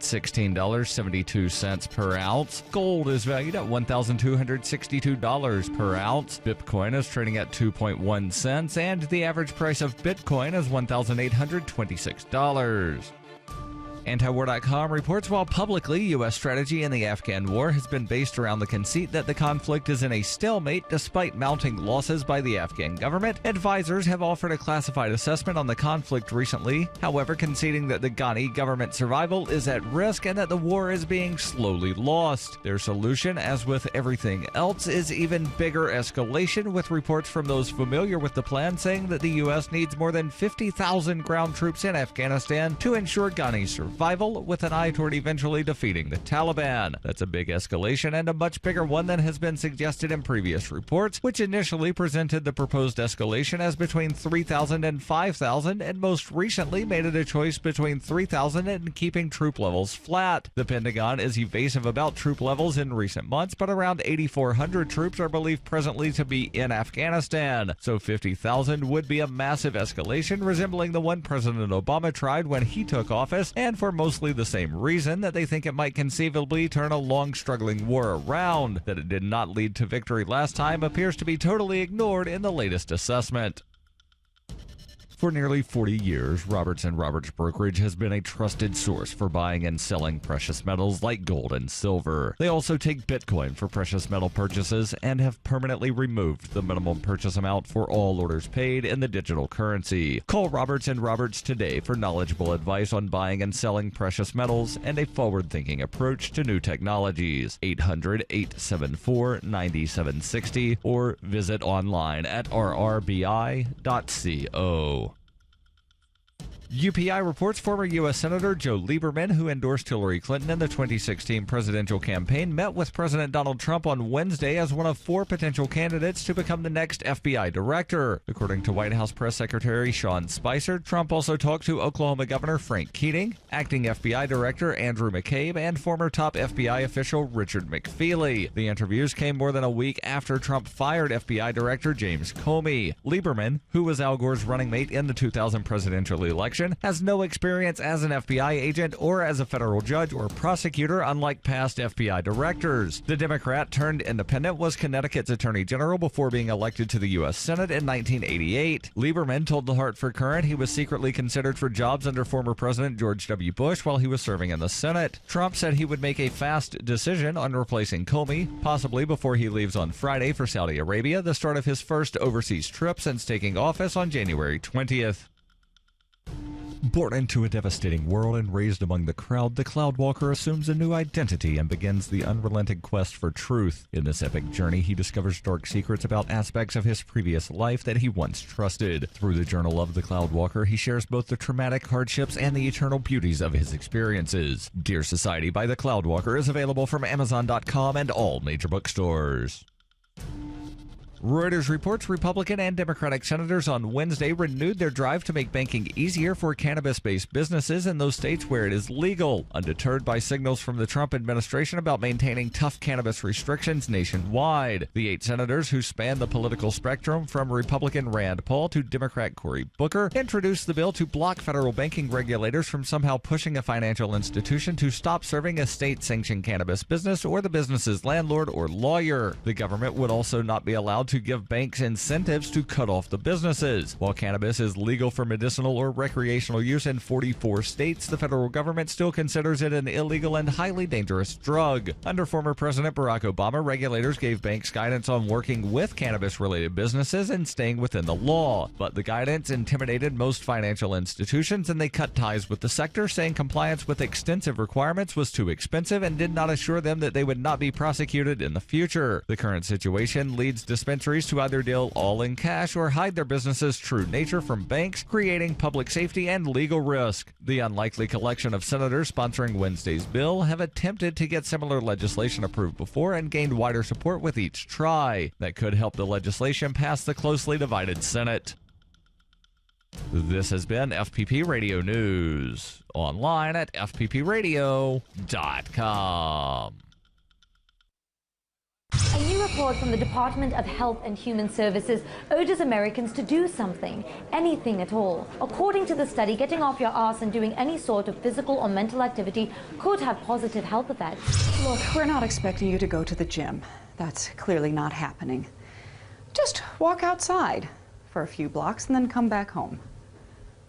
$16.72 per ounce. Gold is valued at $1,262 per ounce. Bitcoin is trading at 2.1 cents, and the average price of Bitcoin is $1,826. Antiwar.com reports while publicly U.S. strategy in the Afghan war has been based around the conceit that the conflict is in a stalemate despite mounting losses by the Afghan government, advisors have offered a classified assessment on the conflict recently, however conceding that the Ghani government survival is at risk and that the war is being slowly lost. Their solution, as with everything else, is even bigger escalation, with reports from those familiar with the plan saying that the U.S. needs more than 50,000 ground troops in Afghanistan to ensure Ghani's survival, with an eye toward eventually defeating the Taliban. That's a big escalation and a much bigger one than has been suggested in previous reports, which initially presented the proposed escalation as between 3,000 and 5,000, and most recently made it a choice between 3,000 and keeping troop levels flat. The Pentagon is evasive about troop levels in recent months, but around 8,400 troops are believed presently to be in Afghanistan, so 50,000 would be a massive escalation, resembling the one President Obama tried when he took office, and for mostly the same reason, that they think it might conceivably turn a long struggling war around. That it did not lead to victory last time appears to be totally ignored in the latest assessment. For nearly 40 years, Roberts & Roberts Brokerage has been a trusted source for buying and selling precious metals like gold and silver. They also take Bitcoin for precious metal purchases and have permanently removed the minimum purchase amount for all orders paid in the digital currency. Call Roberts & Roberts today for knowledgeable advice on buying and selling precious metals and a forward-thinking approach to new technologies. 800-874-9760 or visit online at rrbi.co. UPI reports former U.S. Senator Joe Lieberman, who endorsed Hillary Clinton in the 2016 presidential campaign, met with President Donald Trump on Wednesday as one of 4 potential candidates to become the next FBI director. According to White House Press Secretary Sean Spicer, Trump also talked to Oklahoma Governor Frank Keating, acting FBI Director Andrew McCabe, and former top FBI official Richard McFeely. The interviews came more than a week after Trump fired FBI Director James Comey. Lieberman, who was Al Gore's running mate in the 2000 presidential election, has no experience as an FBI agent or as a federal judge or prosecutor, unlike past FBI directors. The Democrat turned independent was Connecticut's Attorney General before being elected to the U.S. Senate in 1988. Lieberman told the Hartford Courant he was secretly considered for jobs under former President George W. Bush while he was serving in the Senate. Trump said he would make a fast decision on replacing Comey, possibly before he leaves on Friday for Saudi Arabia, the start of his first overseas trip since taking office on January 20th. Born into a devastating world and raised among the crowd, the Cloudwalker assumes a new identity and begins the unrelenting quest for truth. In this epic journey, he discovers dark secrets about aspects of his previous life that he once trusted. Through the Journal of the Cloudwalker, he shares both the traumatic hardships and the eternal beauties of his experiences. Dear Society by the Cloudwalker is available from Amazon.com and all major bookstores. Reuters reports Republican and Democratic senators on Wednesday renewed their drive to make banking easier for cannabis-based businesses in those states where it is legal, undeterred by signals from the Trump administration about maintaining tough cannabis restrictions nationwide. The 8 senators, who span the political spectrum from Republican Rand Paul to Democrat Cory Booker, introduced the bill to block federal banking regulators from somehow pushing a financial institution to stop serving a state-sanctioned cannabis business or the business's landlord or lawyer. The government would also not be allowed to give banks incentives to cut off the businesses. While cannabis is legal for medicinal or recreational use in 44 states, the federal government still considers it an illegal and highly dangerous drug. Under former President Barack Obama, regulators gave banks guidance on working with cannabis-related businesses and staying within the law. But the guidance intimidated most financial institutions, and they cut ties with the sector, saying compliance with extensive requirements was too expensive and did not assure them that they would not be prosecuted in the future. The current situation leads dispensaries to either deal all in cash or hide their business's true nature from banks, creating public safety and legal risk. The unlikely collection of senators sponsoring Wednesday's bill have attempted to get similar legislation approved before and gained wider support with each try. That could help the legislation pass the closely divided Senate. This has been FPP Radio News, online at fppradio.com. A new report from the Department of Health and Human Services urges Americans to do something, anything at all. According to the study, getting off your ass and doing any sort of physical or mental activity could have positive health effects. Look, we're not expecting you to go to the gym. That's clearly not happening. Just walk outside for a few blocks and then come back home.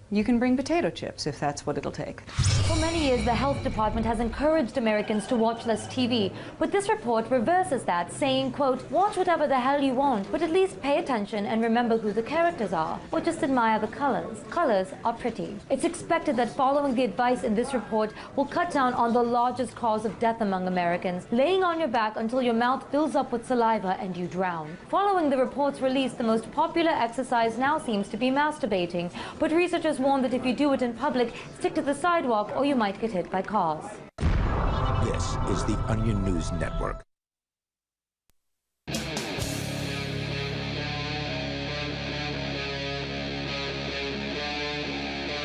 You can bring potato chips if that's what it'll take. For many years, the health department has encouraged Americans to watch less TV, but this report reverses that, saying, quote, watch whatever the hell you want, but at least pay attention and remember who the characters are, or just admire the colors. Colors are pretty. It's expected that following the advice in this report will cut down on the largest cause of death among Americans, laying on your back until your mouth fills up with saliva and you drown. Following the report's release, the most popular exercise now seems to be masturbating, but researchers warn that if you do it in public, stick to the sidewalk or you might get hit by cars. This is the Onion News Network.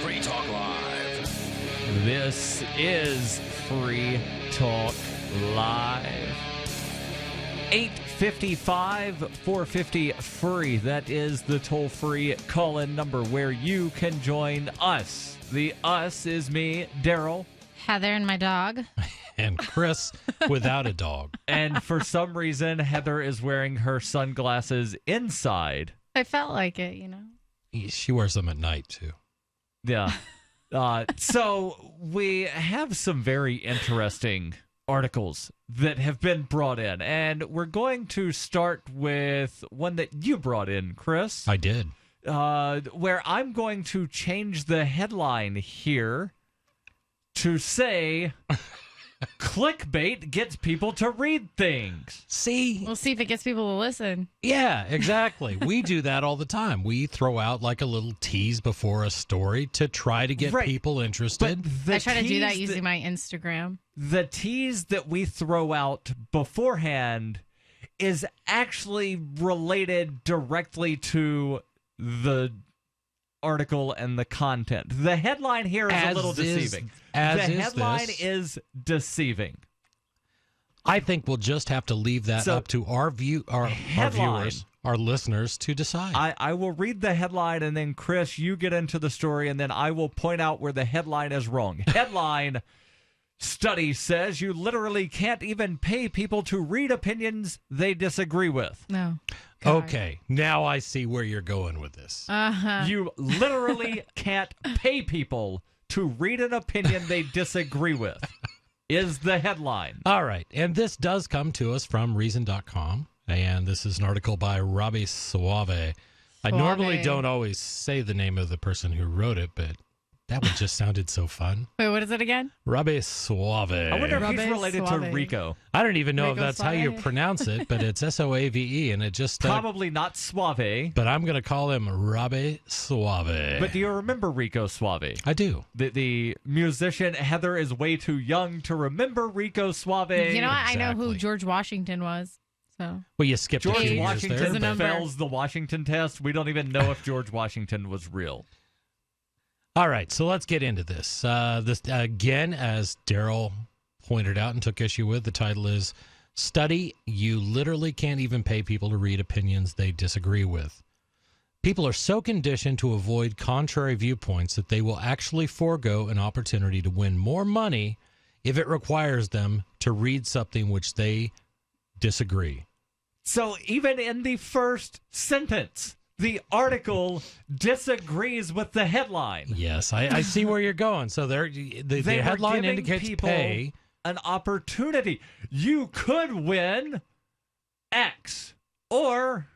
Free Talk Live. This is Free Talk Live. 855-450-FREE. That is the toll-free call-in number where you can join us. The us is me, Daryl. Heather and my dog. And Chris without a dog. And for some reason, Heather is wearing her sunglasses inside. I felt like it, you know. She wears them at night, too. Yeah. So we have some very interesting articles that have been brought in, and we're going to start with one that you brought in, Chris. I did. Where I'm going to change the headline here to say clickbait gets people to read things. See? We'll see if it gets people to listen. Yeah, exactly. We do that all the time. We throw out like a little tease before a story to try to get people interested. But I try to do that using my Instagram. The tease that we throw out beforehand is actually related directly to the article and the content. The headline here is a little deceiving. The headline is deceiving. I think we'll just have to leave that up to our viewers, our listeners, to decide. I will read the headline, and then, Chris, you get into the story, and then I will point out where the headline is wrong. Headline: study says you literally can't even pay people to read opinions they disagree with. No. God. Okay, now I see where you're going with this. Uh-huh. You literally can't pay people to read an opinion they disagree with, is the headline. All right, and this does come to us from Reason.com, and this is an article by Robbie Suave. I normally don't always say the name of the person who wrote it, but that one just sounded so fun. Wait, what is it again? Robbie Suave. I wonder if he's Robbie related Suave. to Rico. I don't even know Rico if that's how you Suave. pronounce it, but it's Soave, and it just... Probably not Suave. But I'm going to call him Robbie Suave. But do you remember Rico Suave? I do. The musician. Heather is way too young to remember Rico Suave. You know what? I know who Exactly. George Washington was. So Well, you skipped a George few years Washington there. Is a number. fails the Washington test. We don't even know if George Washington was real. All right, so let's get into this. This again, as Daryl pointed out and took issue with, the title is Study You Literally Can't Even Pay People to Read Opinions They Disagree With. People are so conditioned to avoid contrary viewpoints that they will actually forego an opportunity to win more money if it requires them to read something which they disagree. So even in the first sentence, the article disagrees with the headline. Yes, I see where you're going. So there, the They were headline giving indicates people pay. an opportunity. You could win X, or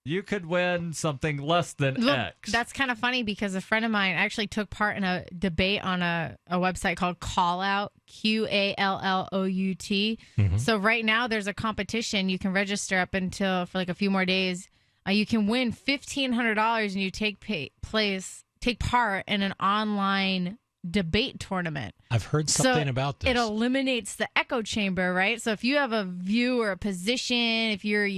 you could win something less than look, X. that's kind of funny because a friend of mine actually took part in a debate on a website called Callout, Qallout. Mm-hmm. So right now there's a competition. You can register up until for like a few more days. You can win $1,500 and you take part in an online debate tournament. I've heard something about this. It eliminates the echo chamber, right? So if you have a view or a position, if you're,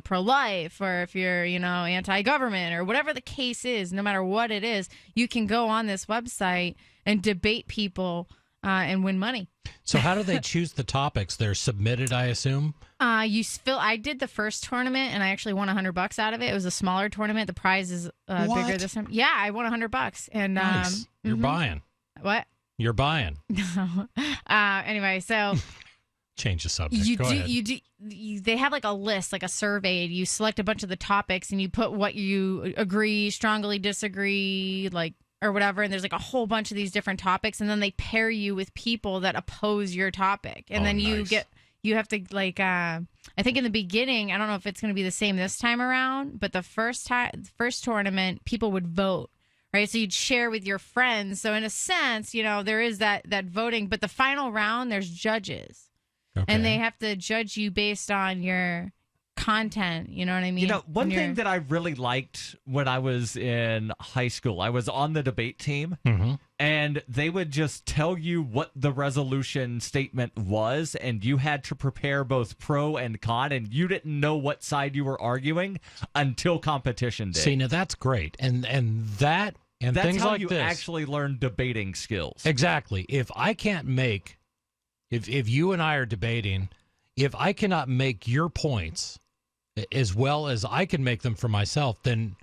pro-life, or if you're, anti-government, or whatever the case is, no matter what it is, you can go on this website and debate people and win money. So how do they choose the topics? They're submitted, I assume? I did the first tournament, and I actually won $100 out of it. It was a smaller tournament. The prize is bigger this time. Yeah, I won $100. And nice. You're buying. What? You're buying. Anyway, so change the subject. Go ahead. They have like a list, like a survey. You select a bunch of the topics, and you put what you agree, strongly disagree, like, or whatever. And there's like a whole bunch of these different topics, and then they pair you with people that oppose your topic, and then you have to like. I think in the beginning, I don't know if it's going to be the same this time around, but the first tournament, people would vote. Right, so you'd share with your friends. So in a sense, there is that voting. But the final round, there's judges, and they have to judge you based on your content. You know what I mean? One thing that I really liked when I was in high school, I was on the debate team, and they would just tell you what the resolution statement was, and you had to prepare both pro and con, and you didn't know what side you were arguing until competition day. See, now that's great, and that's things how like you this actually learn debating skills. Exactly. If I can't make, if you and I are debating, if I cannot make your points as well as I can make them for myself, then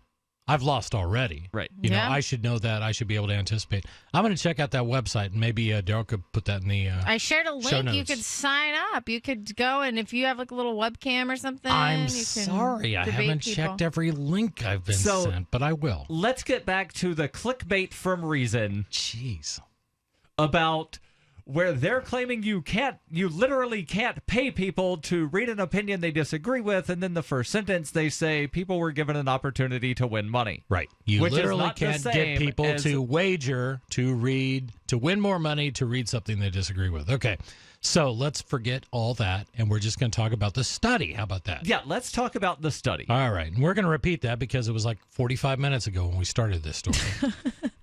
I've lost already. Right. I should know that. I should be able to anticipate. I'm going to check out that website, and maybe Daryl could put that in the I shared a show link. notes. You could sign up. You could go, and if you have like a little webcam or something, I'm you can sorry. I haven't people. checked every link I've been sent, but I will. Let's get back to the clickbait from Reason. Jeez. About where they're claiming you literally can't pay people to read an opinion they disagree with, and then the first sentence they say people were given an opportunity to win money. Right. You Which literally is not the can't get same people as- to wager, to read, to win more money, to read something they disagree with. Okay. So let's forget all that, and we're just going to talk about the study. How about that? Yeah, let's talk about the study. All right. And we're going to repeat that because it was like 45 minutes ago when we started this story.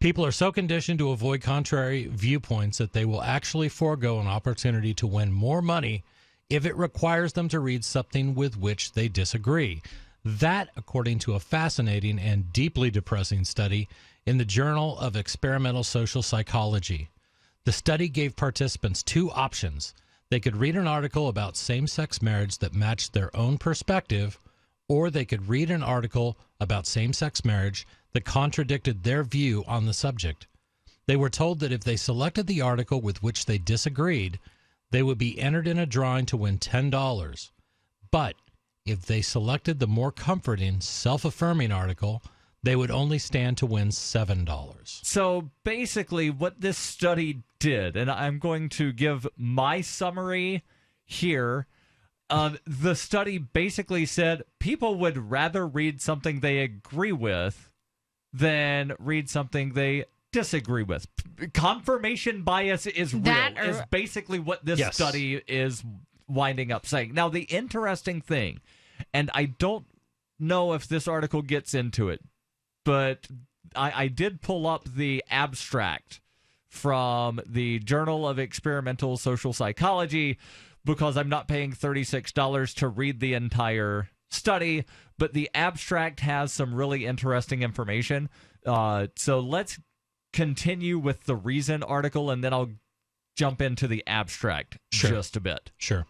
People are so conditioned to avoid contrary viewpoints that they will actually forego an opportunity to win more money if it requires them to read something with which they disagree. That, according to a fascinating and deeply depressing study in the Journal of Experimental Social Psychology. The study gave participants two options. They could read an article about same-sex marriage that matched their own perspective, or they could read an article about same-sex marriage that contradicted their view on the subject. They were told that if they selected the article with which they disagreed, they would be entered in a drawing to win $10. But if they selected the more comforting, self-affirming article, they would only stand to win $7. So basically what this study did, and I'm going to give my summary here, the study basically said people would rather read something they agree with than read something they disagree with. Confirmation bias is real, is basically what this study is winding up saying. Now, the interesting thing, and I don't know if this article gets into it, but I did pull up the abstract from the Journal of Experimental Social Psychology because I'm not paying $36 to read the entire study, but the abstract has some really interesting information. So let's continue with the Reason article, and then I'll jump into the abstract just a bit. Sure.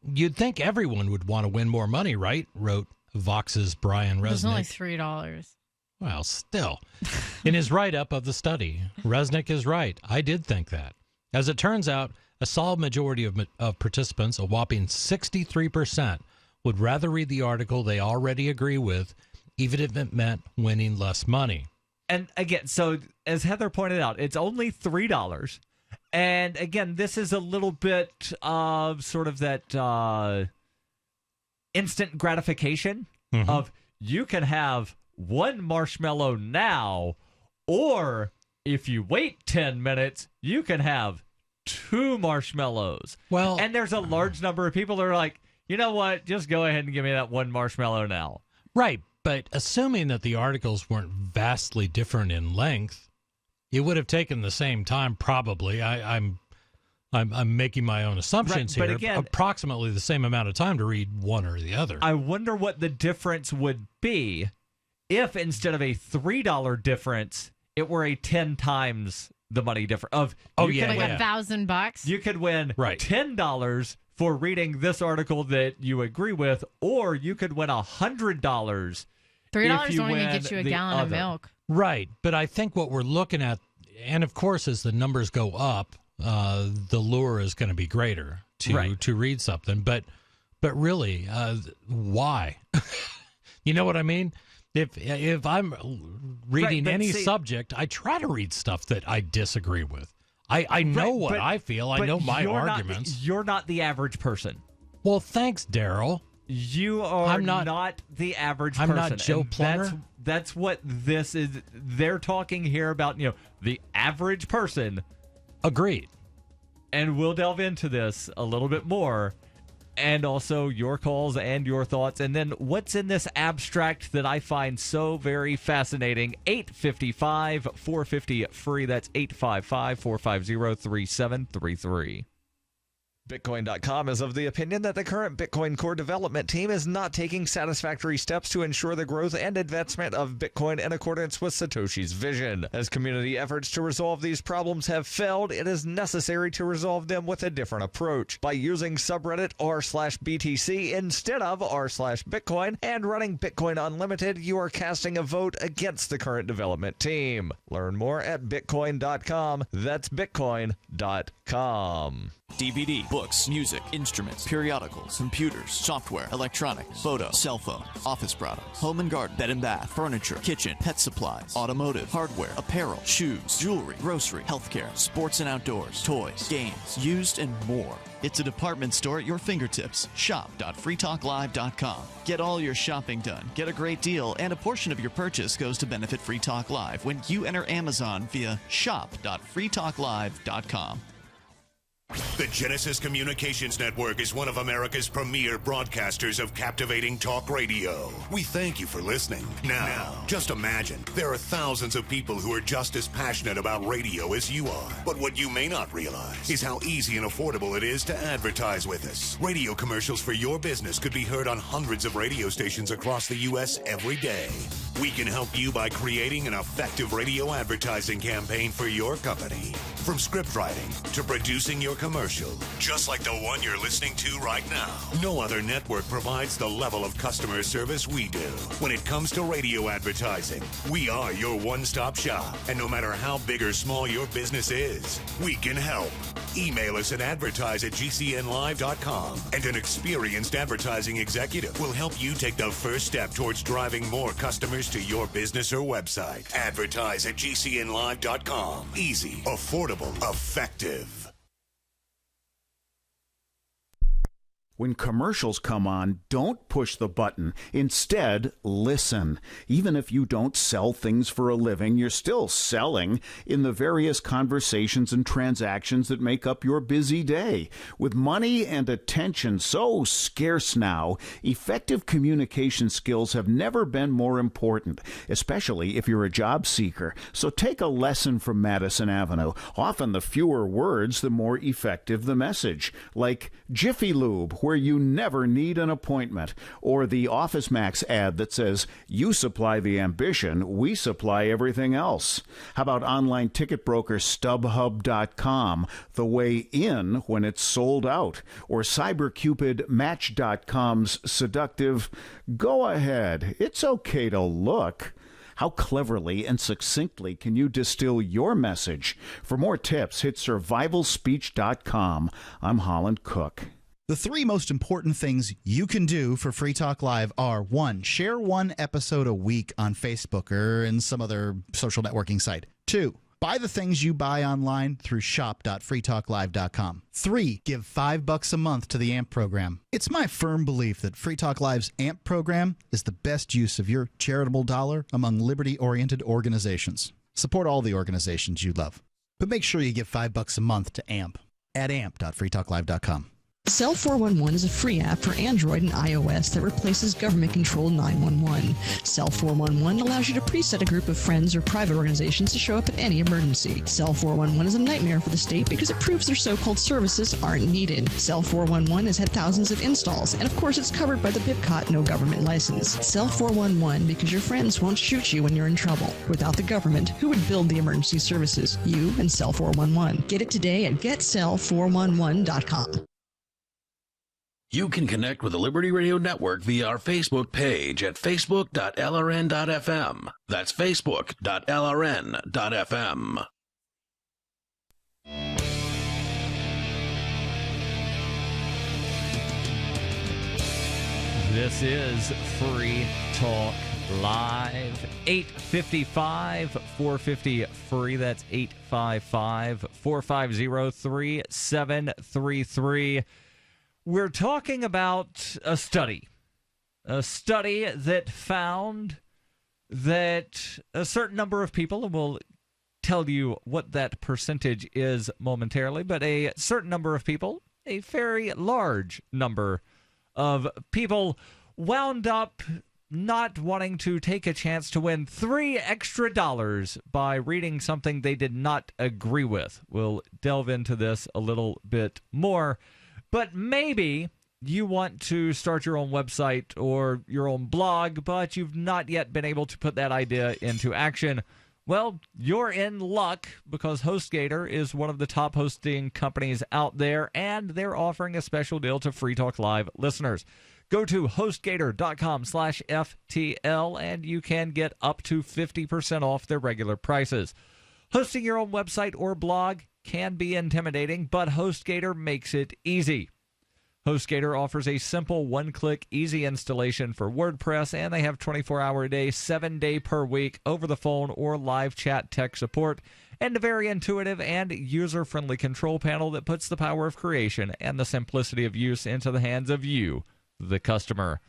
You'd think everyone would want to win more money, right? Wrote Vox's Brian Resnick. It was only $3. Well, still. In his write-up of the study, Resnick is right. I did think that. As it turns out, a solid majority of participants, a whopping 63%, would rather read the article they already agree with, even if it meant winning less money. And again, so as Heather pointed out, it's only $3. And again, this is a little bit of sort of that instant gratification of you can have one marshmallow now, or if you wait 10 minutes, you can have 2 marshmallows. Well, and there's a large number of people that are like, you know what, just go ahead and give me that one marshmallow now. Right, but assuming that the articles weren't vastly different in length, it would have taken the same time probably. I'm making my own assumptions right, here. But again, approximately the same amount of time to read one or the other. I wonder what the difference would be if instead of a $3 difference, it were a 10 times the money difference of Like $1,000. You could win Right. $10 for reading this article that you agree with, or you could win $100. $3 if you won't even win get you a the gallon of other. milk. Right. But I think what we're looking at, and of course, as the numbers go up, the lure is going to be greater to read something. But really, why? You know what I mean? If I'm reading any subject, I try to read stuff that I disagree with. I know what I feel. I know my arguments. You're not the average person. Well, thanks, Daryl. You are not the average person. I'm not Joe And Plumber. That's what this is. They're talking here about, the average person. Agreed. And we'll delve into this a little bit more. And also your calls and your thoughts. And then what's in this abstract that I find so very fascinating? 855-450-FREE. That's 855-450-3733. Bitcoin.com is of the opinion that the current Bitcoin core development team is not taking satisfactory steps to ensure the growth and advancement of Bitcoin in accordance with Satoshi's vision. As community efforts to resolve these problems have failed, it is necessary to resolve them with a different approach. By using subreddit r/BTC instead of r/Bitcoin and running Bitcoin Unlimited, you are casting a vote against the current development team. Learn more at Bitcoin.com. That's Bitcoin.com. DVD, books, music, instruments, periodicals, computers, software, electronics, photo, cell phone, office products, home and garden, bed and bath, furniture, kitchen, pet supplies, automotive, hardware, apparel, shoes, jewelry, grocery, healthcare, sports and outdoors, toys, games, used, and more. It's a department store at your fingertips. Shop.freetalklive.com. Get all your shopping done, get a great deal, and a portion of your purchase goes to benefit Free Talk Live when you enter Amazon via shop.freetalklive.com. The Genesis Communications Network is one of America's premier broadcasters of captivating talk radio. We thank you for listening. Now, just imagine, there are thousands of people who are just as passionate about radio as you are. But what you may not realize is how easy and affordable it is to advertise with us. Radio commercials for your business could be heard on hundreds of radio stations across the U.S. every day. We can help you by creating an effective radio advertising campaign for your company. From script writing to producing your commercial, just like the one you're listening to right now. No other network provides the level of customer service we do. When it comes to radio advertising, we are your one-stop shop. And no matter how big or small your business is, we can help. Email us at advertise@gcnlive.com, and an experienced advertising executive will help you take the first step towards driving more customers to your business or website. Advertise@gcnlive.com. Easy, affordable, effective. When commercials come on, don't push the button. Instead, listen. Even if you don't sell things for a living, you're still selling in the various conversations and transactions that make up your busy day. With money and attention so scarce now, effective communication skills have never been more important, especially if you're a job seeker. So take a lesson from Madison Avenue. Often the fewer words, the more effective the message. Like Jiffy Lube, where you never need an appointment, or the Office Max ad that says, you supply the ambition, we supply everything else. How about online ticket broker StubHub.com, the way in when it's sold out, or CyberCupidMatch.com's seductive, go ahead, it's okay to look. How cleverly and succinctly can you distill your message? For more tips, hit survivalspeech.com. I'm Holland Cook. The three most important things you can do for Free Talk Live are: 1, share one episode a week on Facebook or in some other social networking site. 2, buy the things you buy online through shop.freetalklive.com. 3, give $5 a month to the AMP program. It's my firm belief that Free Talk Live's AMP program is the best use of your charitable dollar among liberty-oriented organizations. Support all the organizations you love, but make sure you give $5 a month to AMP at amp.freetalklive.com. Cell 411 is a free app for Android and iOS that replaces government-controlled 911. Cell 411 allows you to preset a group of friends or private organizations to show up at any emergency. Cell 411 is a nightmare for the state because it proves their so-called services aren't needed. Cell 411 has had thousands of installs, and of course it's covered by the BIPCOT no government license. Cell 411 because your friends won't shoot you when you're in trouble. Without the government, who would build the emergency services? You and Cell 411. Get it today at getcell411.com. You can connect with the Liberty Radio Network via our Facebook page at facebook.lrn.fm. That's facebook.lrn.fm. This is Free Talk Live. 855-450-FREE. That's 855-450-3733. We're talking about a study that found that a certain number of people, and we'll tell you what that percentage is momentarily, but a certain number of people, a very large number of people, wound up not wanting to take a chance to win $3 extra by reading something they did not agree with. We'll delve into this a little bit more. But maybe you want to start your own website or your own blog, but you've not yet been able to put that idea into action. Well, you're in luck because HostGator is one of the top hosting companies out there, and they're offering a special deal to Free Talk Live listeners. Go to HostGator.com/FTL, and you can get up to 50% off their regular prices. Hosting your own website or blog can be intimidating, but HostGator makes it easy. HostGator offers a simple one-click, easy installation for WordPress, and they have 24-hour-a-day, 7-day-per-week over-the-phone or live chat tech support, and a very intuitive and user-friendly control panel that puts the power of creation and the simplicity of use into the hands of you, the customer.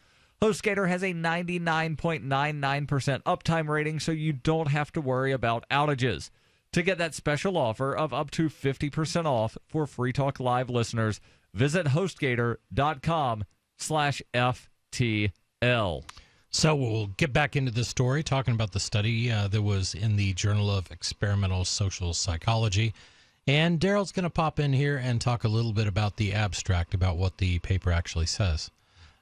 HostGator has a 99.99% uptime rating, so you don't have to worry about outages. To get that special offer of up to 50% off for Free Talk Live listeners, visit HostGator.com/FTL. So we'll get back into this story, talking about the study that was in the Journal of Experimental Social Psychology. And Daryl's going to pop in here and talk a little bit about the abstract, about what the paper actually says.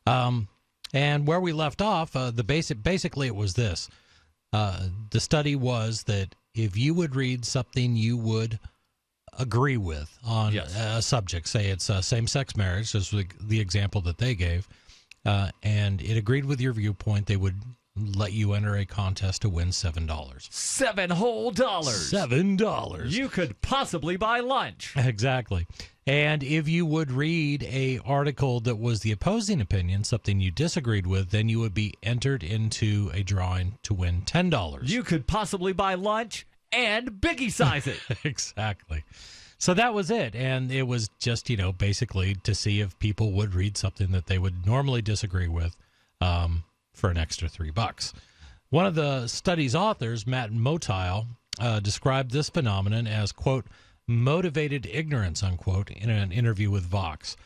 And where we left off, basically it was this. The study was that if you would read something you would agree with on a subject, say it's same-sex marriage, as the example that they gave, and it agreed with your viewpoint, they would let you enter a contest to win $7. $7 whole dollars. $7. You could possibly buy lunch. Exactly. And if you would read a article that was the opposing opinion, something you disagreed with, then you would be entered into a drawing to win $10. You could possibly buy lunch and Biggie size it. Exactly. So that was it. And it was just, basically to see if people would read something that they would normally disagree with for an extra $3. One of the study's authors, Matt Motile, described this phenomenon as, quote, motivated ignorance, unquote, in an interview with Vox.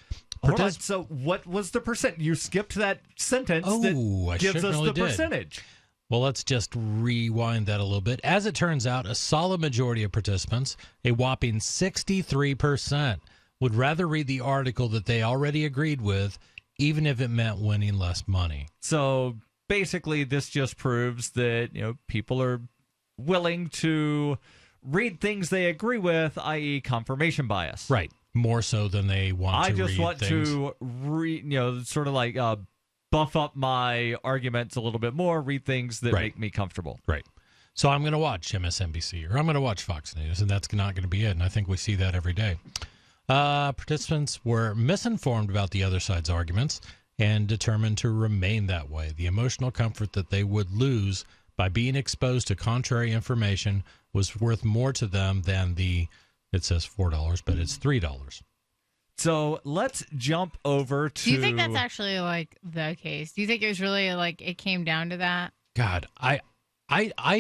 Hold on, so what was the percent? You skipped that sentence that gives us the percentage. Well, let's just rewind that a little bit. As it turns out, a solid majority of participants, a whopping 63%, would rather read the article that they already agreed with, even if it meant winning less money. So basically, this just proves that people are willing to read things they agree with, i.e. confirmation bias. Right. More so than they want to read things. I just want to read, sort of like buff up my arguments a little bit more, read things that make me comfortable. Right. So I'm going to watch MSNBC or I'm going to watch Fox News, and that's not going to be it. And I think we see that every day. Participants were misinformed about the other side's arguments and determined to remain that way. The emotional comfort that they would lose by being exposed to contrary information was worth more to them than it says $4, but it's $3. So let's jump over to... Do you think that's actually like the case? Do you think it was really like it came down to that? God, I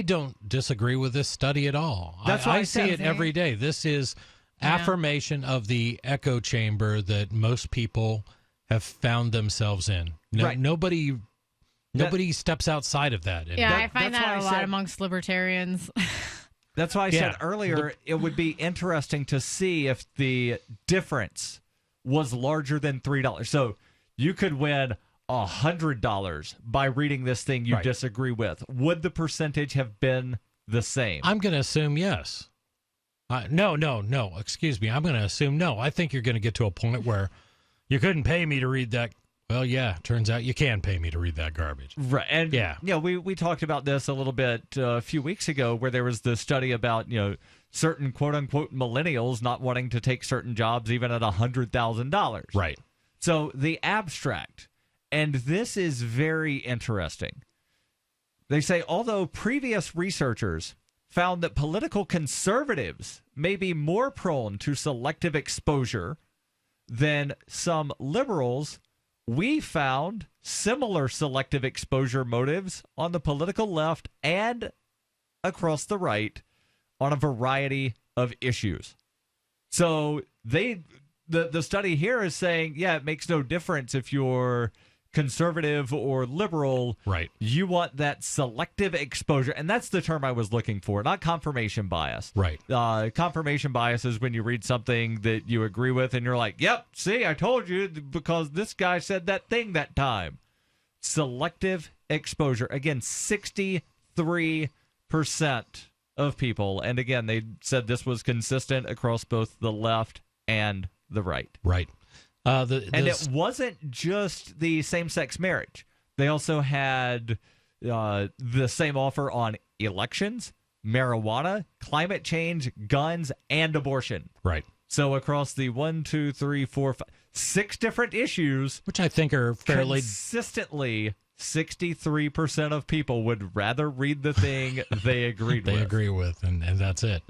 don't disagree with this study at all. That's I see it every day. This is affirmation of the echo chamber that most people have found themselves in. Nobody steps outside of that. Yeah, I find that a lot amongst libertarians. That's why I said earlier it would be interesting to see if the difference was larger than $3. So you could win $100 by reading this thing you disagree with. Would the percentage have been the same? I'm going to assume yes. No. Excuse me. I'm going to assume no. I think you're going to get to a point where you couldn't pay me to read that. Well, yeah, turns out you can pay me to read that garbage. Right. And, yeah, we talked about this a little bit a few weeks ago where there was the study about, certain quote-unquote millennials not wanting to take certain jobs even at $100,000. Right. So the abstract, and this is very interesting. They say, although previous researchers found that political conservatives may be more prone to selective exposure than some liberals, we found similar selective exposure motives on the political left and across the right on a variety of issues. So the study here is saying, it makes no difference if you're conservative or liberal. Right. You want that selective exposure. And that's the term I was looking for, not confirmation bias. Right. Confirmation bias is when you read something that you agree with and you're like, yep, see, I told you because this guy said that thing that time. Selective exposure. Again, 63% of people. And again, they said this was consistent across both the left and the right. Right. And it wasn't just the same-sex marriage. They also had the same offer on elections, marijuana, climate change, guns, and abortion. Right. So across the 6 different issues, which I think are fairly consistently, 63% of people would rather read the thing they agreed with. They agree with, and that's it.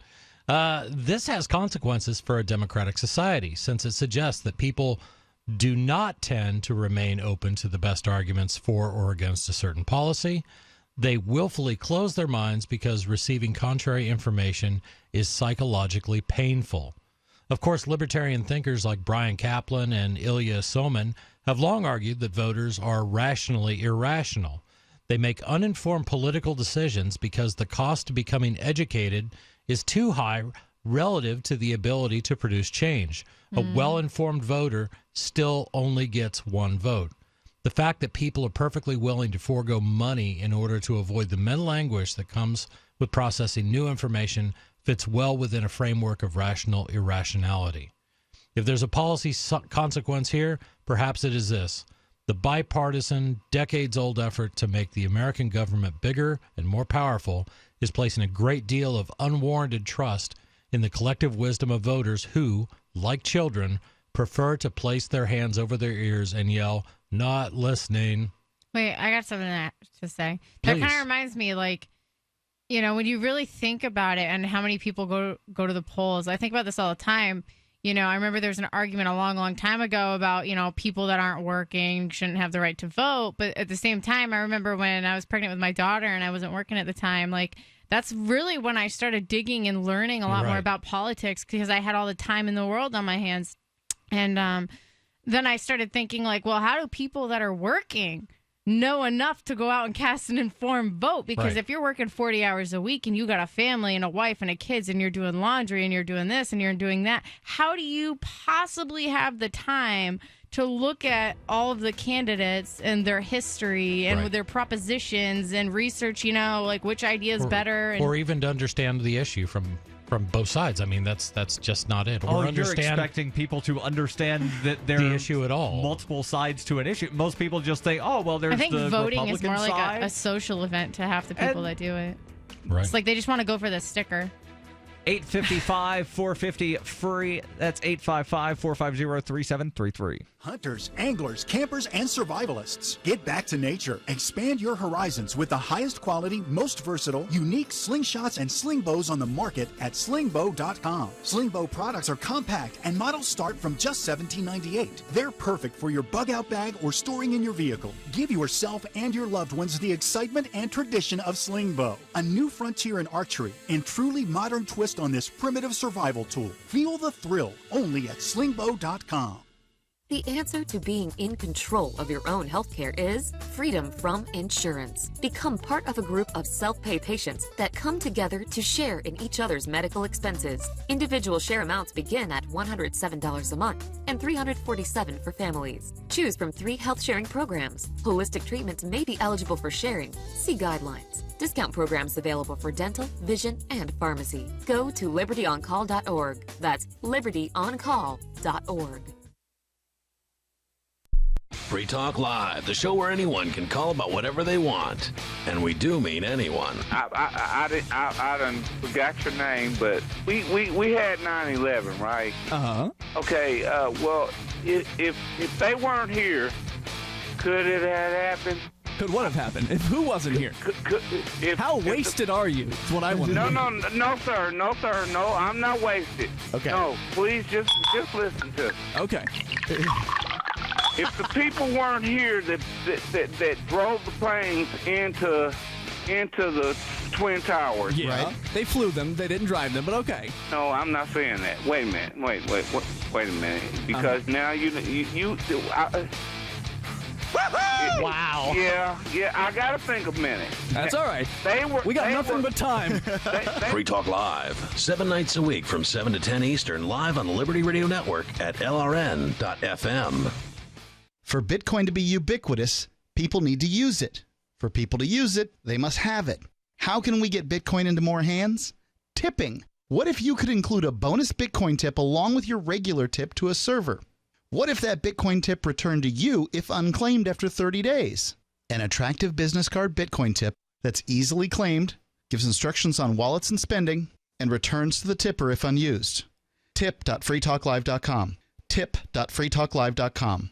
This has consequences for a democratic society, since it suggests that people do not tend to remain open to the best arguments for or against a certain policy. They willfully close their minds because receiving contrary information is psychologically painful. Of course, libertarian thinkers like Brian Kaplan and Ilya Somin have long argued that voters are rationally irrational. They make uninformed political decisions because the cost of becoming educated is too high relative to the ability to produce change. A well-informed voter still only gets one vote. The fact that people are perfectly willing to forego money in order to avoid the mental anguish that comes with processing new information fits well within a framework of rational irrationality. If there's a policy consequence here, perhaps it is this: the bipartisan, decades-old effort to make the American government bigger and more powerful is placing a great deal of unwarranted trust in the collective wisdom of voters who, like children, prefer to place their hands over their ears and yell, "Not listening." Wait, I got something to say. Please. That kind of reminds me, when you really think about it and how many people go to the polls, I think about this all the time. I remember there was an argument a long, long time ago about, people that aren't working shouldn't have the right to vote. But at the same time, I remember when I was pregnant with my daughter and I wasn't working at the time, that's really when I started digging and learning a lot more about politics because I had all the time in the world on my hands. And then I started thinking, how do people that are working know enough to go out and cast an informed vote? Because if you're working 40 hours a week and you got a family and a wife and a kids and you're doing laundry and you're doing this and you're doing that, how do you possibly have the time to look at all of the candidates and their history and their propositions and research, which idea is better? Or even to understand the issue from both sides. I mean, that's just not it. Or you're expecting people to understand that there the issue at all. Multiple sides to an issue. Most people just think, there's I think the voting Republican is more side. like a social event to half the people that do it. Right. It's like they just want to go for the sticker. 855-450-FREE. That's 855-450-3733. Hunters, anglers, campers, and survivalists. Get back to nature. Expand your horizons with the highest quality, most versatile, unique slingshots and sling bows on the market at slingbow.com. Slingbow products are compact and models start from just $17.98. They're perfect for your bug out bag or storing in your vehicle. Give yourself and your loved ones the excitement and tradition of Slingbow, a new frontier in archery and truly modern twist just on this primitive survival tool. Feel the thrill only at slingbow.com. The answer to being in control of your own healthcare is freedom from insurance. Become part of a group of self-pay patients that come together to share in each other's medical expenses. Individual share amounts begin at $107 a month and $347 for families. Choose from 3 health-sharing programs. Holistic treatments may be eligible for sharing. See guidelines. Discount programs available for dental, vision, and pharmacy. Go to libertyoncall.org. That's libertyoncall.org. Free Talk Live, the show where anyone can call about whatever they want. And we do mean anyone. I done forgot your name, but we had 9/11, right? Uh-huh. Okay, well, if they weren't here, could it have happened? Could what have happened? If who wasn't here? How wasted are you? That's what I want to know. No, sir. No, I'm not wasted. Okay. No, please just listen to me. Okay. If the people weren't here that drove the planes into the Twin Towers, yeah, right? They flew them. They didn't drive them, but okay. No, I'm not saying that. Wait a minute. Wait a minute. Because now you wow. Yeah, I gotta think a minute. That's all right. We got nothing but time. Free Talk Live, 7 nights a week from 7 to 10 Eastern, live on the Liberty Radio Network at LRN.FM. For Bitcoin to be ubiquitous, people need to use it. For people to use it, they must have it. How can we get Bitcoin into more hands? Tipping. What if you could include a bonus Bitcoin tip along with your regular tip to a server? What if that Bitcoin tip returned to you if unclaimed after 30 days? An attractive business card Bitcoin tip that's easily claimed, gives instructions on wallets and spending, and returns to the tipper if unused. Tip.freetalklive.com. Tip.freetalklive.com.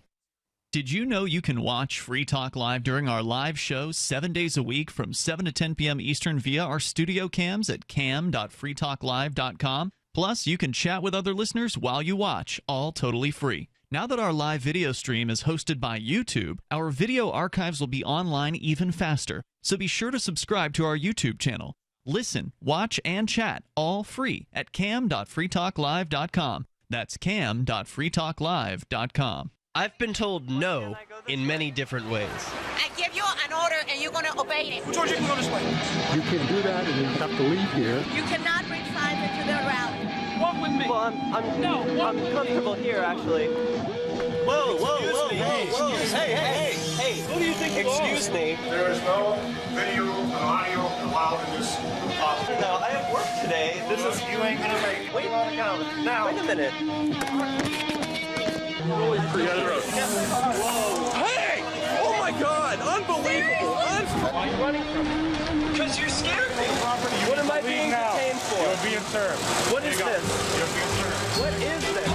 Did you know you can watch Free Talk Live during our live show 7 days a week from 7 to 10 p.m. Eastern via our studio cams at cam.freetalklive.com? Plus, you can chat with other listeners while you watch, all totally free. Now that our live video stream is hosted by YouTube, our video archives will be online even faster, so be sure to subscribe to our YouTube channel. Listen, watch, and chat all free at cam.freetalklive.com. That's cam.freetalklive.com. I've been told no in many different ways. I give you an order and you're going to obey it. George, you can go this way. You can do that and you have to leave here. You cannot bring signs into the rally. Walk with me. Well, I'm comfortable here, actually. Whoa. Hey. Who do you think you are? Excuse me. There is no video and audio allowed in this office. No, I have work today. You ain't going to make it. Wait a minute. Whoa. Hey! Oh my God! Unbelievable! Why are you running from me? Because you scared me. What am I being detained for? You're being served. What is this? You're being served. What is this?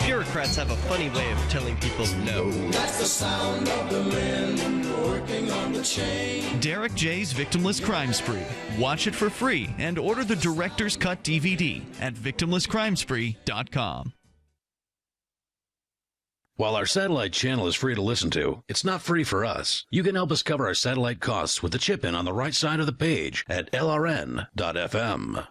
Bureaucrats have a funny way of telling people no. That's the sound of the men working on the chain. Derek J's Victimless Crime Spree. Watch it for free and order the Director's Cut DVD at victimlesscrimespree.com. While our satellite channel is free to listen to, it's not free for us. You can help us cover our satellite costs with the chip-in on the right side of the page at lrn.fm.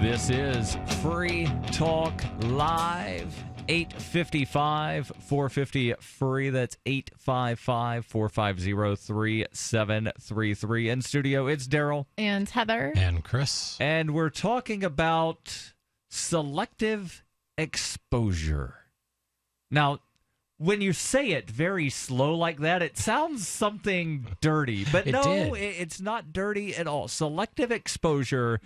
This is Free Talk Live. 855-450 free. That's 855-450-3733. In studio, it's Daryl and Heather and Chris, and we're talking about selective exposure. Now, when you say it very slow like that, it sounds something dirty, but no, it's not dirty at all. Selective exposure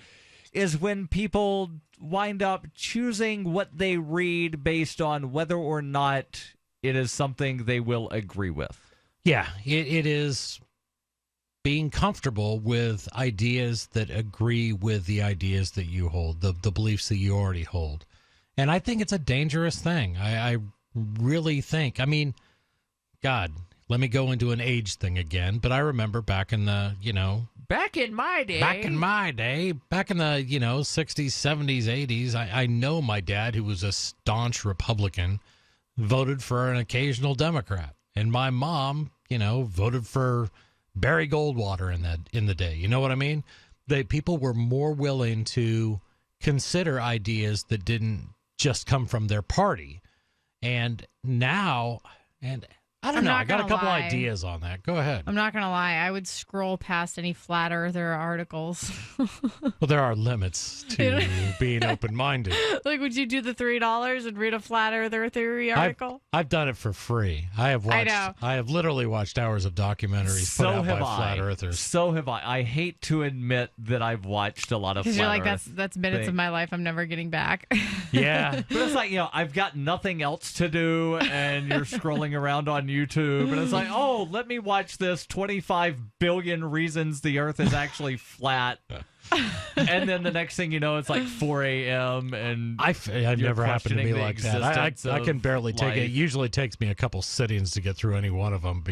is when people wind up choosing what they read based on whether or not it is something they will agree with. Yeah, it is being comfortable with ideas that agree with the ideas that you hold, the beliefs that you already hold. And I think it's a dangerous thing. I really think, I mean, God, let me go into an age thing again, but I remember back in the, back in my day, back in the, 60s, 70s, 80s, I know my dad, who was a staunch Republican, voted for an occasional Democrat. And my mom, voted for Barry Goldwater in the day. You know what I mean? People were more willing to consider ideas that didn't just come from their party. And now, I don't know. I got a couple ideas on that. Go ahead. I'm not going to lie. I would scroll past any flat earther articles. Well, there are limits to being open-minded. Like, would you do the $3 and read a flat earther theory article? I've done it for free. I have literally watched hours of documentaries put out by flat earthers. So have I. I hate to admit that I've watched a lot of flat Because you're like, earth that's minutes of my life I'm never getting back. Yeah. But it's like, I've got nothing else to do, and you're scrolling around on YouTube, and it's like, oh, let me watch this 25 billion reasons the earth is actually flat. And then the next thing you know, it's like 4 a.m. and I've never happened to me like that. I can barely take it. It usually takes me a couple sittings to get through any one of them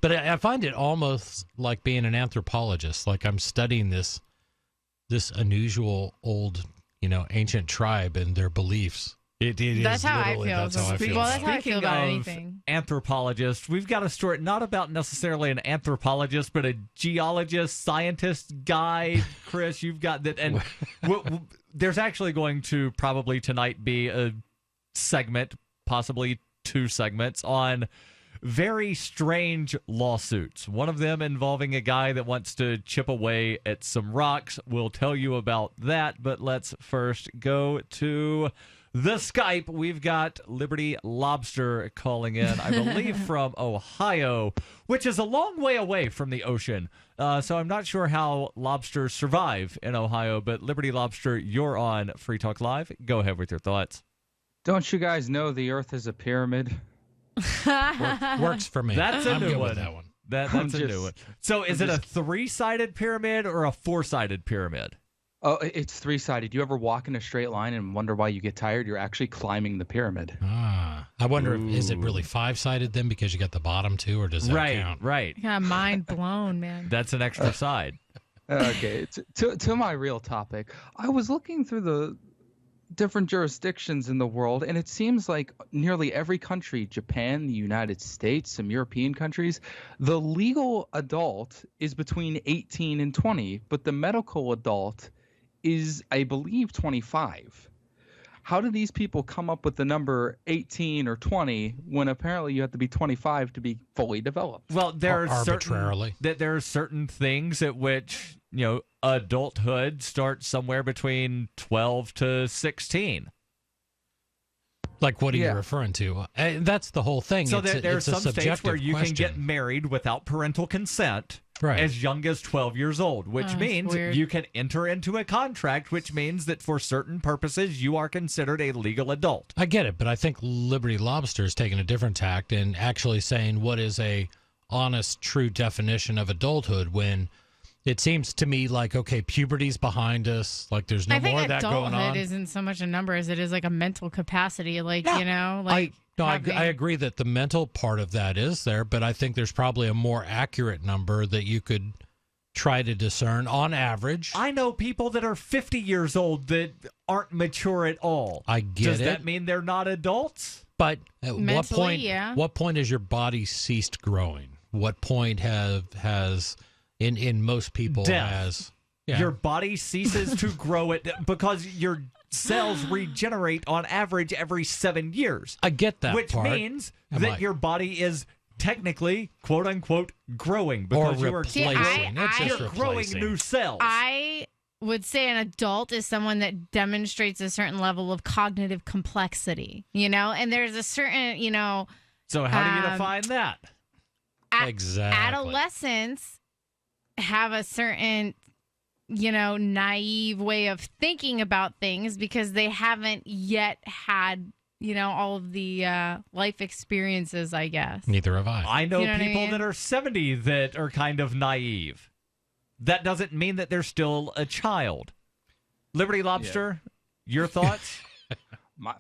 but I find it almost like being an anthropologist. Like I'm studying this unusual old, ancient tribe and their beliefs. That's how I feel. That's how I feel. Well, that's how I feel about Speaking anything. Anthropologist, we've got a story not about necessarily an anthropologist, but a geologist, scientist guy. Chris, you've got that, and there's actually going to probably tonight be a segment, possibly 2 segments on very strange lawsuits. One of them involving a guy that wants to chip away at some rocks. We'll tell you about that, but let's first go to the Skype. We've got Liberty Lobster calling in, I believe, from Ohio, which is a long way away from the ocean. So I'm not sure how lobsters survive in Ohio, but Liberty Lobster, you're on Free Talk Live. Go ahead with your thoughts. Don't you guys know the Earth is a pyramid? Works for me. That's a I'm new good one. with that one. That's a new one. So is it a 3-sided pyramid or a 4-sided pyramid? Oh, it's 3-sided. You ever walk in a straight line and wonder why you get tired? You're actually climbing the pyramid. I wonder, is it really 5-sided then because you got the bottom 2, or does that count? Right. Yeah, mind blown, man. That's an extra side. Okay, to my real topic. I was looking through the different jurisdictions in the world, and it seems like nearly every country, Japan, the United States, some European countries, the legal adult is between 18 and 20, but the medical adult is, I believe, 25. How do these people come up with the number 18 or 20 when apparently you have to be 25 to be fully developed? Well, there are arbitrarily. there are certain things at which, adulthood starts somewhere between 12 to 16. Like, what are you referring to? That's the whole thing. So there's some states where you can get married without parental consent as young as 12 years old, which means you can enter into a contract, which means that for certain purposes, you are considered a legal adult. I get it, but I think Liberty Lobster is taking a different tact and actually saying what is a honest, true definition of adulthood when it seems to me like, okay, puberty's behind us. Like, there's no more of that going on. Adulthood isn't so much a number as it is like a mental capacity. Like, I agree that the mental part of that is there, but I think there's probably a more accurate number that you could try to discern on average. I know people that are 50 years old that aren't mature at all. I get it. Does that mean they're not adults? But at what point? Yeah. What point has your body ceased growing? What point has in most people death. Your body ceases to grow it because your cells regenerate on average every 7 years. I get that which part. means that your body is technically, quote unquote, growing because you are growing new cells. I would say an adult is someone that demonstrates a certain level of cognitive complexity, and there's a certain, So how do you define that? Exactly. Adolescents have a certain, naive way of thinking about things because they haven't yet had, all of the life experiences, I guess. Neither have I. I know people what I mean? that are 70 that are kind of naive. That doesn't mean that they're still a child. Liberty Lobster, your thoughts?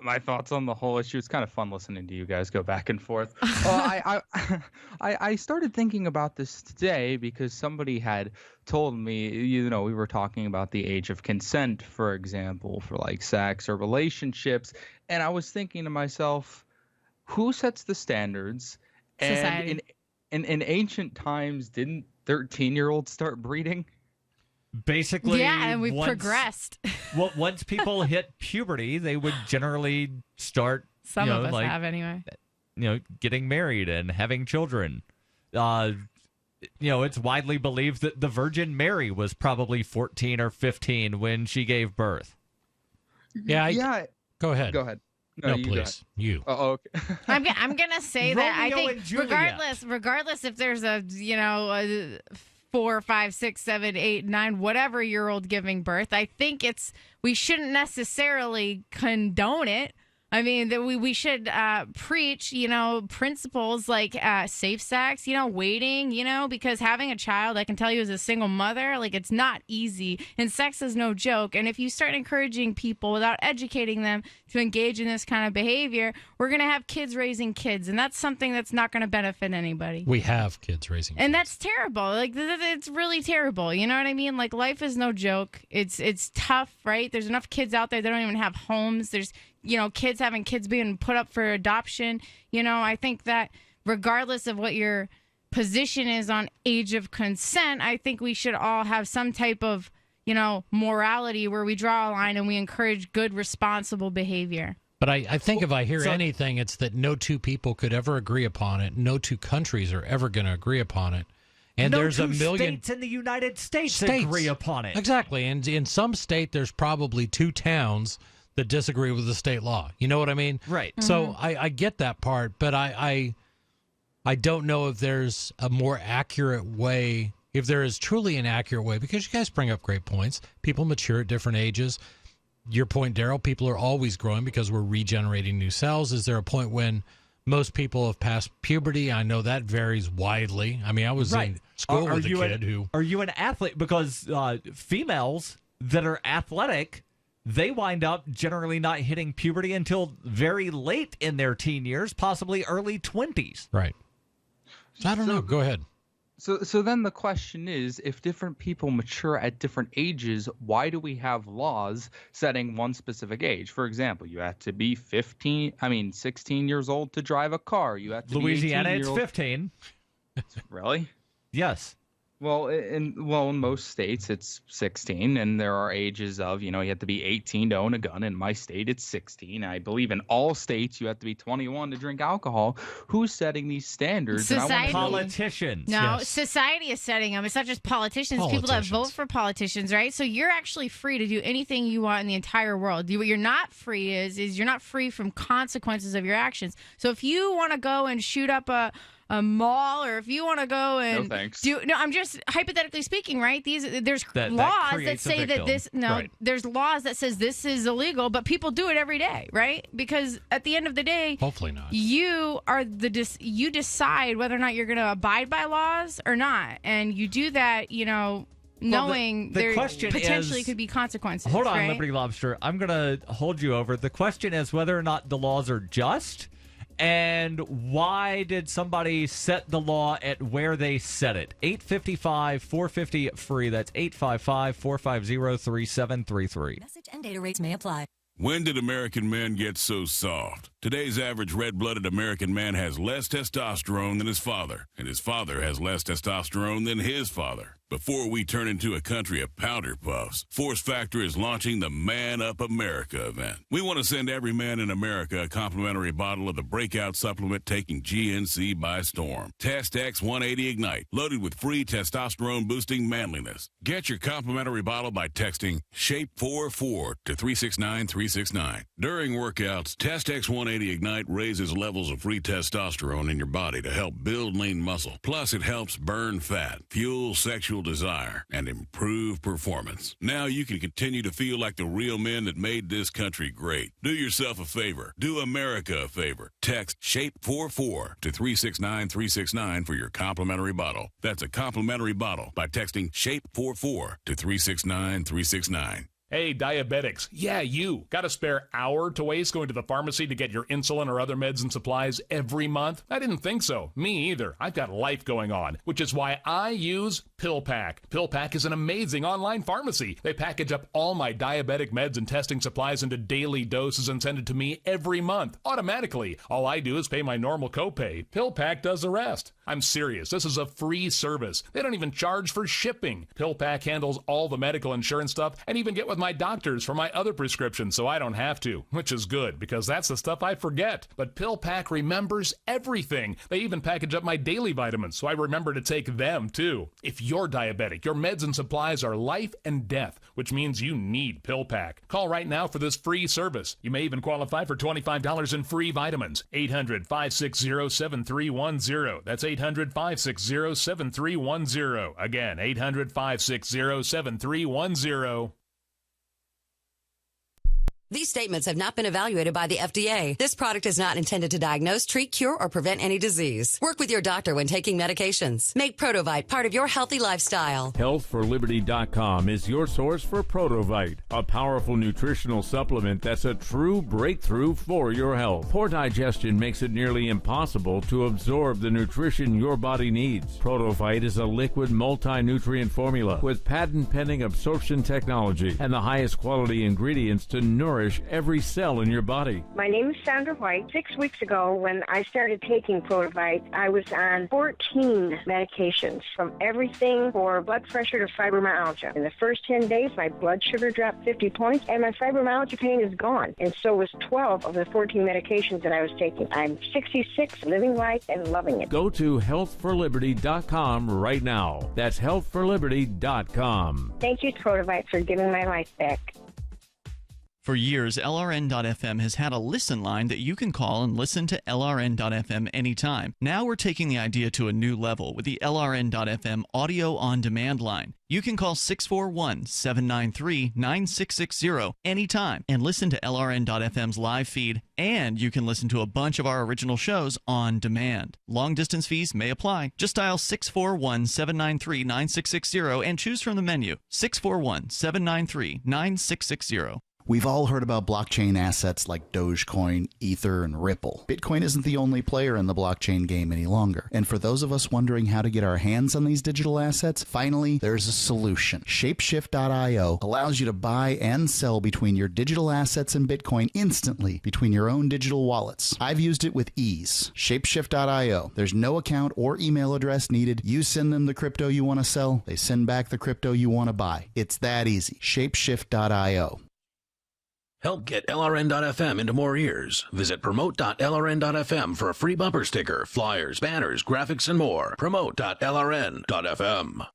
My thoughts on the whole issue. It's kind of fun listening to you guys go back and forth. I started thinking about this today because somebody had told me, we were talking about the age of consent, for example, for like sex or relationships. And I was thinking to myself, who sets the standards? Society. in ancient times, didn't 13-year-olds start breeding? Basically, yeah, and we've progressed. Well, once people hit puberty, they would generally start. Some of us have anyway. Getting married and having children. It's widely believed that the Virgin Mary was probably 14 or 15 when she gave birth. Yeah. Go ahead. Go ahead. No, you please. You. Oh, okay. I'm gonna say that I Romeo think and Juliet. regardless if there's a 4, 5, 6, 7, 8, 9, whatever year old giving birth, I think we shouldn't necessarily condone it. I mean, that we should preach, principles like safe sex, waiting, because having a child, I can tell you as a single mother, like it's not easy, and sex is no joke. And if you start encouraging people without educating them to engage in this kind of behavior, we're going to have kids raising kids, and that's something that's not going to benefit anybody. We have kids raising kids. And that's terrible. Like, it's really terrible. You know what I mean? Like, life is no joke. It's tough, right? There's enough kids out there that don't even have homes. There's kids having kids being put up for adoption. I think that regardless of what your position is on age of consent, I think we should all have some type of, morality where we draw a line and we encourage good, responsible behavior. But I think if I hear anything, it's that no two people could ever agree upon it. No two countries are ever going to agree upon it. And there's a million states in the United States agree upon it. Exactly. And in some state, there's probably 2 towns that disagree with the state law. You know what I mean? Right. So I get that part, but I don't know if there's a more accurate way, if there is truly an accurate way, because you guys bring up great points. People mature at different ages. Your point, Daryl, people are always growing because we're regenerating new cells. Is there a point when most people have passed puberty? I know that varies widely. I mean, I was in school with a kid who... Are you an athlete? Because females that are athletic, they wind up generally not hitting puberty until very late in their teen years, possibly early 20s. Right. So I don't know. Go ahead. So then the question is, if different people mature at different ages, why do we have laws setting one specific age? For example, you have to be 16 years old to drive a car. You have to Louisiana, be 18 it's years old. 15. Really? Yes. Well, in most states it's 16, and there are ages of, you have to be 18 to own a gun. In my state, it's 16. I believe in all states you have to be 21 to drink alcohol. Who's setting these standards? Society. Politicians. No, yes. Society is setting them. It's not just politicians. People that vote for politicians, right? So you're actually free to do anything you want in the entire world. What you're not free is you're not free from consequences of your actions. So if you want to go and shoot up a mall, or if you want to go and I'm just hypothetically speaking, right? There's laws that say that there's laws that says this is illegal, but people do it every day, right? Because at the end of the day, hopefully not. You are you decide whether or not you're going to abide by laws or not, and you do that, knowing the there question potentially is, could be consequences. Hold on, right? Liberty Lobster. I'm going to hold you over. The question is whether or not the laws are just. And why did somebody set the law at where they set it? 855-450-FREE. That's 855-450-3733. Message and data rates may apply. When did American men get so soft? Today's average red-blooded American man has less testosterone than his father, and his father has less testosterone than his father. Before we turn into a country of powder puffs, Force Factor is launching the Man Up America event. We want to send every man in America a complimentary bottle of the breakout supplement taking GNC by storm. Test X180 Ignite, loaded with free testosterone-boosting manliness. Get your complimentary bottle by texting SHAPE44 to 369369. During workouts, Test X180 Ignite raises levels of free testosterone in your body to help build lean muscle. Plus, it helps burn fat, fuel sexual desire, and improve performance. Now you can continue to feel like the real men that made this country great. Do yourself a favor. Do America a favor. Text SHAPE44 to 369369 for your complimentary bottle. That's a complimentary bottle by texting SHAPE44 to 369369. Hey, diabetics. Yeah, you. Got a spare hour to waste going to the pharmacy to get your insulin or other meds and supplies every month? I didn't think so. Me either. I've got life going on, which is why I use PillPack. PillPack is an amazing online pharmacy. They package up all my diabetic meds and testing supplies into daily doses and send it to me every month, automatically. All I do is pay my normal copay. PillPack does the rest. I'm serious. This is a free service. They don't even charge for shipping. PillPack handles all the medical insurance stuff and even get with my doctors for my other prescriptions so I don't have to, which is good because that's the stuff I forget. But PillPack remembers everything. They even package up my daily vitamins so I remember to take them too. If you're diabetic, your meds and supplies are life and death, which means you need PillPack. Call right now for this free service. You may even qualify for $25 in free vitamins. 800-560-7310. That's 800-560-7310. Again, 800-560-7310. These statements have not been evaluated by the FDA. This product is not intended to diagnose, treat, cure, or prevent any disease. Work with your doctor when taking medications. Make Protovite part of your healthy lifestyle. HealthForLiberty.com is your source for Protovite, a powerful nutritional supplement that's a true breakthrough for your health. Poor digestion makes it nearly impossible to absorb the nutrition your body needs. Protovite is a liquid multi-nutrient formula with patent-pending absorption technology and the highest quality ingredients to nourish every cell in your body. My name is Sandra White. 6 weeks ago, when I started taking Protovite, I was on 14 medications, from everything for blood pressure to fibromyalgia. In the first 10 days, my blood sugar dropped 50 points, and my fibromyalgia pain is gone. And so was 12 of the 14 medications that I was taking. I'm 66, living life and loving it. Go to HealthForLiberty.com right now. That's HealthForLiberty.com. Thank you, Protovite, for giving my life back. For years, LRN.FM has had a listen line that you can call and listen to LRN.FM anytime. Now we're taking the idea to a new level with the LRN.FM audio on demand line. You can call 641-793-9660 anytime and listen to LRN.FM's live feed, and you can listen to a bunch of our original shows on demand. Long distance fees may apply. Just dial 641-793-9660 and choose from the menu 641-793-9660. We've all heard about blockchain assets like Dogecoin, Ether, and Ripple. Bitcoin isn't the only player in the blockchain game any longer. And for those of us wondering how to get our hands on these digital assets, finally, there's a solution. Shapeshift.io allows you to buy and sell between your digital assets and Bitcoin instantly between your own digital wallets. I've used it with ease. Shapeshift.io. There's no account or email address needed. You send them the crypto you want to sell. They send back the crypto you want to buy. It's that easy. Shapeshift.io. Help get LRN.FM into more ears. Visit promote.lrn.fm for a free bumper sticker, flyers, banners, graphics, and more. Promote.lrn.fm.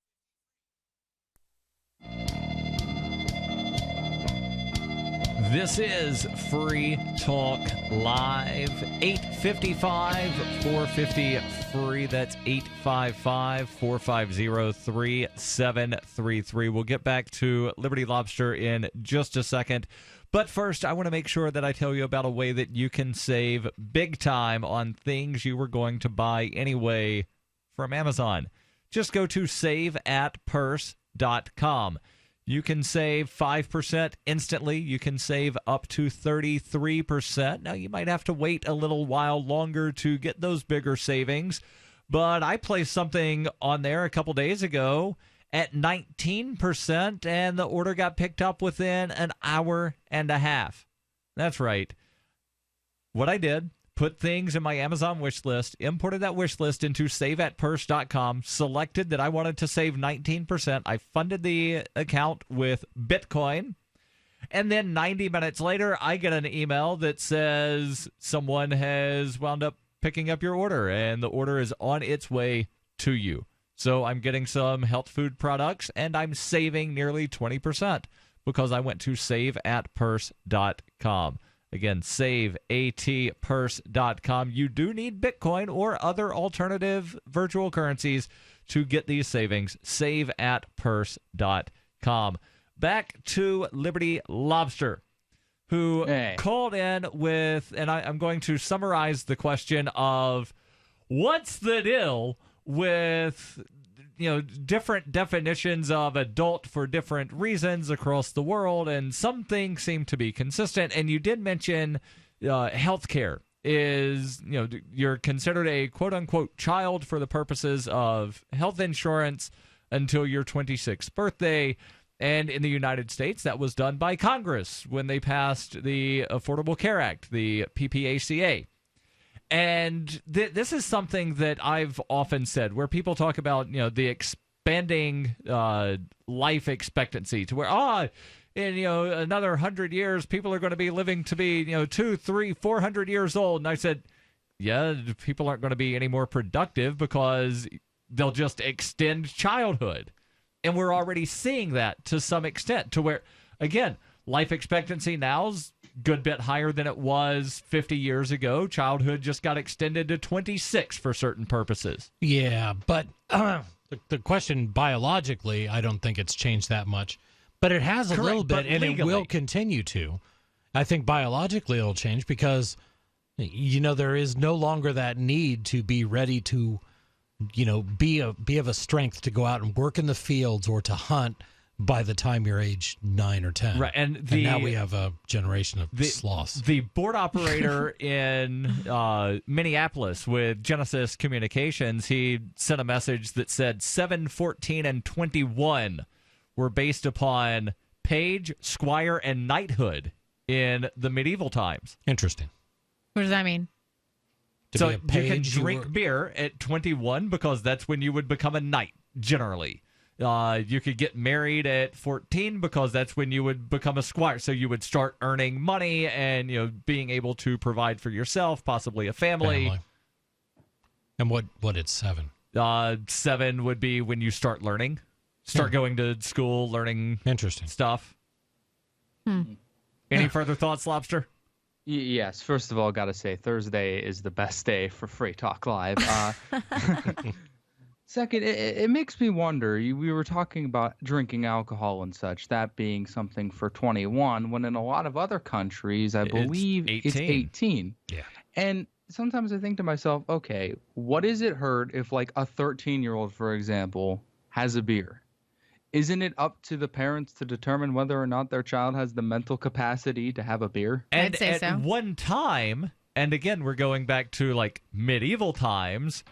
This is Free Talk Live, 855-450-FREE. That's 855-450-3733. We'll get back to Liberty Lobster in just a second. But first, I want to make sure that I tell you about a way that you can save big time on things you were going to buy anyway from Amazon. Just go to saveatpurse.com. You can save 5% instantly. You can save up to 33%. Now, you might have to wait a little while longer to get those bigger savings, but I placed something on there a couple days ago at 19%, and the order got picked up within an hour and a half. That's right. What I did, put things in my Amazon wish list, imported that wish list into saveatpurse.com, selected that I wanted to save 19%. I funded the account with Bitcoin, and then 90 minutes later, I get an email that says someone has wound up picking up your order, and the order is on its way to you. So I'm getting some health food products, and I'm saving nearly 20% because I went to saveatpurse.com. Again, saveatpurse.com. You do need Bitcoin or other alternative virtual currencies to get these savings. Saveatpurse.com. Back to Liberty Lobster, who called in with, and I'm going to summarize the question of, what's the deal with, different definitions of adult for different reasons across the world, and some things seem to be consistent. And you did mention healthcare is, you're considered a quote-unquote child for the purposes of health insurance, until your 26th birthday. And in the United States, that was done by Congress when they passed the Affordable Care Act, the PPACA. And this is something that I've often said, where people talk about, the expanding life expectancy to where, in another 100 years, people are going to be living to be 200, 300, 400 years old. And I said, yeah, people aren't going to be any more productive because they'll just extend childhood. And we're already seeing that to some extent, to where, again, life expectancy now's a good bit higher than it was 50 years ago. Childhood just got extended to 26 for certain purposes. Yeah, but the question biologically, I don't think it's changed that much. But it has a little bit, and legally, it will continue to. I think biologically it'll change because, there is no longer that need to be ready to, be of a strength to go out and work in the fields or to hunt by the time you're age 9 or 10. Right, and now we have a generation of sloths. The board operator in Minneapolis with Genesis Communications, he sent a message that said 7, 14, and 21 were based upon page, squire, and knighthood in the medieval times. Interesting. What does that mean? So you can drink beer at 21 because that's when you would become a knight, generally. You could get married at 14 because that's when you would become a squire. So you would start earning money and being able to provide for yourself, possibly a family. And what it's 7? 7 would be when you start learning. Start going to school, learning stuff. Any further thoughts, Lobster? Yes. First of all, got to say Thursday is the best day for Free Talk Live. Second, it makes me wonder. We were talking about drinking alcohol and such, that being something for 21, when in a lot of other countries, I believe it's 18. Yeah. And sometimes I think to myself, okay, what is it hurt if like a 13-year-old, for example, has a beer? Isn't it up to the parents to determine whether or not their child has the mental capacity to have a beer? And I'd say at one time, and again, we're going back to like medieval times,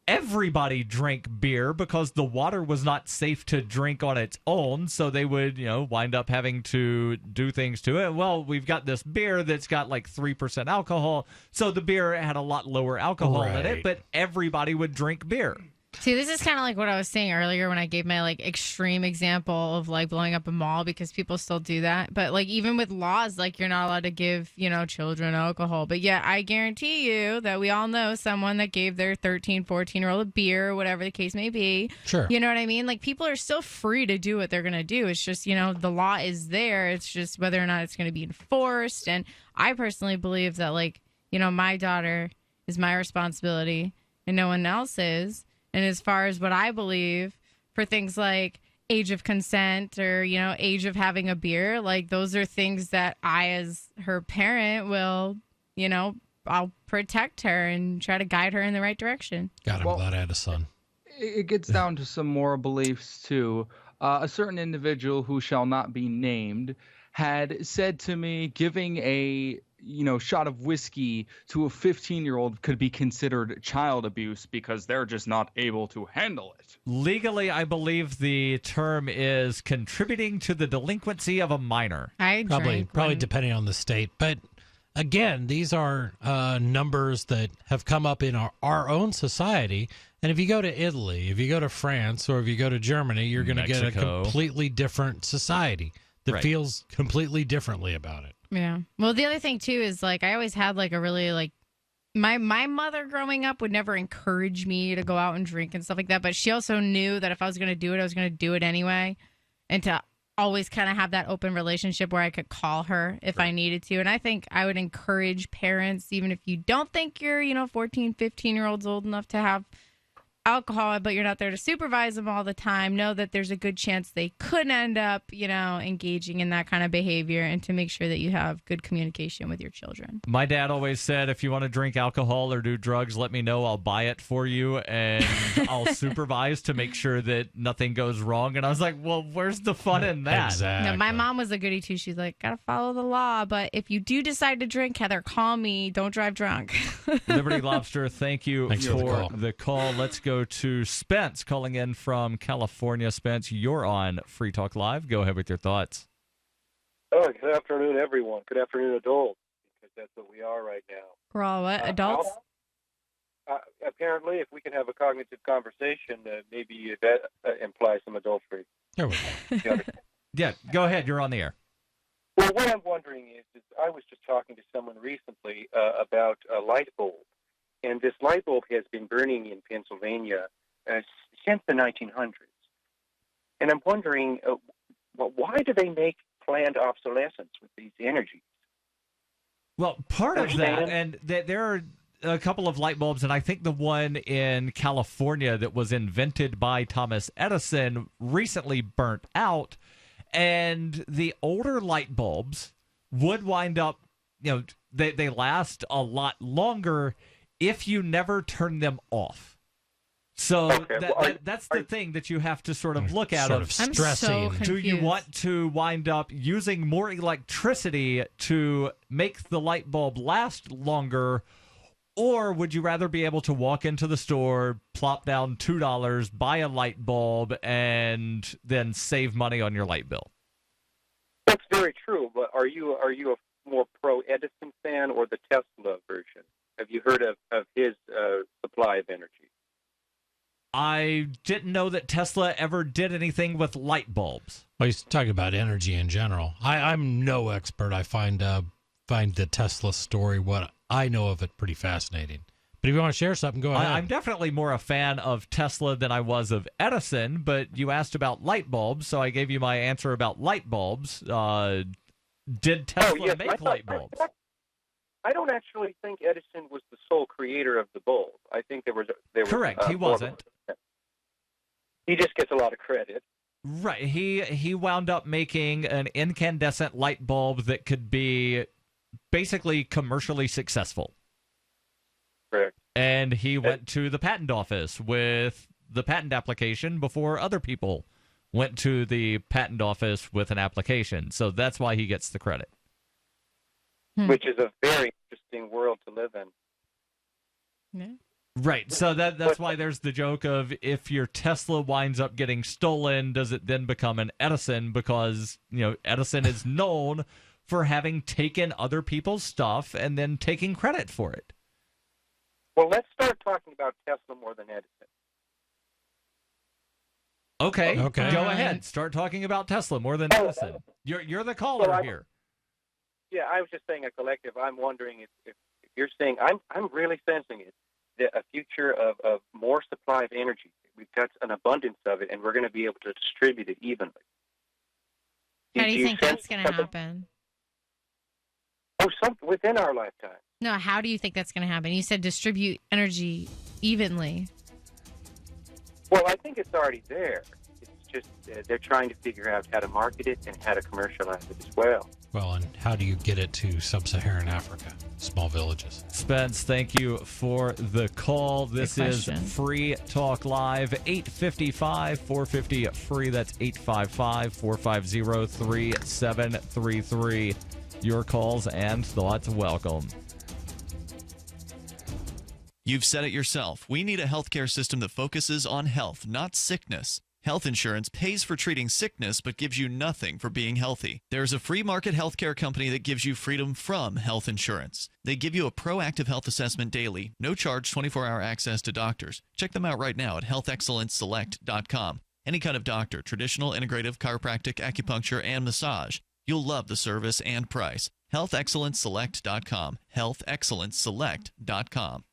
everybody drank beer because the water was not safe to drink on its own. So they would, wind up having to do things to it. Well, we've got this beer that's got like 3% alcohol. So the beer had a lot lower alcohol in it, but everybody would drink beer. See, this is kind of like what I was saying earlier when I gave my like extreme example of like blowing up a mall, because people still do that. But like even with laws, like you're not allowed to give, children alcohol. But yeah, I guarantee you that we all know someone that gave their 13, 14-year-old a beer or whatever the case may be. Sure. You know what I mean? Like people are still free to do what they're going to do. It's just, the law is there. It's just whether or not it's going to be enforced. And I personally believe that like, my daughter is my responsibility and no one else's. And as far as what I believe for things like age of consent or, age of having a beer, like those are things that I, as her parent, will, I'll protect her and try to guide her in the right direction. I'm glad I had a son. It gets down to some moral beliefs, too. A certain individual who shall not be named had said to me giving a shot of whiskey to a 15-year-old could be considered child abuse because they're just not able to handle it. Legally, I believe the term is contributing to the delinquency of a minor. Probably depending on the state. But again, these are numbers that have come up in our own society. And if you go to Italy, if you go to France, or if you go to Germany, you're going to get a completely different society that feels completely differently about it. Yeah. Well, the other thing, too, is, like, I always had, like, a really, like, my mother growing up would never encourage me to go out and drink and stuff like that. But she also knew that if I was going to do it, I was going to do it anyway. And to always kind of have that open relationship where I could call her if I needed to. And I think I would encourage parents, even if you don't think you're, 14, 15-year-olds old enough to have alcohol, but you're not there to supervise them all the time, know that there's a good chance they could end up, engaging in that kind of behavior, and to make sure that you have good communication with your children. My dad always said, if you want to drink alcohol or do drugs, let me know. I'll buy it for you, and I'll supervise to make sure that nothing goes wrong. And I was like, well, where's the fun in that? Exactly. No, my mom was a goodie, too. She's like, gotta follow the law, but if you do decide to drink, Heather, call me. Don't drive drunk. Liberty Lobster, thank you for the call. Let's go go to Spence calling in from California. Spence, you're on Free Talk Live. Go ahead with your thoughts. Oh, good afternoon, everyone. Good afternoon, adults, because that's what we are right now. We're all what? Adults? Apparently, if we can have a cognitive conversation, maybe that implies some adultery. There we go. Yeah, go ahead. You're on the air. Well, what I'm wondering is I was just talking to someone recently about a light bulb, and this light bulb has been burning in Pennsylvania since the 1900s. And I'm wondering, why do they make planned obsolescence with these energies? Well, part of that, and there are a couple of light bulbs, and I think the one in California that was invented by Thomas Edison recently burnt out, and the older light bulbs would wind up, they last a lot longer if you never turn them off. So that's the thing that you have to sort of look at. Sort of stressing. I'm so confused. Do you want to wind up using more electricity to make the light bulb last longer, or would you rather be able to walk into the store, plop down $2, buy a light bulb, and then save money on your light bill? That's very true, but are you a more pro-Edison fan or the Tesla version? Have you heard of his supply of energy? I didn't know that Tesla ever did anything with light bulbs. Well, he's talking about energy in general. I'm no expert. I find the Tesla story, what I know of it, pretty fascinating. But if you want to share something, go ahead. I'm definitely more a fan of Tesla than I was of Edison, but you asked about light bulbs, so I gave you my answer about light bulbs. Did Tesla make light bulbs? I don't actually think Edison was the sole creator of the bulb. I think there was correct. He wasn't. He just gets a lot of credit. Right. He wound up making an incandescent light bulb that could be basically commercially successful. Correct. And he went to the patent office with the patent application before other people went to the patent office with an application. So that's why he gets the credit. Which is a very interesting world to live in. Yeah. Right. So that's why there's the joke of if your Tesla winds up getting stolen, does it then become an Edison? Because, Edison is known for having taken other people's stuff and then taking credit for it. Well, let's start talking about Tesla more than Edison. Okay. Go ahead. Start talking about Tesla more than Edison. You're the caller here. Yeah, I was just saying a collective. I'm wondering if you're saying, I'm really sensing it, a future of more supply of energy. We've got an abundance of it, and we're going to be able to distribute it evenly. How do you think that's going to happen? Oh, within our lifetime. No, how do you think that's going to happen? You said distribute energy evenly. Well, I think it's already there. It's just they're trying to figure out how to market it and how to commercialize it as well. Well, and how do you get it to sub-Saharan Africa, small villages? Spence, thank you for the call. This is Free Talk Live, 855-450-FREE. That's 855-450-3733. Your calls and thoughts welcome. You've said it yourself. We need a healthcare system that focuses on health, not sickness. Health insurance pays for treating sickness but gives you nothing for being healthy. There's a free market healthcare company that gives you freedom from health insurance. They give you a proactive health assessment daily, no charge 24-hour access to doctors. Check them out right now at healthexcellenceselect.com. Any kind of doctor, traditional, integrative, chiropractic, acupuncture, and massage. You'll love the service and price. healthexcellenceselect.com. healthexcellenceselect.com.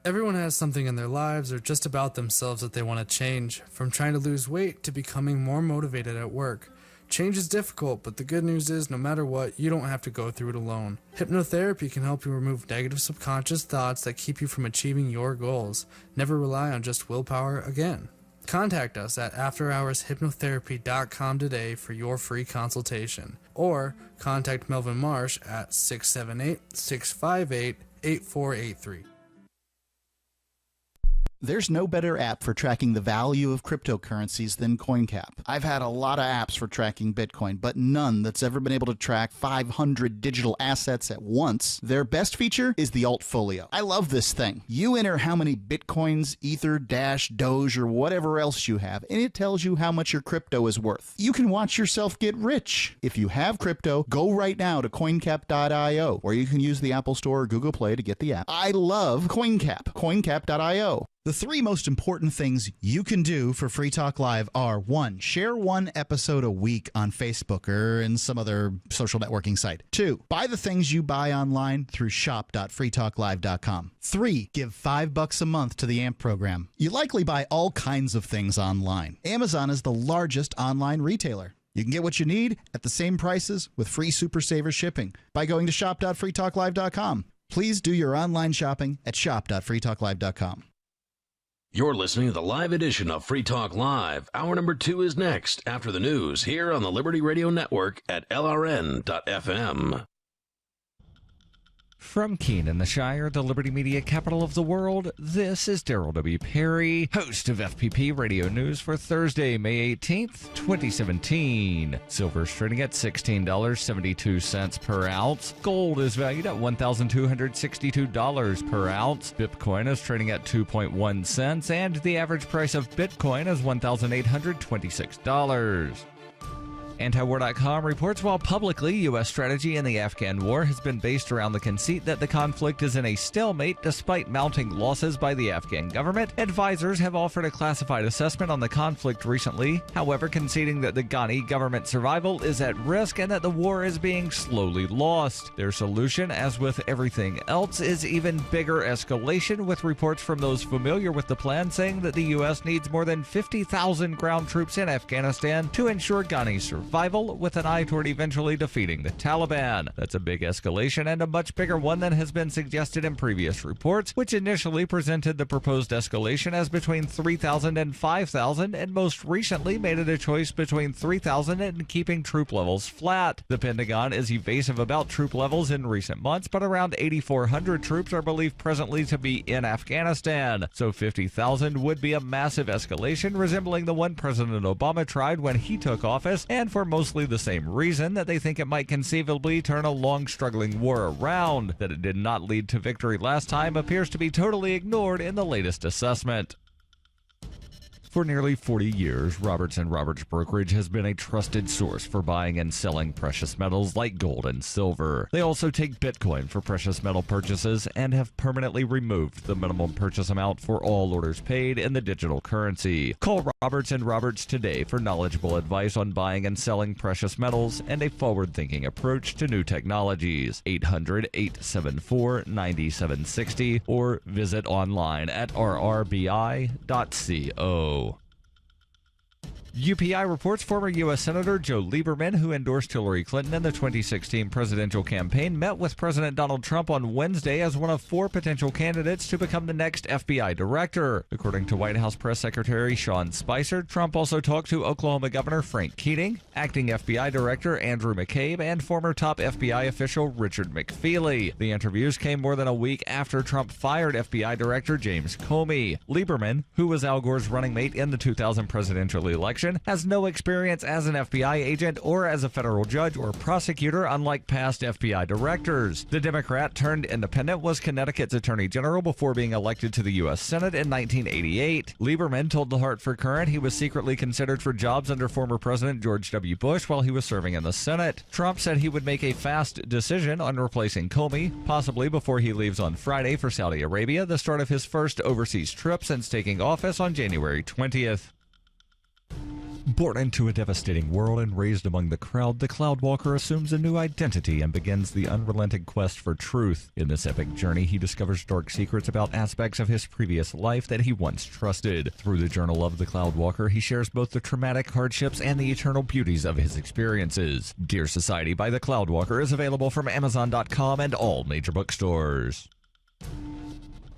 Everyone has something in their lives or just about themselves that they want to change, from trying to lose weight to becoming more motivated at work. Change is difficult, but the good news is no matter what, you don't have to go through it alone. Hypnotherapy can help you remove negative subconscious thoughts that keep you from achieving your goals. Never rely on just willpower again. Contact us at afterhourshypnotherapy.com today for your free consultation, or contact Melvin Marsh at 678-658-8483. There's no better app for tracking the value of cryptocurrencies than CoinCap. I've had a lot of apps for tracking Bitcoin, but none that's ever been able to track 500 digital assets at once. Their best feature is the Altfolio. I love this thing. You enter how many Bitcoins, Ether, Dash, Doge, or whatever else you have, and it tells you how much your crypto is worth. You can watch yourself get rich. If you have crypto, go right now to coincap.io, or you can use the Apple Store or Google Play to get the app. I love CoinCap. coincap.io. The three most important things you can do for Free Talk Live are: 1. Share one episode a week on Facebook or in some other social networking site. 2. Buy the things you buy online through shop.freetalklive.com. 3. Give $5 a month to the AMP program. You likely buy all kinds of things online. Amazon is the largest online retailer. You can get what you need at the same prices with free Super Saver shipping by going to shop.freetalklive.com. Please do your online shopping at shop.freetalklive.com. You're listening to the live edition of Free Talk Live. Hour number 2 is next after the news here on the Liberty Radio Network at LRN.FM. From Keene in the Shire, the Liberty Media capital of the world, this is Daryl W. Perry, host of FPP Radio News for Thursday, May 18th, 2017. Silver is trading at $16.72 per ounce. Gold is valued at $1,262 per ounce. Bitcoin is trading at 2.1 cents, and the average price of Bitcoin is $1,826. Antiwar.com reports while publicly U.S. strategy in the Afghan war has been based around the conceit that the conflict is in a stalemate despite mounting losses by the Afghan government, advisors have offered a classified assessment on the conflict recently, however conceding that the Ghani government survival is at risk and that the war is being slowly lost. Their solution, as with everything else, is even bigger escalation, with reports from those familiar with the plan saying that the U.S. needs more than 50,000 ground troops in Afghanistan to ensure Ghani's survival, with an eye toward eventually defeating the Taliban. That's a big escalation and a much bigger one than has been suggested in previous reports, which initially presented the proposed escalation as between 3,000 and 5,000, and most recently made it a choice between 3,000 and keeping troop levels flat. The Pentagon is evasive about troop levels in recent months, but around 8,400 troops are believed presently to be in Afghanistan, so 50,000 would be a massive escalation, resembling the one President Obama tried when he took office, and for mostly the same reason, that they think it might conceivably turn a long struggling war around. That it did not lead to victory last time appears to be totally ignored in the latest assessment. For nearly 40 years, Roberts & Roberts Brokerage has been a trusted source for buying and selling precious metals like gold and silver. They also take Bitcoin for precious metal purchases and have permanently removed the minimum purchase amount for all orders paid in the digital currency. Call Roberts & Roberts today for knowledgeable advice on buying and selling precious metals and a forward-thinking approach to new technologies. 800-874-9760 or visit online at rrbi.co. UPI reports former U.S. Senator Joe Lieberman, who endorsed Hillary Clinton in the 2016 presidential campaign, met with President Donald Trump on Wednesday as one of 4 potential candidates to become the next FBI director. According to White House Press Secretary Sean Spicer, Trump also talked to Oklahoma Governor Frank Keating, acting FBI Director Andrew McCabe, and former top FBI official Richard McFeely. The interviews came more than a week after Trump fired FBI Director James Comey. Lieberman, who was Al Gore's running mate in the 2000 presidential election, has no experience as an FBI agent or as a federal judge or prosecutor, unlike past FBI directors. The Democrat turned independent was Connecticut's Attorney General before being elected to the U.S. Senate in 1988. Lieberman told the Hartford Courant he was secretly considered for jobs under former President George W. Bush while he was serving in the Senate. Trump said he would make a fast decision on replacing Comey, possibly before he leaves on Friday for Saudi Arabia, the start of his first overseas trip since taking office on January 20th. Born into a devastating world and raised among the crowd, the Cloudwalker assumes a new identity and begins the unrelenting quest for truth. In this epic journey, he discovers dark secrets about aspects of his previous life that he once trusted. Through the Journal of the Cloudwalker, he shares both the traumatic hardships and the eternal beauties of his experiences. Dear Society by the Cloudwalker is available from Amazon.com and all major bookstores.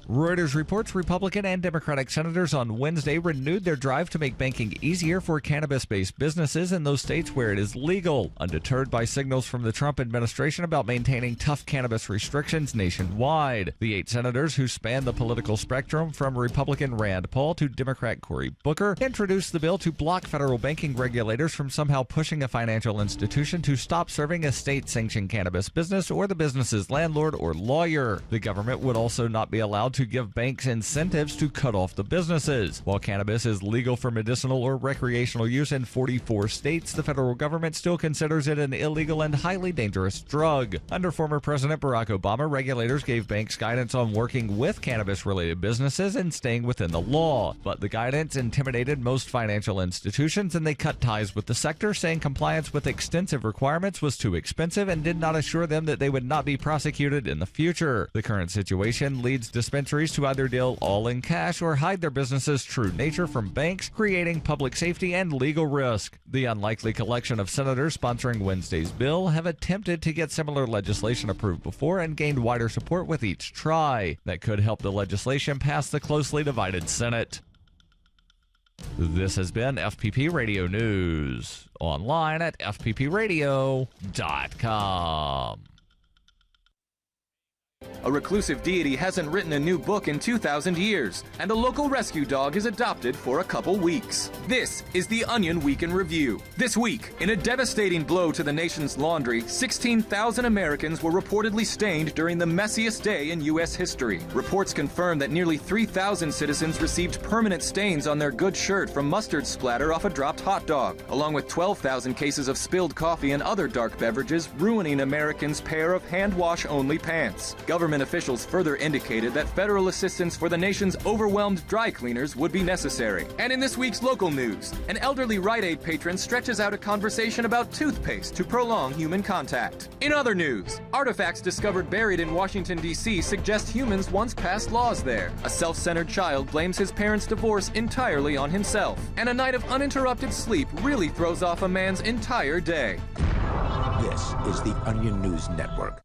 Reuters reports Republican and Democratic senators on Wednesday renewed their drive to make banking easier for cannabis-based businesses in those states where it is legal, undeterred by signals from the Trump administration about maintaining tough cannabis restrictions nationwide. The 8 senators, who span the political spectrum from Republican Rand Paul to Democrat Cory Booker, introduced the bill to block federal banking regulators from somehow pushing a financial institution to stop serving a state-sanctioned cannabis business or the business's landlord or lawyer. The government would also not be allowed to give banks incentives to cut off the businesses. While cannabis is legal for medicinal or recreational use in 44 states, the federal government still considers it an illegal and highly dangerous drug. Under former President Barack Obama, regulators gave banks guidance on working with cannabis-related businesses and staying within the law. But the guidance intimidated most financial institutions, and they cut ties with the sector, saying compliance with extensive requirements was too expensive and did not assure them that they would not be prosecuted in the future. The current situation leads dispensaries to either deal all in cash or hide their business's true nature from banks, creating public safety and legal risk. The unlikely collection of senators sponsoring Wednesday's bill have attempted to get similar legislation approved before and gained wider support with each try. That could help the legislation pass the closely divided Senate. This has been FPP Radio News, online at fppradio.com. A reclusive deity hasn't written a new book in 2,000 years, and a local rescue dog is adopted for a couple weeks. This is the Onion Week in Review. This week, in a devastating blow to the nation's laundry, 16,000 Americans were reportedly stained during the messiest day in U.S. history. Reports confirm that nearly 3,000 citizens received permanent stains on their good shirt from mustard splatter off a dropped hot dog, along with 12,000 cases of spilled coffee and other dark beverages, ruining Americans' pair of hand-wash-only pants. Government officials further indicated that federal assistance for the nation's overwhelmed dry cleaners would be necessary. And in this week's local news, an elderly Rite Aid patron stretches out a conversation about toothpaste to prolong human contact. In other news, artifacts discovered buried in Washington, D.C. suggest humans once passed laws there. A self-centered child blames his parents' divorce entirely on himself. And a night of uninterrupted sleep really throws off a man's entire day. This is the Onion News Network.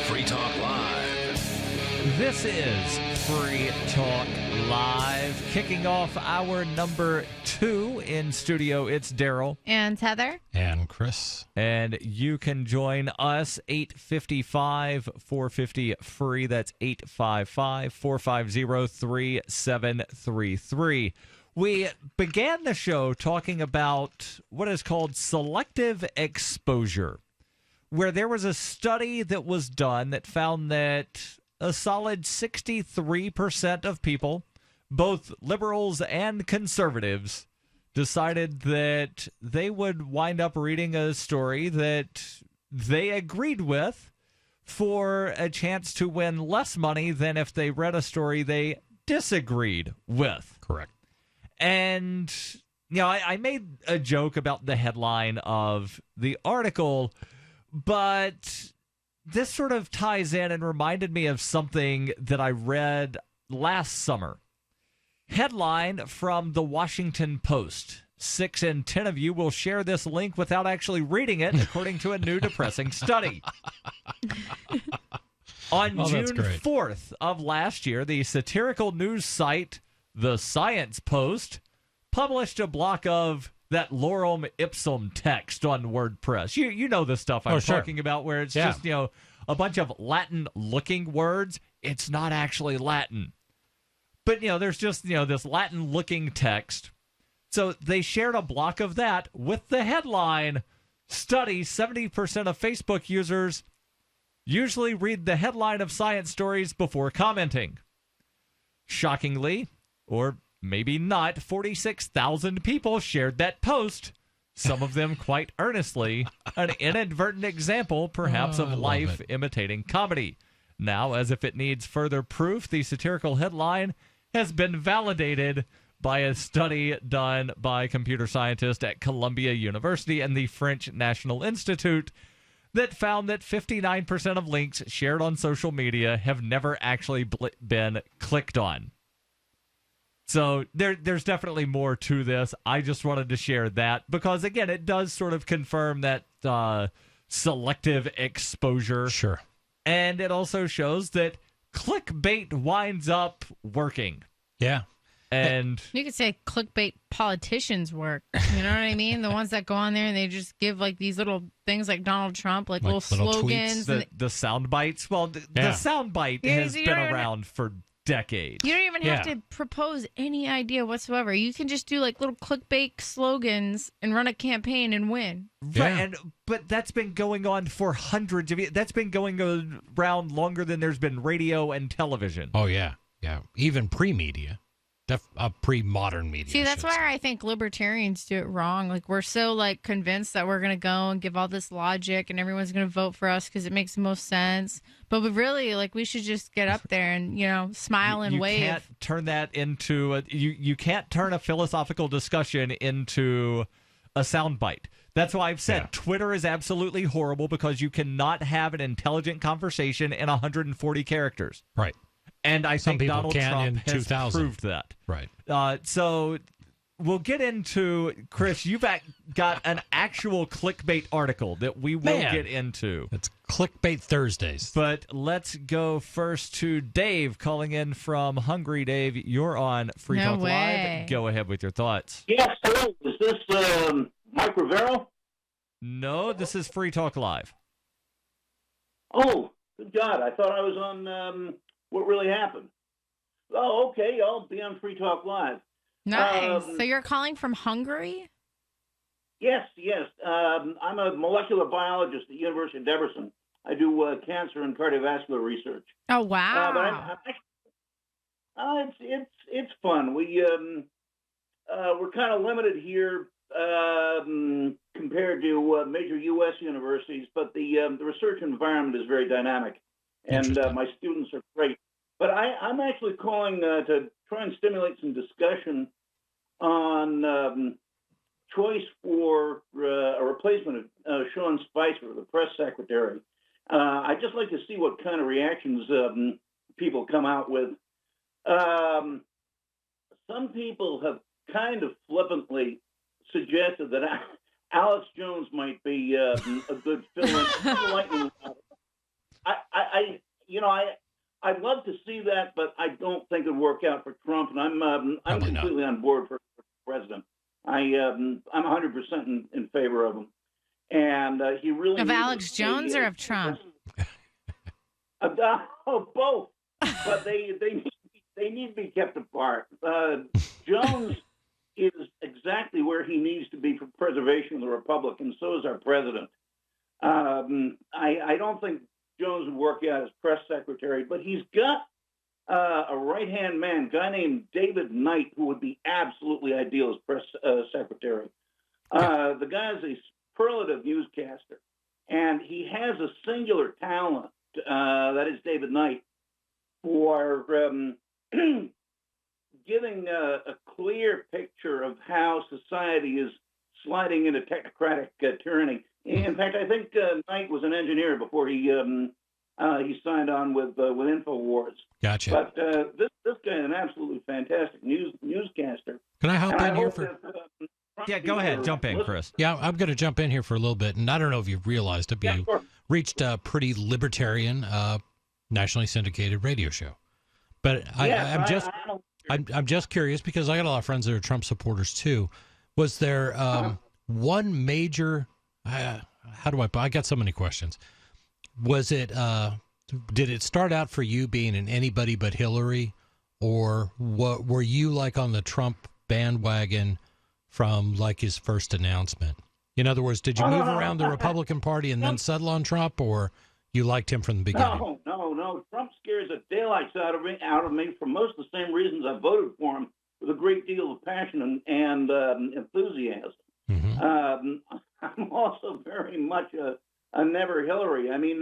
Free Talk Live. This is Free Talk Live. Kicking off hour number 2 in studio, it's Daryl. And Heather. And Chris. And you can join us 855-450-FREE. That's 855-450-3733. We began the show talking about what is called selective exposure, where there was a study that was done that found that a solid 63% of people, both liberals and conservatives, decided that they would wind up reading a story that they agreed with for a chance to win less money than if they read a story they disagreed with. Correct. And, you know, I made a joke about the headline of the article, but this sort of ties in and reminded me of something that I read last summer. Headline from the Washington Post. 6 in 10 of you will share this link without actually reading it, according to a new depressing study. On June 4th of last year, the satirical news site The Science Post published a block of that lorem ipsum text on WordPress. You know the stuff I'm talking about, where it's just, you know, a bunch of Latin-looking words. It's not actually Latin. But, you know, there's just, you know, this Latin-looking text. So they shared a block of that with the headline, study 70% of Facebook users usually read the headline of science stories before commenting. Shockingly, or maybe not, 46,000 people shared that post, some of them quite earnestly, an inadvertent example, perhaps, of life imitating comedy. Now, as if it needs further proof, the satirical headline has been validated by a study done by computer scientists at Columbia University and the French National Institute that found that 59% of links shared on social media have never actually been clicked on. So there's definitely more to this. I just wanted to share that because, again, it does sort of confirm that selective exposure. Sure. And it also shows that clickbait winds up working. Yeah. And you could say clickbait politicians work. You know what I mean? The ones that go on there and they just give like these little things like Donald Trump, like little slogans. The sound bites. Well, the sound bite has been around for decades. You don't even have to propose any idea whatsoever. You can just do like little clickbait slogans and run a campaign and win. Right, but that's been going on for hundreds of years. That's been going around longer than there's been radio and television. Oh, yeah. Yeah. Even pre-media. Pre-modern media. See, that's why I think libertarians do it wrong. Like, we're so, like, convinced that we're going to go and give all this logic and everyone's going to vote for us because it makes the most sense. But we really, like, we should just get up there and, you know, smile and wave. You can't turn that into you can't turn a philosophical discussion into a soundbite. That's why I've said Twitter is absolutely horrible because you cannot have an intelligent conversation in 140 characters. Right. And I think Donald Trump has 2000. proved that. Right. So we'll get into, Chris, you've got an actual clickbait article that we will get into. It's Clickbait Thursdays. But let's go first to Dave calling in from Hungary. Dave, you're on Free Talk Live. Go ahead with your thoughts. Yes, hello. Is this Mike Rivero? No, this is Free Talk Live. Oh, good God. I thought I was on... What really happened? Oh, okay. I'll be on Free Talk Live. Nice. So you're calling from Hungary? Yes. I'm a molecular biologist at the University of Debrecen. I do cancer and cardiovascular research. Oh, wow. But it's fun. We're kind of limited here compared to major U.S. universities, but the research environment is very dynamic. And my students are great. But I'm actually calling to try and stimulate some discussion on choice for a replacement of Sean Spicer, the press secretary. I'd just like to see what kind of reactions people come out with. Some people have kind of flippantly suggested that Alex Jones might be a good fill-in. I'd love to see that, but I don't think it'd work out for Trump, and I'm completely on board for president. I'm 100% in favor of him, and he really of Alex Jones or of Trump. Both, but they need to be kept apart. Jones is exactly where he needs to be for preservation of the republic, and so is our president. I don't think Jones would work out as press secretary, but he's got a right-hand man, a guy named David Knight, who would be absolutely ideal as press secretary. The guy is a superlative newscaster, and he has a singular talent, that is David Knight, for giving a clear picture of how society is sliding into technocratic tyranny. In fact, I think Knight was an engineer before he signed on with InfoWars. Gotcha. But this guy is an absolutely fantastic newscaster. Can I hop in here for? Go ahead. Jump in, Chris. Yeah, I'm going to jump in here for a little bit, and I don't know if you've realized it, but you reached a pretty libertarian, nationally syndicated radio show. But I'm just curious because I got a lot of friends that are Trump supporters too. Was there one major? I got so many questions. Was it? Did it start out for you being an anybody but Hillary, or what were you like on the Trump bandwagon from like his first announcement? In other words, did you move around the Republican Party and then settle on Trump, or you liked him from the beginning? No. Trump scares the daylights out of me for most of the same reasons I voted for him, with a great deal of passion and enthusiasm. Mm-hmm. I'm also very much a never Hillary. I mean,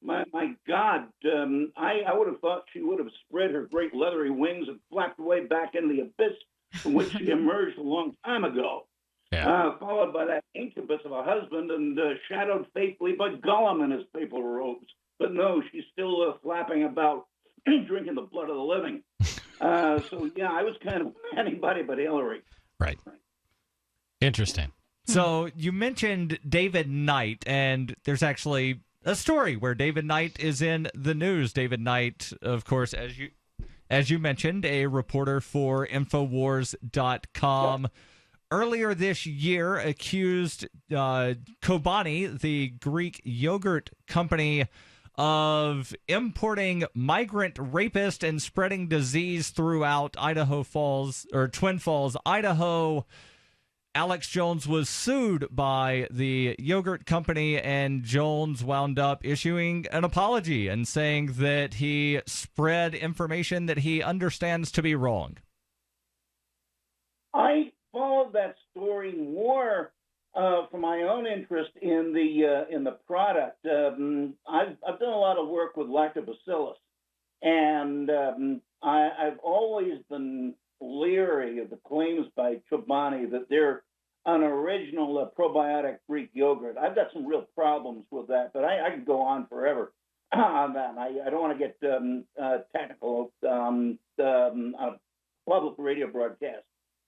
my God, I would have thought she would have spread her great leathery wings and flapped away back into the abyss from which she emerged a long time ago. Yeah. Followed by that incubus of a husband and shadowed faithfully by Gollum in his papal robes. But no, she's still flapping about, drinking the blood of the living. So, yeah, I was kind of anybody but Hillary. Right. Interesting. So you mentioned David Knight, and there's actually a story where David Knight is in the news. David Knight, of course, as you mentioned, a reporter for Infowars.com. Yep. Earlier this year, accused Kobani, the Greek yogurt company, of importing migrant rapists and spreading disease throughout Twin Falls, Idaho. Alex Jones was sued by the yogurt company, and Jones wound up issuing an apology and saying that he spread information that he understands to be wrong. I followed that story more for my own interest in the product. I've done a lot of work with lactobacillus, and I've always been leery of the claims by Chobani that they're an original probiotic Greek yogurt. I've got some real problems with that, but I could go on forever on that. I don't want to get technical on a public radio broadcast,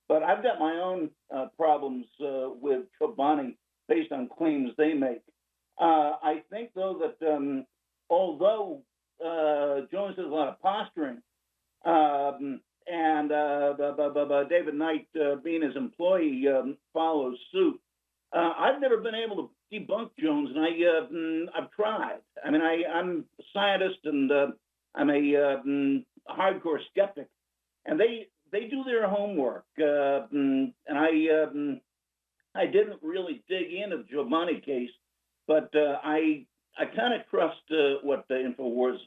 but I've got my own problems with Chobani based on claims they make. I think, though, that although Jones does a lot of posturing, and David Knight, being his employee, follows suit. I've never been able to debunk Jones, and I've tried. I mean, I'm a scientist, and I'm a hardcore skeptic, and they do their homework. And I didn't really dig into the Giovanni case, but I kind of trust what the Infowars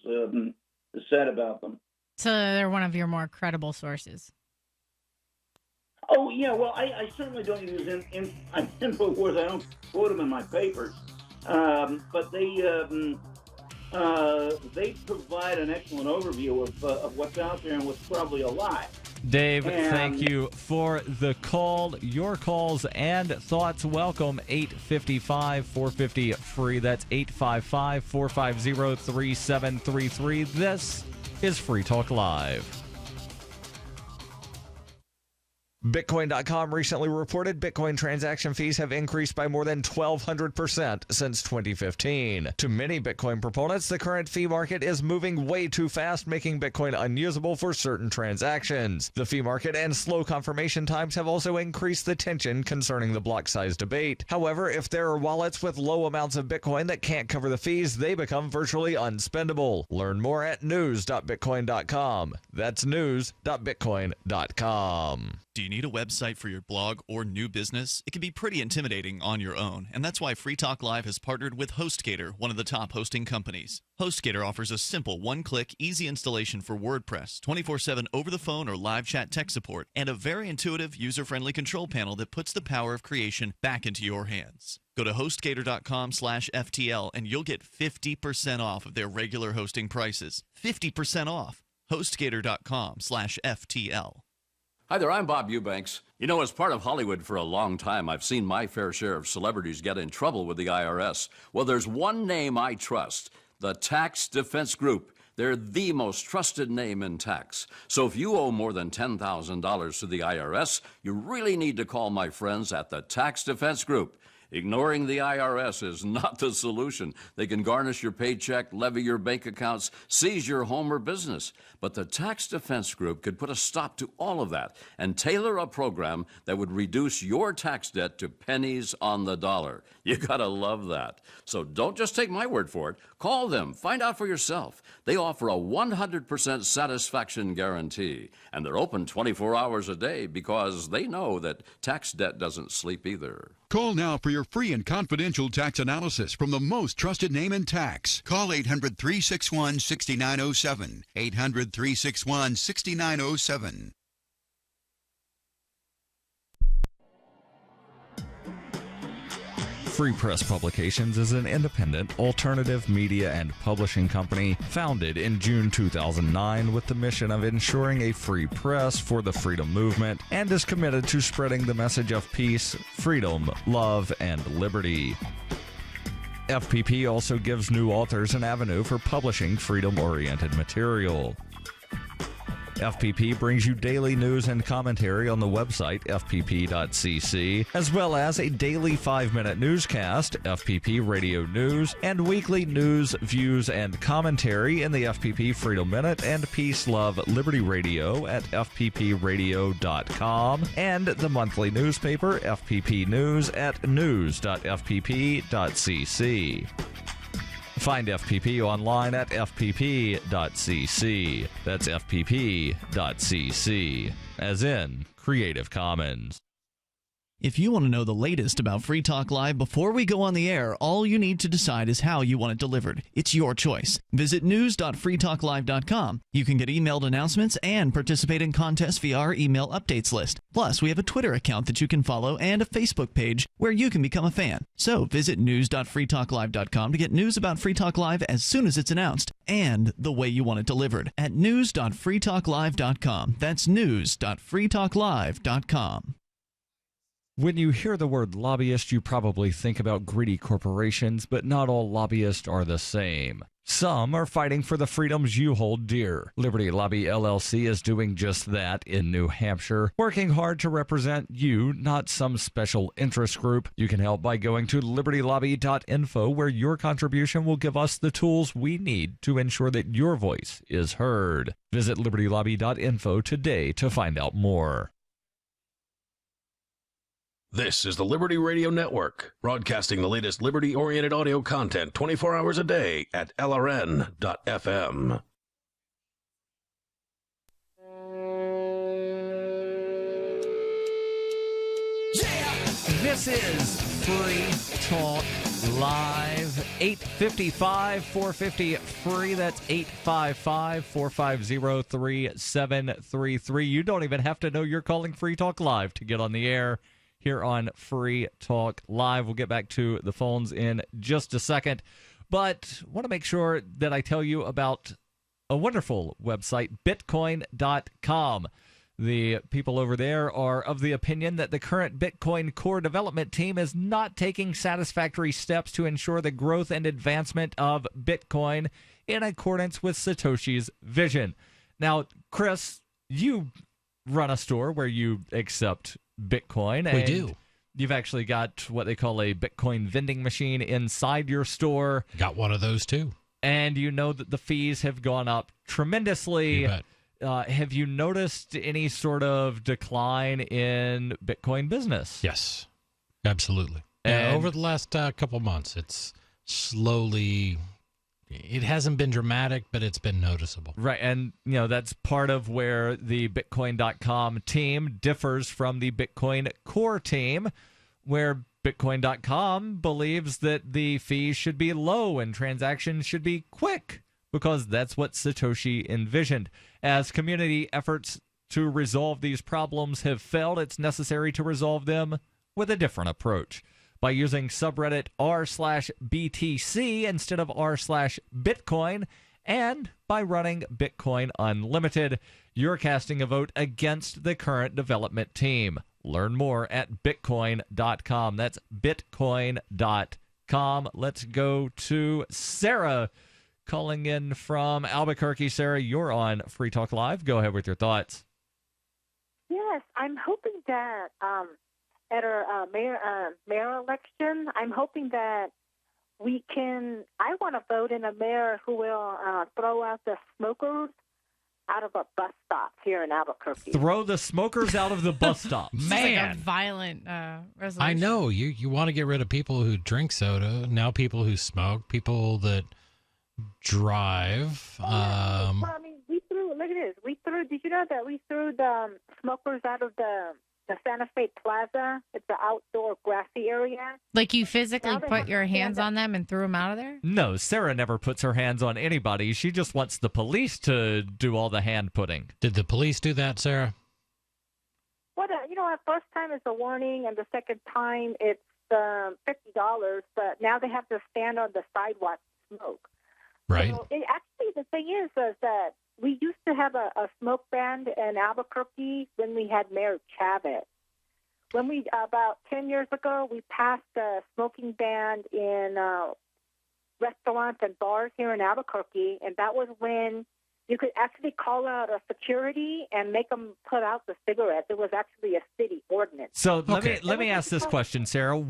said about them. So they're one of your more credible sources. Oh, yeah. Well, I certainly don't use Infowars. I don't quote them in my papers. But they provide an excellent overview of what's out there and what's probably a lie. Dave, thank you for the call. Your calls and thoughts welcome. 855-450-FREE. That's 855-450-3733. This is Free Talk Live. Bitcoin.com recently reported Bitcoin transaction fees have increased by more than 1,200% since 2015. To many Bitcoin proponents, the current fee market is moving way too fast, making Bitcoin unusable for certain transactions. The fee market and slow confirmation times have also increased the tension concerning the block size debate. However, if there are wallets with low amounts of Bitcoin that can't cover the fees, they become virtually unspendable. Learn more at news.bitcoin.com. That's news.bitcoin.com. Do you need a website for your blog or new business? It can be pretty intimidating on your own, and that's why Free Talk Live has partnered with HostGator, one of the top hosting companies. HostGator offers a simple one-click, easy installation for WordPress, 24/7 over-the-phone or live chat tech support, and a very intuitive, user-friendly control panel that puts the power of creation back into your hands. Go to HostGator.com/FTL and you'll get 50% off of their regular hosting prices. 50% off. HostGator.com/FTL. Hi there, I'm Bob Eubanks. You know, as part of Hollywood for a long time, I've seen my fair share of celebrities get in trouble with the IRS. Well, there's one name I trust, the Tax Defense Group. They're the most trusted name in tax. So if you owe more than $10,000 to the IRS, you really need to call my friends at the Tax Defense Group. Ignoring the IRS is not the solution. They can garnish your paycheck, levy your bank accounts, seize your home or business. But the Tax Defense Group could put a stop to all of that and tailor a program that would reduce your tax debt to pennies on the dollar. You gotta love that. So don't just take my word for it. Call them. Find out for yourself. They offer a 100% satisfaction guarantee. And they're open 24 hours a day because they know that tax debt doesn't sleep either. Call now for your free and confidential tax analysis from the most trusted name in tax. Call 800-361-6907. 800-361-6907. Free Press Publications is an independent, alternative media and publishing company founded in June 2009 with the mission of ensuring a free press for the freedom movement and is committed to spreading the message of peace, freedom, love, and liberty. FPP also gives new authors an avenue for publishing freedom-oriented material. FPP brings you daily news and commentary on the website, fpp.cc, as well as a daily 5-minute newscast, FPP Radio News, and weekly news, views, and commentary in the FPP Freedom Minute and Peace, Love, Liberty Radio at fppradio.com, and the monthly newspaper, FPP News, at news.fpp.cc. Find FPP online at fpp.cc. That's fpp.cc, as in Creative Commons. If you want to know the latest about Free Talk Live before we go on the air, all you need to decide is how you want it delivered. It's your choice. Visit news.freetalklive.com. You can get emailed announcements and participate in contests via our email updates list. Plus, we have a Twitter account that you can follow and a Facebook page where you can become a fan. So visit news.freetalklive.com to get news about Free Talk Live as soon as it's announced and the way you want it delivered at news.freetalklive.com. That's news.freetalklive.com. When you hear the word lobbyist, you probably think about greedy corporations, but not all lobbyists are the same. Some are fighting for the freedoms you hold dear. Liberty Lobby LLC is doing just that in New Hampshire, working hard to represent you, not some special interest group. You can help by going to libertylobby.info, where your contribution will give us the tools we need to ensure that your voice is heard. Visit libertylobby.info today to find out more. This is the Liberty Radio Network, broadcasting the latest liberty-oriented audio content 24 hours a day at LRN.FM. This is Free Talk Live, 855-450-FREE. That's 855-450-3733. You don't even have to know you're calling Free Talk Live to get on the air here on Free Talk Live. We'll get back to the phones in just a second, but want to make sure that I tell you about a wonderful website, Bitcoin.com. The people over there are of the opinion that the current Bitcoin core development team is not taking satisfactory steps to ensure the growth and advancement of Bitcoin in accordance with Satoshi's vision. Now, Chris, you run a store where you accept Bitcoin. We do. You've actually got what they call a Bitcoin vending machine inside your store. Got one of those too. And you know that the fees have gone up tremendously. You bet. Have you noticed any sort of decline in Bitcoin business? Yes, absolutely. And over the last couple months, it's slowly. It hasn't been dramatic, but it's been noticeable. Right, and that's part of where the Bitcoin.com team differs from the Bitcoin core team, where Bitcoin.com believes that the fees should be low and transactions should be quick, because that's what Satoshi envisioned. As community efforts to resolve these problems have failed, it's necessary to resolve them with a different approach. By using subreddit r/BTC instead of r/Bitcoin, and by running Bitcoin Unlimited, you're casting a vote against the current development team. Learn more at bitcoin.com. That's bitcoin.com. Let's go to Sarah calling in from Albuquerque. Sarah, you're on Free Talk Live. Go ahead with your thoughts. Yes, I'm hoping that at our mayor election, I'm hoping that I want to vote in a mayor who will throw out the smokers out of a bus stop here in Albuquerque. Throw the smokers out of the bus stop. Man. Like a violent resolution. I know. You want to get rid of people who drink soda, now people who smoke, people that drive. Well, I mean, look at this. Did you know that we threw the smokers out of the Santa Fe Plaza? It's an outdoor grassy area. Like you physically put your hands on them and threw them out of there? No, Sarah never puts her hands on anybody. She just wants the police to do all the hand putting. Did the police do that, Sarah? Well, at first time it's a warning, and the second time it's $50. But now they have to stand on the sidewalk and smoke. Right. So actually, the thing is that we used to have a smoke ban in Albuquerque when we had Mayor Chavez. About 10 years ago, we passed a smoking ban in restaurants and bars here in Albuquerque, and that was when you could actually call out a security and make them put out the cigarettes. It was actually a city ordinance. So let me ask this question, Sarah.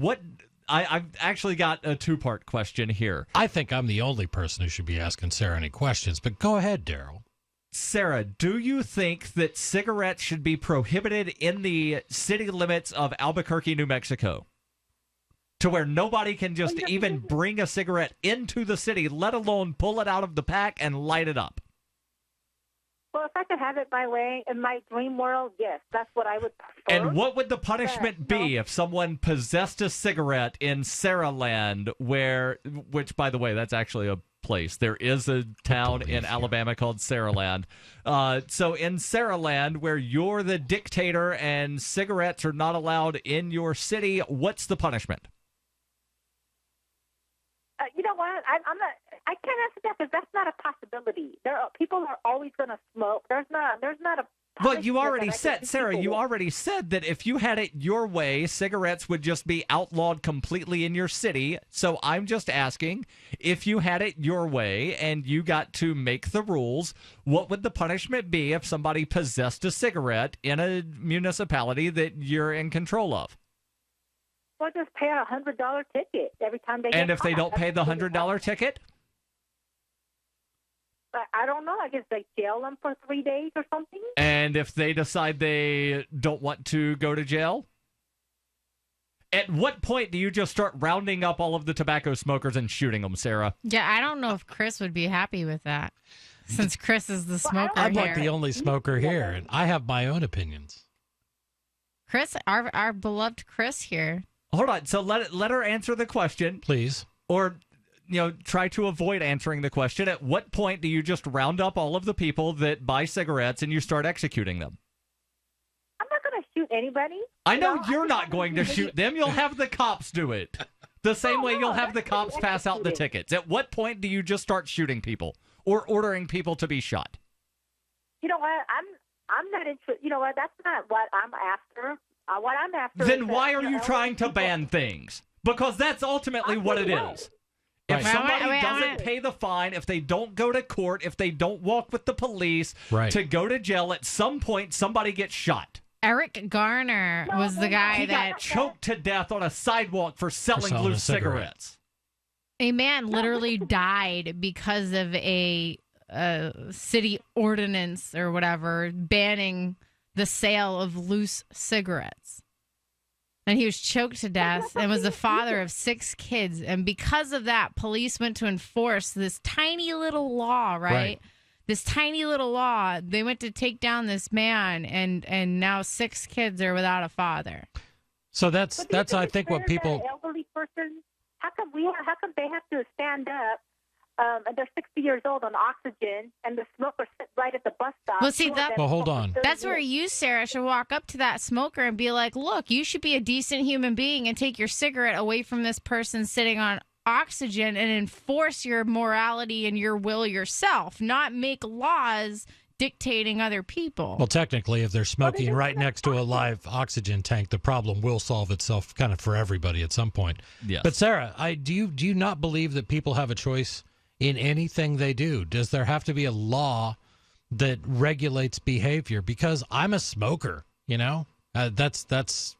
I've actually got a two-part question here. I think I'm the only person who should be asking Sarah any questions, but go ahead, Daryl. Sarah, do you think that cigarettes should be prohibited in the city limits of Albuquerque, New Mexico? To where nobody can just even bring a cigarette into the city, let alone pull it out of the pack and light it up? Well, if I could have it my way, in my dream world, yes, that's what I would prefer. And what would the punishment be if someone possessed a cigarette in Saraland, which, by the way, that's actually a place. There is a town in Alabama called Saraland. So in Saraland, where you're the dictator and cigarettes are not allowed in your city, what's the punishment? You know what? I can't answer that because that's not a possibility. People are always going to smoke. There's not a. Well, you already said, Sarah, you already said that if you had it your way, cigarettes would just be outlawed completely in your city. So I'm just asking, if you had it your way and you got to make the rules, what would the punishment be if somebody possessed a cigarette in a municipality that you're in control of? Well, just pay a $100 ticket every time they get And if they caught. don't pay the $100 ticket? I don't know. I guess they jail them for 3 days or something. And if they decide they don't want to go to jail? At what point do you just start rounding up all of the tobacco smokers and shooting them, Sarah? Yeah, I don't know if Chris would be happy with that, since Chris is the smoker I'm here. like the only smoker here, and I have my own opinions. Chris, our beloved Chris here. Hold on. So let her answer the question. Please. Or, try to avoid answering the question. At what point do you just round up all of the people that buy cigarettes and you start executing them? I'm not going to shoot anybody. I know you're not going to shoot them. You'll have the cops do it. The same way you'll have the cops pass out the tickets. At what point do you just start shooting people or ordering people to be shot? You know what? I'm not interested. You know what? That's not what I'm after. What I'm after. Then why are you trying to ban things? Because that's ultimately what it is. If somebody doesn't pay the fine, if they don't go to court, if they don't walk with the police to go to jail, at some point somebody gets shot. Eric Garner was the guy that got choked to death on a sidewalk for selling loose cigarettes. A man literally died because of a city ordinance or whatever banning the sale of loose cigarettes. And he was choked to death and was the father of 6 kids. And because of that, police went to enforce this tiny little law, right? This tiny little law. They went to take down this man, and now 6 kids are without a father. So that's I think what people. Elderly person. How come they have to stand up? And they're 60 years old on oxygen, and the smoker sits right at the bus stop. Well, see, hold on. That's where you, Sarah, should walk up to that smoker and be like, look, you should be a decent human being and take your cigarette away from this person sitting on oxygen and enforce your morality and your will yourself, not make laws dictating other people. Well, technically, if they're smoking right next to a live oxygen tank, the problem will solve itself kind of for everybody at some point. Yes. But Sarah, do you not believe that people have a choice in anything they do? Does there have to be a law that regulates behavior? Because I'm a smoker, that's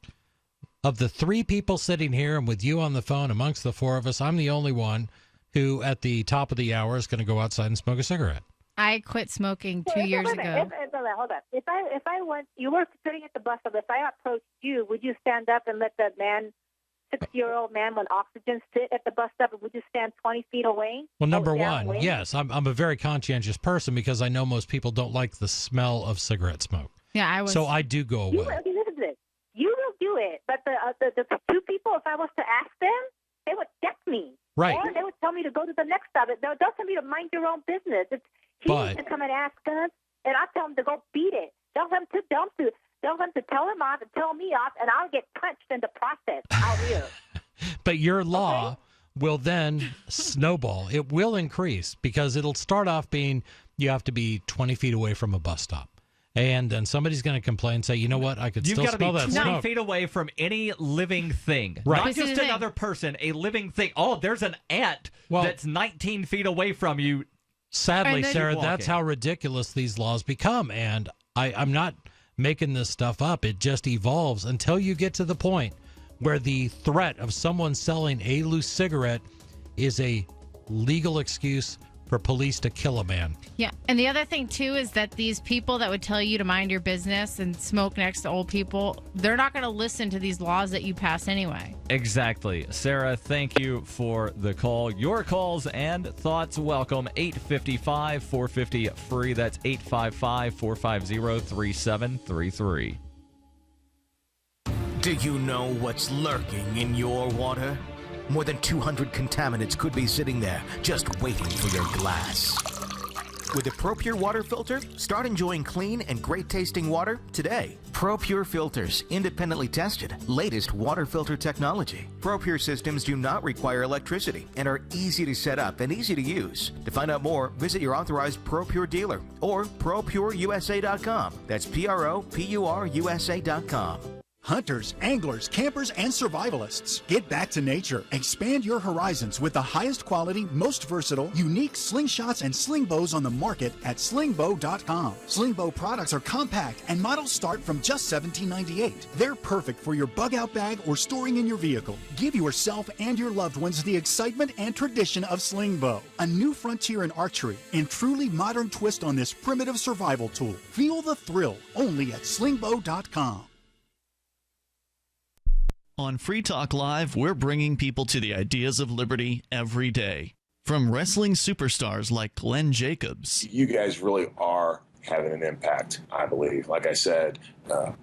of the 3 people sitting here and with you on the phone amongst the 4 of us, I'm the only one who at the top of the hour is going to go outside and smoke a cigarette. I quit smoking 2 years ago. Hold on. If I went, you were sitting at the bus stop. If I approached you, would you stand up and let the man, 60-year-old man with oxygen, sit at the bus stop? Would you stand 20 feet away? Well, number one, yes, I'm a very conscientious person because I know most people don't like the smell of cigarette smoke. Yeah, I was. So I do go away. You will do it, but the 2 people, if I was to ask them, they would check me. Right. Or they would tell me to go to the next stop. They'll tell me to mind your own business. He needs to come and ask us, and I'll tell him to go beat it. Tell him to tell him off and tell me off, and I'll get punched in the process out here. But your law will then snowball. It will increase because it'll start off being you have to be 20 feet away from a bus stop. And then somebody's going to complain and say, you know what, I could still smell that smoke. You've got to be 20 feet away from any living thing. Right. Not just another person, a living thing. Oh, there's an ant that's 19 feet away from you. Sadly, Sarah, that's how ridiculous these laws become. And I'm not making this stuff up. It just evolves until you get to the point where the threat of someone selling a loose cigarette is a legal excuse for police to kill a man. Yeah. And the other thing, too, is that these people that would tell you to mind your business and smoke next to old people, they're not going to listen to these laws that you pass anyway. Exactly. Sarah, thank you for the call. Your calls and thoughts welcome. 855-450-FREE. That's 855-450-3733. Do you know what's lurking in your water? More than 200 contaminants could be sitting there, just waiting for your glass. With a ProPure water filter, start enjoying clean and great-tasting water today. ProPure filters, independently tested, latest water filter technology. ProPure systems do not require electricity and are easy to set up and easy to use. To find out more, visit your authorized ProPure dealer or ProPureUSA.com. That's ProPureUSA.com. Hunters, anglers, campers, and survivalists, get back to nature. Expand your horizons with the highest quality, most versatile, unique slingshots and sling bows on the market at slingbow.com. Slingbow products are compact and models start from just $17.98. They're perfect for your bug out bag or storing in your vehicle. Give yourself and your loved ones the excitement and tradition of Slingbow, a new frontier in archery and truly modern twist on this primitive survival tool. Feel the thrill only at slingbow.com. On Free Talk Live, we're bringing people to the ideas of liberty every day. From wrestling superstars like Glenn Jacobs. You guys really are having an impact, I believe. Like I said,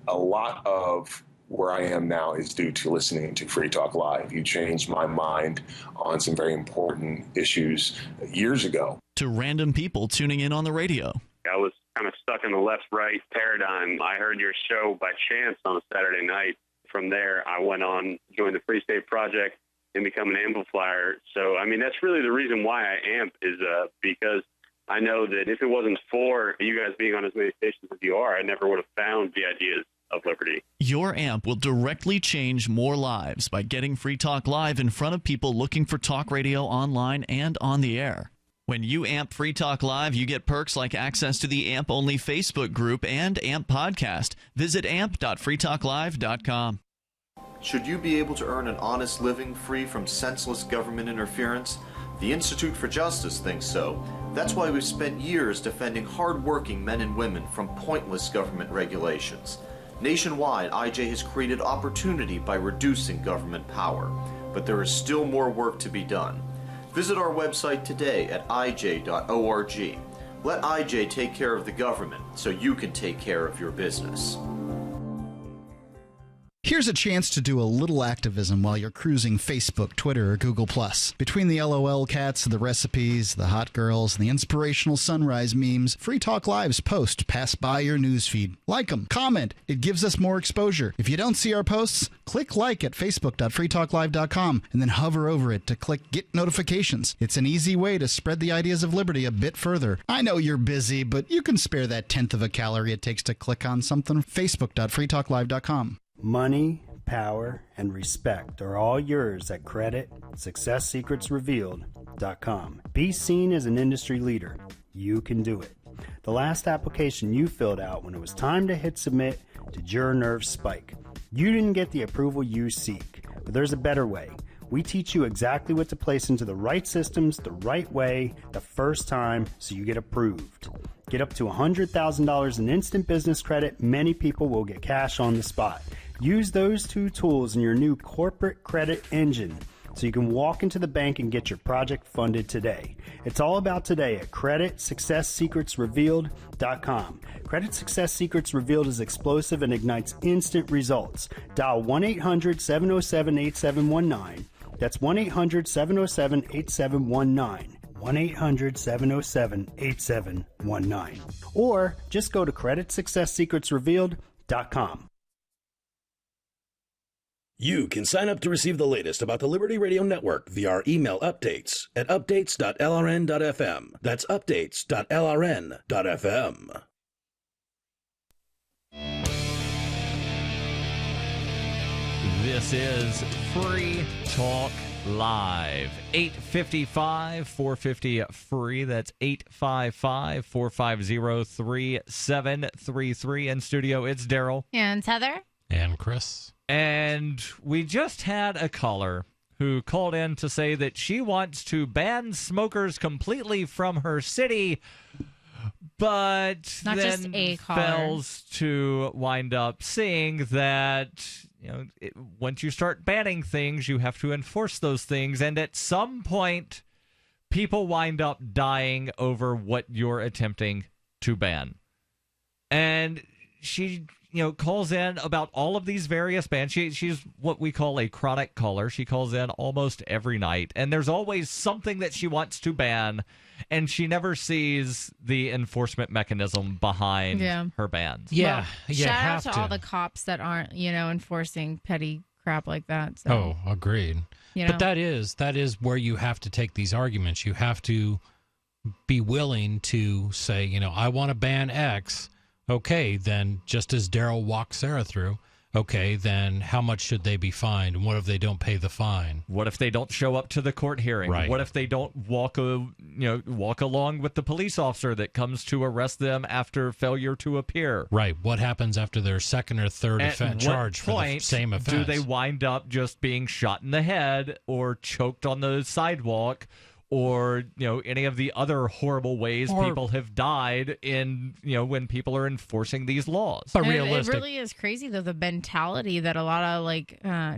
a lot of where I am now is due to listening to Free Talk Live. You changed my mind on some very important issues years ago. To random people tuning in on the radio. I was kind of stuck in the left-right paradigm. I heard your show by chance on a Saturday night. From there, I went on, joined the Free State Project, and become an amplifier. So, I mean, that's really the reason why I amp is because I know that if it wasn't for you guys being on as many stations as you are, I never would have found the ideas of liberty. Your amp will directly change more lives by getting Free Talk Live in front of people looking for talk radio online and on the air. When you amp Free Talk Live, you get perks like access to the AMP-only Facebook group and AMP podcast. Visit amp.freetalklive.com. Should you be able to earn an honest living free from senseless government interference? The Institute for Justice thinks so. That's why we've spent years defending hard-working men and women from pointless government regulations. Nationwide, IJ has created opportunity by reducing government power. But there is still more work to be done. Visit our website today at ij.org. Let IJ take care of the government so you can take care of your business. Here's a chance to do a little activism while you're cruising Facebook, Twitter, or Google+. Between the LOL cats, the recipes, the hot girls, and the inspirational sunrise memes, Free Talk Live's posts pass by your newsfeed. Like them, comment. It gives us more exposure. If you don't see our posts, click like at facebook.freetalklive.com and then hover over it to click Get Notifications. It's an easy way to spread the ideas of liberty a bit further. I know you're busy, but you can spare that 1/10 of a calorie it takes to click on something. Facebook.freetalklive.com. Money, power, and respect are all yours at CreditSuccessSecretsRevealed.com. Be seen as an industry leader. You can do it. The last application you filled out when it was time to hit submit did your nerves spike. You didn't get the approval you seek, but there's a better way. We teach you exactly what to place into the right systems the right way the first time so you get approved. Get up to $100,000 in instant business credit. Many people will get cash on the spot. Use those two tools in your new corporate credit engine so you can walk into the bank and get your project funded today. It's all about today at CreditSuccessSecretsRevealed.com. Credit Success Secrets Revealed is explosive and ignites instant results. Dial 1-800-707-8719. That's 1-800-707-8719. 1-800-707-8719. Or just go to CreditSuccessSecretsRevealed.com. You can sign up to receive the latest about the Liberty Radio Network via our email updates at updates.lrn.fm. That's updates.lrn.fm. This is Free Talk Live. 855-450-FREE. That's 855-450-3733. In studio, it's Daryl. And Heather. And Chris. And we just had a caller who called in to say that she wants to ban smokers completely from her city, but Not then just a caller. fails to wind up seeing that, once you start banning things, you have to enforce those things, and at some point, people wind up dying over what you're attempting to ban. And she calls in about all of these various bans. She's what we call a chronic caller. She calls in almost every night, and there's always something that she wants to ban, and she never sees the enforcement mechanism behind her bans. Yeah, Shout out to all the cops that aren't, enforcing petty crap like that. So, Oh, agreed. But that is where you have to take these arguments. You have to be willing to say, I want to ban X. Okay, then just as Daryl walked Sarah through, okay, then how much should they be fined? And what if they don't pay the fine? What if they don't show up to the court hearing? Right. What if they don't walk along with the police officer that comes to arrest them after failure to appear? Right. What happens after their second or third charge for the same offense? Do they wind up just being shot in the head or choked on the sidewalk? Or, any of the other horrible ways people have died in, when people are enforcing these laws. But it really is crazy, though, the mentality that a lot of,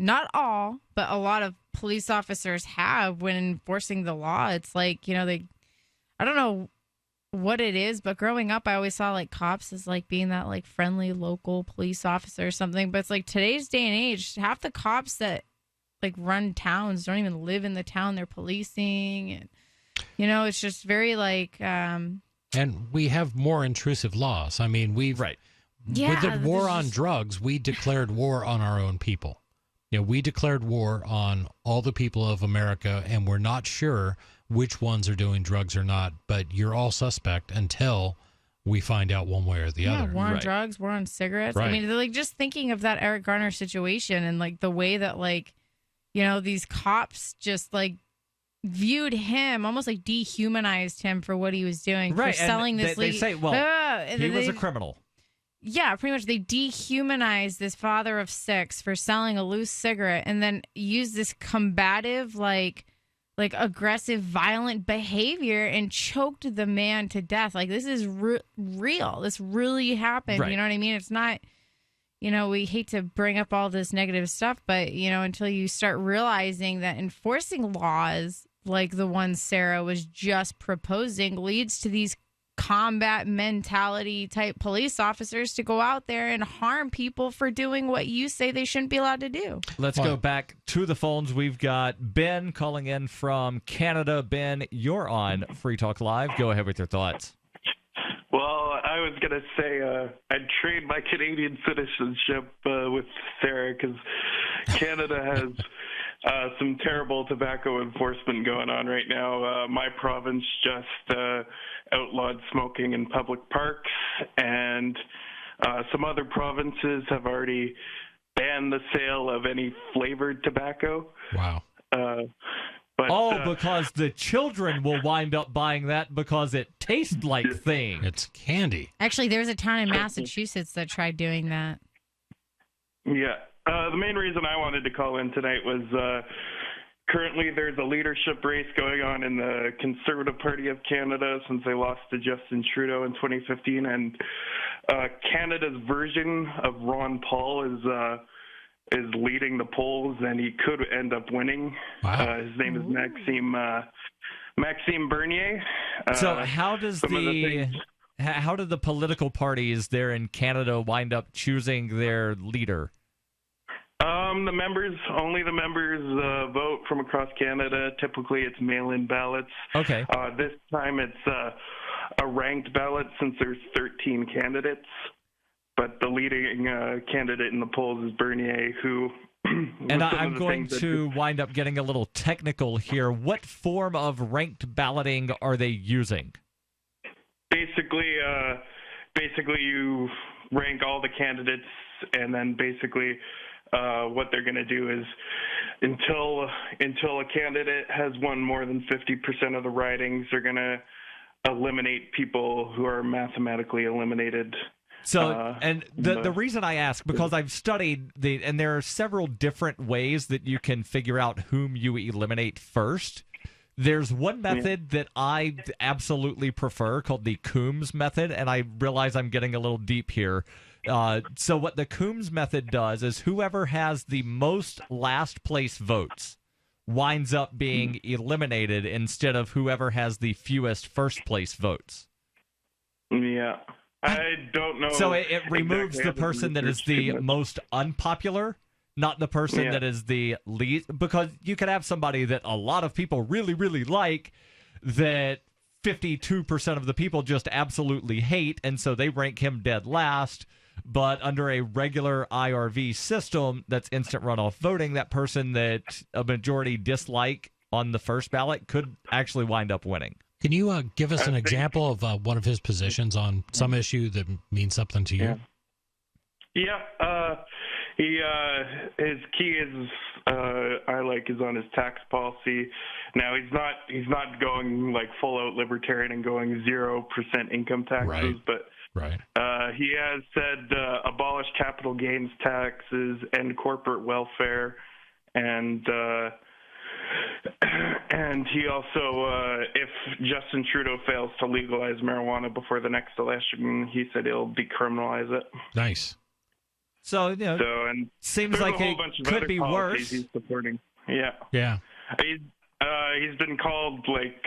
not all, but a lot of police officers have when enforcing the law. It's like, I don't know what it is, but growing up, I always saw, cops as, being that, friendly local police officer or something. But it's like today's day and age, half the cops that run towns don't even live in the town they're policing, and it's just very and we have more intrusive laws. I mean, with the war on drugs, we declared war on our own people. We declared war on all the people of America, and we're not sure which ones are doing drugs or not, but you're all suspect until we find out one way or the other. War on drugs, war on cigarettes. Right. I mean, just thinking of that Eric Garner situation and the way that these cops just viewed him, almost dehumanized him for what he was doing, for selling this. They say, he was a criminal. Yeah, pretty much. They dehumanized this father of 6 for selling a loose cigarette, and then used this combative, aggressive, violent behavior and choked the man to death. This is real. This really happened. Right. You know what I mean? It's not. We hate to bring up all this negative stuff, but, until you start realizing that enforcing laws like the one Sarah was just proposing leads to these combat mentality type police officers to go out there and harm people for doing what you say they shouldn't be allowed to do. Let's go back to the phones. We've got Ben calling in from Canada. Ben, you're on Free Talk Live. Go ahead with your thoughts. Well, I was going to say I'd trade my Canadian citizenship with Sarah because Canada has some terrible tobacco enforcement going on right now. My province just outlawed smoking in public parks, and some other provinces have already banned the sale of any flavored tobacco. Wow. Because the children will wind up buying that because it tastes like thing. It's candy. Actually, there's a town in Massachusetts that tried doing that. Yeah. The main reason I wanted to call in tonight was currently there's a leadership race going on in the Conservative Party of Canada since they lost to Justin Trudeau in 2015. And Canada's version of Ron Paul is leading the polls, and he could end up winning. Wow. His name is Maxime Bernier. So how do the political parties there in Canada wind up choosing their leader? Only the members vote from across Canada. Typically, it's mail-in ballots. Okay. This time, it's a ranked ballot since there's 13 candidates. But the leading candidate in the polls is Bernier, who... And I'm going to wind up getting a little technical here. What form of ranked balloting are they using? Basically, you rank all the candidates, and then basically what they're going to do is until a candidate has won more than 50% of the ridings, they're going to eliminate people who are mathematically eliminated. So, and the reason I ask, because I've studied and there are several different ways that you can figure out whom you eliminate first. There's one method that I absolutely prefer called the Coombs method, and I realize I'm getting a little deep here. So what the Coombs method does is whoever has the most last place votes winds up being eliminated instead of whoever has the fewest first place votes. Yeah. I don't know. So it removes the person that is the most unpopular, not the person that is the least, because you could have somebody that a lot of people really, really like that 52% of the people just absolutely hate, and so they rank him dead last. But under a regular IRV system that's instant runoff voting, that person that a majority dislike on the first ballot could actually wind up winning. Can you give us an example of one of his positions on some issue that means something to you? Yeah. His key is is on his tax policy. Now he's not going like full out libertarian and going 0% income taxes, but he has said abolish capital gains taxes, end corporate welfare, and he also, if Justin Trudeau fails to legalize marijuana before the next election, he said he'll decriminalize it. Nice. So, seems like it could be worse. He's supporting. Yeah. Yeah. He's been called like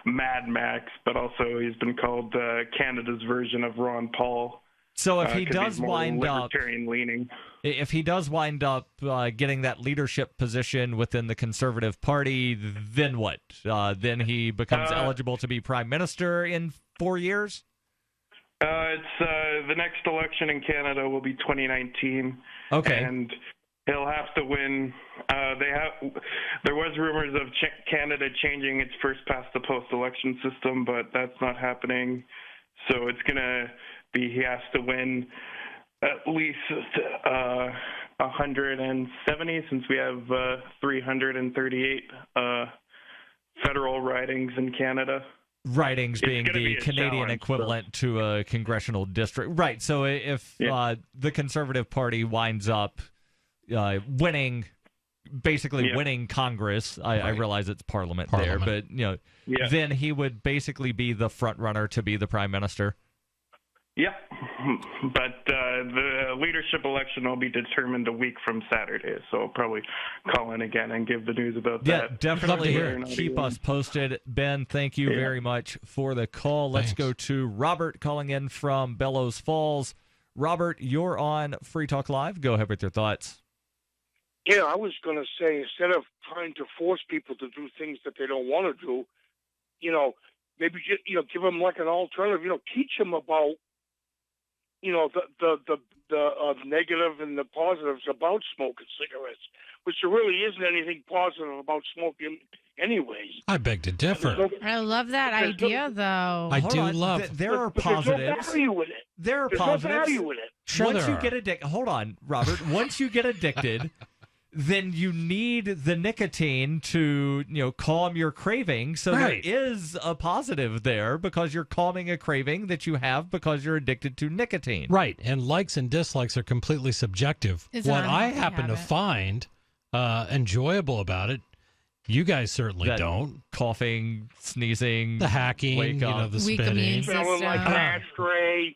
Mad Max, but also he's been called Canada's version of Ron Paul. So if he does wind up libertarian-leaning, if he does wind up getting that leadership position within the Conservative Party, then what? Then he becomes eligible to be prime minister in 4 years? It's the next election in Canada will be 2019. Okay. And he'll have to win. There was rumors of Canada changing its first past the post election system, but that's not happening. So it's gonna be he has to win at least 170, since we have 338 federal ridings in Canada. Ridings being the Canadian equivalent to a congressional district. Right. So if the Conservative Party winds up winning Congress, I realize it's Parliament there, but then he would basically be the front runner to be the prime minister. Yeah, but the leadership election will be determined a week from Saturday, so I'll probably call in again and give the news about that. Yeah, definitely keep us posted. Ben, thank you very much for the call. Let's go to Robert calling in from Bellows Falls. Robert, you're on Free Talk Live. Go ahead with your thoughts. Yeah, I was going to say, instead of trying to force people to do things that they don't want to do, maybe give them like an alternative. Teach them about the negative and the positives about smoking cigarettes, which there really isn't anything positive about smoking anyways. I beg to differ. I love that idea, though. I do love. There are positives. There's no value in it. There are There's positives. no value in it. Sure Once there you are. get addicted, hold on, Robert. Once you get addicted, then you need the nicotine to, calm your craving. So there is a positive there because you're calming a craving that you have because you're addicted to nicotine. Right, and likes and dislikes are completely subjective. It's What an I unhealthy happen to habit. find enjoyable about it, you guys certainly That don't. Coughing, sneezing, The hacking, wake up. the Weak spinning. immune Smelling like an ashtray.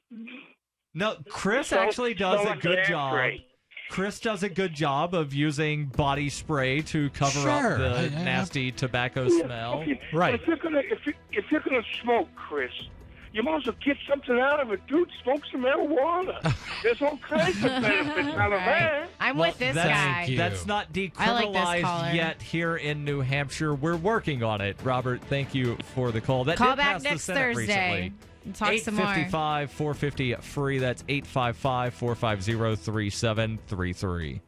No, Chris Smell- actually does smell a like good an job. ashtray. Chris does a good job of using body spray to cover up Sure. the I- nasty tobacco smell. Okay, Right. If you're gonna smoke, Chris, you might as well get something out of it, dude. Smoke some marijuana. There's all kinds of benefits out of that. I'm with this guy. That's not I like this decriminalized caller. yet here in New Hampshire. We're working on it. Robert, thank you for the call. That Call did back pass the next Senate Thursday. recently. And talk some more. 855-450 free. That's 855-450-3733.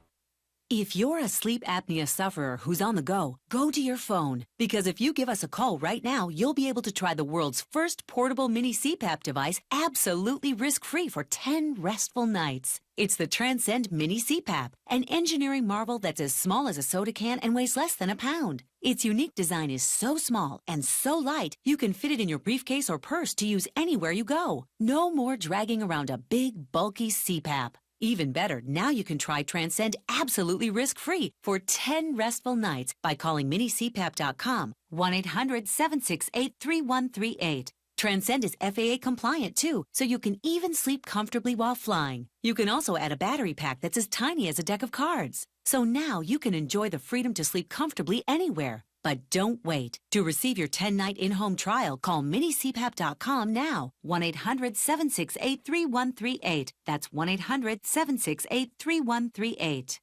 If you're a sleep apnea sufferer who's on the go, go to your phone. Because if you give us a call right now, you'll be able to try the world's first portable mini CPAP device absolutely risk-free for 10 restful nights. It's the Transcend Mini CPAP, an engineering marvel that's as small as a soda can and weighs less than a pound. Its unique design is so small and so light, you can fit it in your briefcase or purse to use anywhere you go. No more dragging around a big, bulky CPAP. Even better, now you can try Transcend absolutely risk-free for 10 restful nights by calling minicpap.com, 1-800-768-3138. Transcend is FAA compliant too, so you can even sleep comfortably while flying. You can also add a battery pack that's as tiny as a deck of cards. So now you can enjoy the freedom to sleep comfortably anywhere. But don't wait. To receive your 10-night in-home trial, call minicpap.com now. 1-800-768-3138. That's 1-800-768-3138.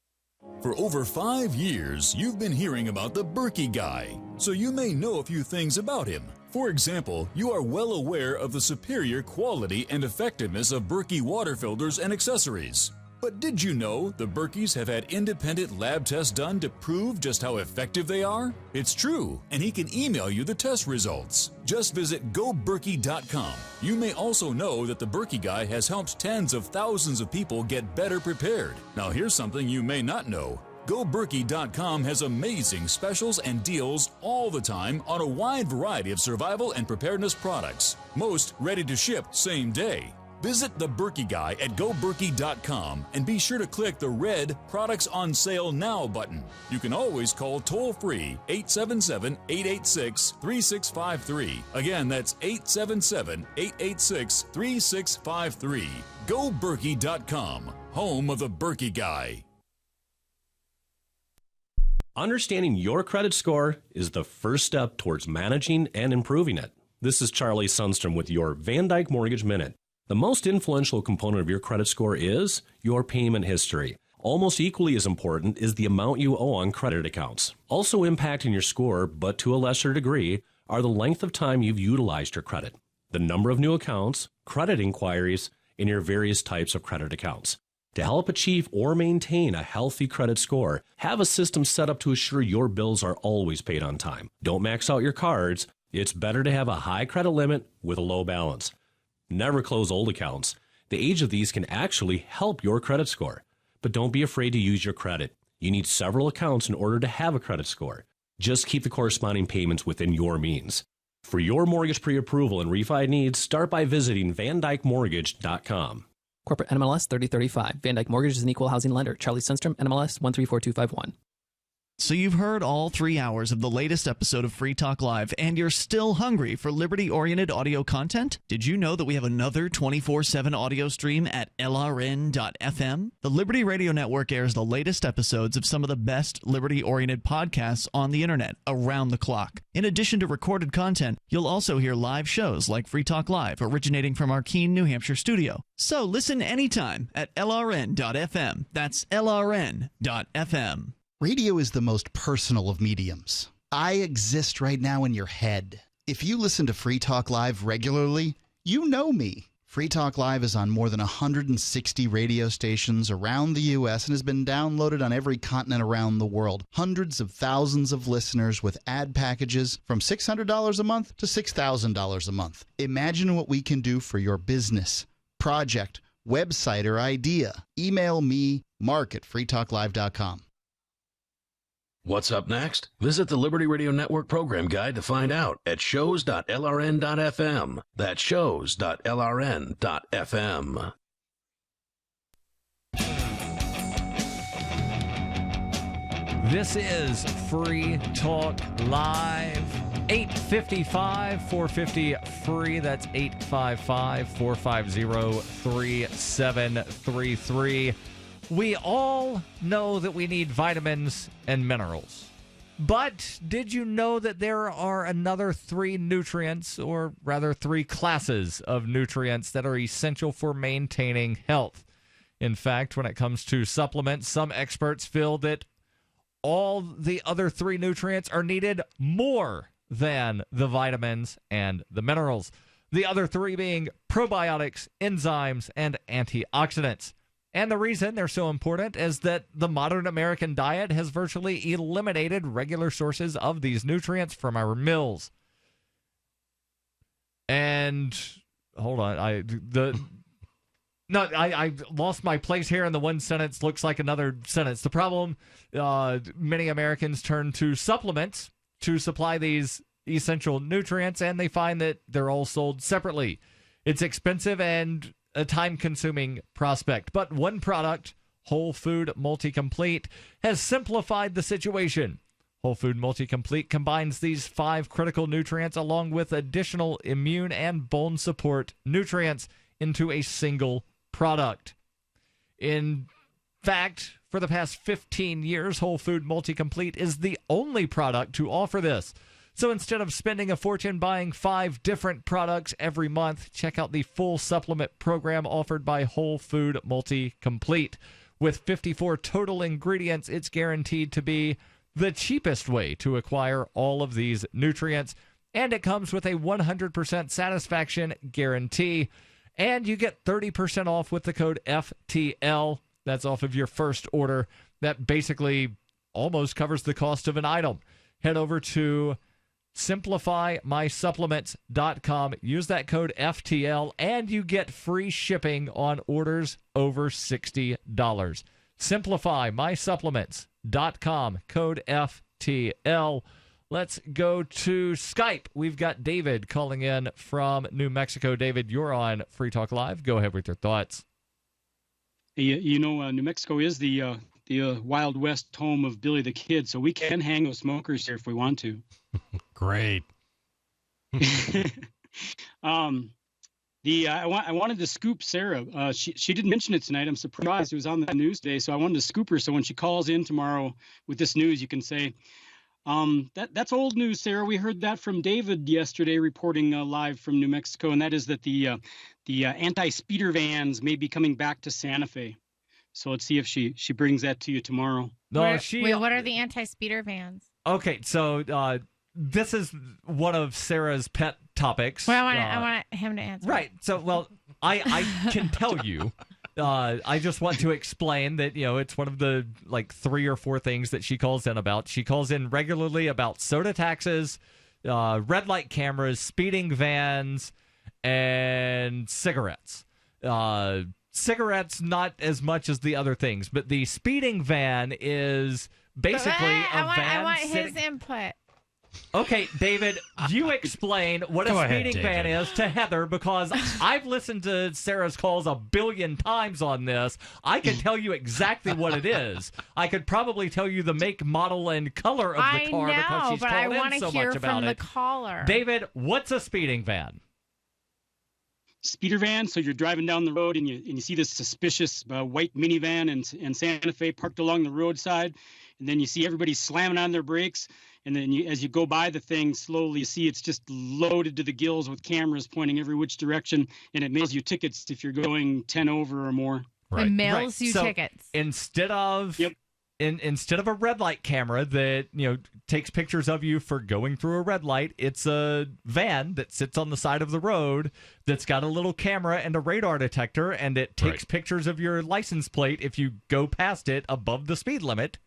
For over 5 years, you've been hearing about the Berkey Guy, so you may know a few things about him. For example, you are well aware of the superior quality and effectiveness of Berkey water filters and accessories. But did you know the Berkeys have had independent lab tests done to prove just how effective they are? It's true, and he can email you the test results. Just visit goberkey.com. You may also know that the Berkey Guy has helped tens of thousands of people get better prepared. Now here's something you may not know. GoBerkey.com has amazing specials and deals all the time on a wide variety of survival and preparedness products. Most ready to ship same day. Visit the Berkey Guy at goberkey.com and be sure to click the red Products on Sale Now button. You can always call toll-free 877-886-3653. Again, that's 877-886-3653. GoBerkey.com, home of the Berkey Guy. Understanding your credit score is the first step towards managing and improving it. This is Charlie Sundstrom with your Van Dyke Mortgage Minute. The most influential component of your credit score is your payment history. Almost equally as important is the amount you owe on credit accounts. Also impacting your score, but to a lesser degree, are the length of time you've utilized your credit, the number of new accounts, credit inquiries, and your various types of credit accounts. To help achieve or maintain a healthy credit score, have a system set up to assure your bills are always paid on time. Don't max out your cards. It's better to have a high credit limit with a low balance. Never close old accounts. The age of these can actually help your credit score. But don't be afraid to use your credit. You need several accounts in order to have a credit score. Just keep the corresponding payments within your means. For your mortgage pre-approval and refi needs, start by visiting VanDykeMortgage.com. Corporate NMLS 3035. Van Dyke Mortgage is an equal housing lender. Charlie Sundstrom, NMLS 134251. So you've heard all 3 hours of the latest episode of Free Talk Live, and you're still hungry for liberty-oriented audio content? Did you know that we have another 24/7 audio stream at LRN.FM? The Liberty Radio Network airs the latest episodes of some of the best liberty-oriented podcasts on the internet around the clock. In addition to recorded content, you'll also hear live shows like Free Talk Live, originating from our Keene, New Hampshire studio. So listen anytime at LRN.FM. That's LRN.FM. Radio is the most personal of mediums. I exist right now in your head. If you listen to Free Talk Live regularly, you know me. Free Talk Live is on more than 160 radio stations around the U.S. and has been downloaded on every continent around the world. Hundreds of thousands of listeners with ad packages from $600 a month to $6,000 a month. Imagine what we can do for your business, project, website, or idea. Email me, mark@freetalklive.com. What's up next? Visit the Liberty Radio Network program guide to find out at shows.lrn.fm. That's shows.lrn.fm. This is Free Talk Live. 855-450-FREE. That's 855-450-3733. We all know that we need vitamins and minerals. But did you know that there are another 3 nutrients, or rather 3 classes of nutrients, that are essential for maintaining health? In fact, when it comes to supplements, some experts feel that all the other 3 nutrients are needed more than the vitamins and the minerals. The other 3 being probiotics, enzymes, and antioxidants. And the reason they're so important is that the modern American diet has virtually eliminated regular sources of these nutrients from our meals. And hold on, I lost my place here, and the one sentence looks like another sentence. The problem, many Americans turn to supplements to supply these essential nutrients, and they find that they're all sold separately. It's expensive and a time-consuming prospect. But one product, Whole Food Multi-Complete, has simplified the situation. Whole Food Multi-Complete combines these 5 critical nutrients along with additional immune and bone support nutrients into a single product. In fact, for the past 15 years, Whole Food Multi-Complete is the only product to offer this. So instead of spending a fortune buying 5 different products every month, check out the full supplement program offered by Whole Food Multi-Complete. With 54 total ingredients, it's guaranteed to be the cheapest way to acquire all of these nutrients. And it comes with a 100% satisfaction guarantee. And you get 30% off with the code FTL. That's off of your first order. That basically almost covers the cost of an item. Head over to SimplifyMySupplements.com. Use that code FTL, and you get free shipping on orders over $60. SimplifyMySupplements.com, code FTL. Let's go to Skype. We've got David calling in from New Mexico. David, you're on Free Talk Live. Go ahead with your thoughts. New Mexico is the Wild West home of Billy the Kid, so we can hang with smokers here if we want to. Great. I wanted to scoop Sarah. She didn't mention it tonight. I'm surprised. It was on the news today, so I wanted to scoop her. So when she calls in tomorrow with this news, you can say, that's old news, Sarah. We heard that from David yesterday, reporting live from New Mexico, and that is that the anti-speeder vans may be coming back to Santa Fe. So let's see if she brings that to you tomorrow. No, Wait, what are the anti-speeder vans? Okay, so this is one of Sarah's pet topics. Well, I want him to answer. Right. So, well, I can tell you. I just want to explain that, it's one of the 3 or 4 things that she calls in about. She calls in regularly about soda taxes, red light cameras, speeding vans, and cigarettes. Cigarettes, not as much as the other things, but the speeding van is basically I want his input. Okay, David, you explain what a speeding van is to Heather, because I've listened to Sarah's calls 1 billion times on this. I can tell you exactly what it is. I could probably tell you the make, model, and color of the car because she's called in so much about it. The caller. David, what's a speeding van? Speeder van. So you're driving down the road and you see this suspicious white minivan in Santa Fe parked along the roadside, and then you see everybody slamming on their brakes. And then as you go by the thing, slowly you see it's just loaded to the gills with cameras pointing every which direction, and it mails you tickets if you're going 10 over or more. Right. It mails you tickets. Instead of a red light camera that takes pictures of you for going through a red light, it's a van that sits on the side of the road that's got a little camera and a radar detector, and it takes pictures of your license plate if you go past it above the speed limit.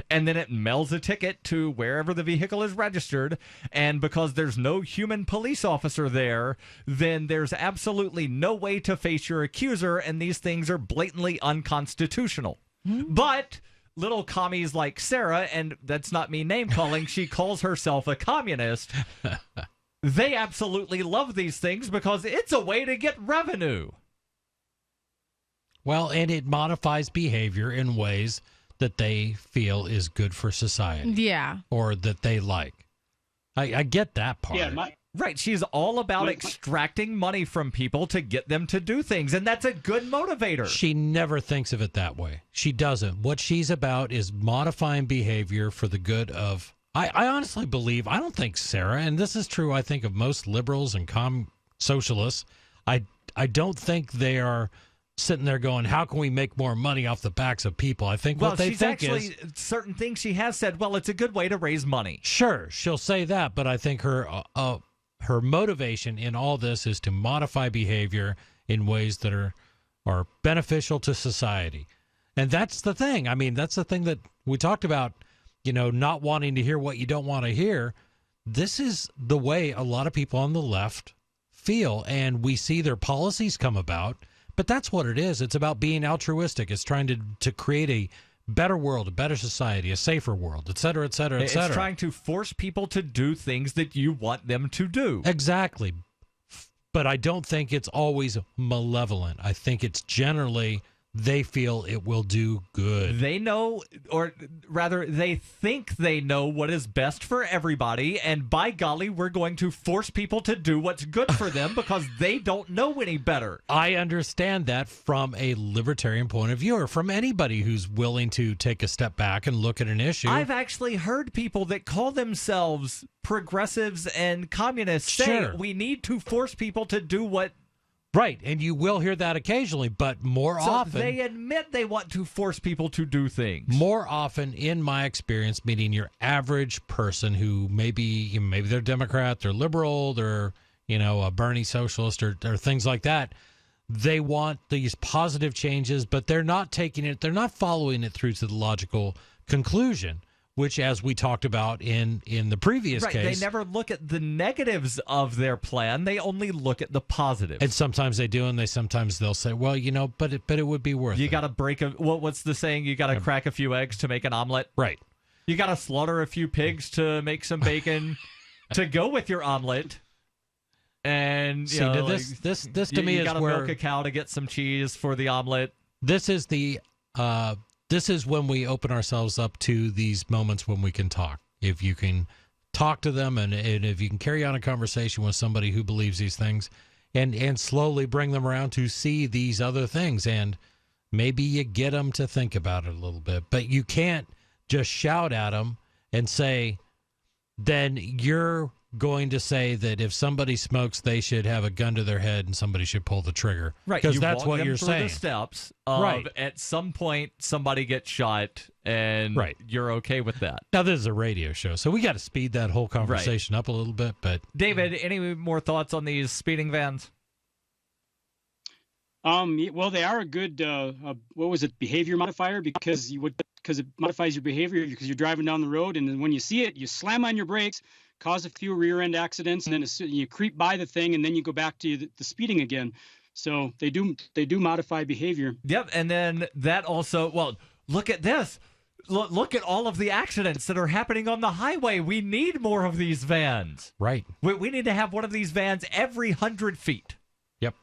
And then it mails a ticket to wherever the vehicle is registered. And because there's no human police officer there, then there's absolutely no way to face your accuser, and these things are blatantly unconstitutional. But little commies like Sarah, and that's not me name-calling, she calls herself a communist, they absolutely love these things because it's a way to get revenue. Well, and it modifies behavior in ways that they feel is good for society. Yeah. Or that they like. I get that part. Yeah, right. She's all about extracting money from people to get them to do things, and that's a good motivator. She never thinks of it that way. She doesn't. What she's about is modifying behavior for the good of... I honestly believe, I don't think Sarah, and this is true, I think, of most liberals and socialists, I don't think they are sitting there going, how can we make more money off the backs of people? I think what they think is... certain things she has said, well, it's a good way to raise money. Sure, she'll say that, but I think her motivation in all this is to modify behavior in ways that are are beneficial to society. And that's the thing. I mean, that's the thing that we talked about, not wanting to hear what you don't want to hear. This is the way a lot of people on the left feel, and we see their policies come about, but that's what it is. It's about being altruistic. It's trying to create a better world, a better society, a safer world, et cetera, et cetera, et cetera. It's trying to force people to do things that you want them to do. Exactly. But I don't think it's always malevolent. I think it's generally they feel it will do good. They know, or rather, they think they know what is best for everybody, and by golly, we're going to force people to do what's good for them because they don't know any better. I understand that from a libertarian point of view, or from anybody who's willing to take a step back and look at an issue. I've actually heard people that call themselves progressives and communists say we need to force people to do what. Right, and you will hear that occasionally, but more often... they admit they want to force people to do things. More often, in my experience, meeting your average person who maybe they're Democrat, they're liberal, they're, a Bernie socialist or things like that, they want these positive changes, but they're not following it through to the logical conclusion, which, as we talked about in the previous case... They never look at the negatives of their plan. They only look at the positives. And sometimes they do, and sometimes they'll say, well, but it would be worth it. You got to break what's the saying? You got to crack a few eggs to make an omelet. Right. You got to slaughter a few pigs to make some bacon to go with your omelet. And, this to me is where... You got to milk a cow to get some cheese for the omelet. This is This is when we open ourselves up to these moments when we can talk. If you can talk to them and if you can carry on a conversation with somebody who believes these things and slowly bring them around to see these other things, and maybe you get them to think about it a little bit. But you can't just shout at them and say, then you're going to say that if somebody smokes, they should have a gun to their head and somebody should pull the trigger. Right. Because that's what you're saying. The steps of, right. At some point, somebody gets shot, and you're okay with that. Now, this is a radio show, so we got to speed that whole conversation up a little bit. But David, any more thoughts on these speeding vans? Well, they are a good, behavior modifier because it modifies your behavior because you're driving down the road, and then when you see it, you slam on your brakes, cause a few rear-end accidents, and then you creep by the thing, and then you go back to the speeding again. So they do modify behavior. Yep, and then that also, look at this. Look at all of the accidents that are happening on the highway. We need more of these vans. Right. We need to have one of these vans every 100 feet. Yep.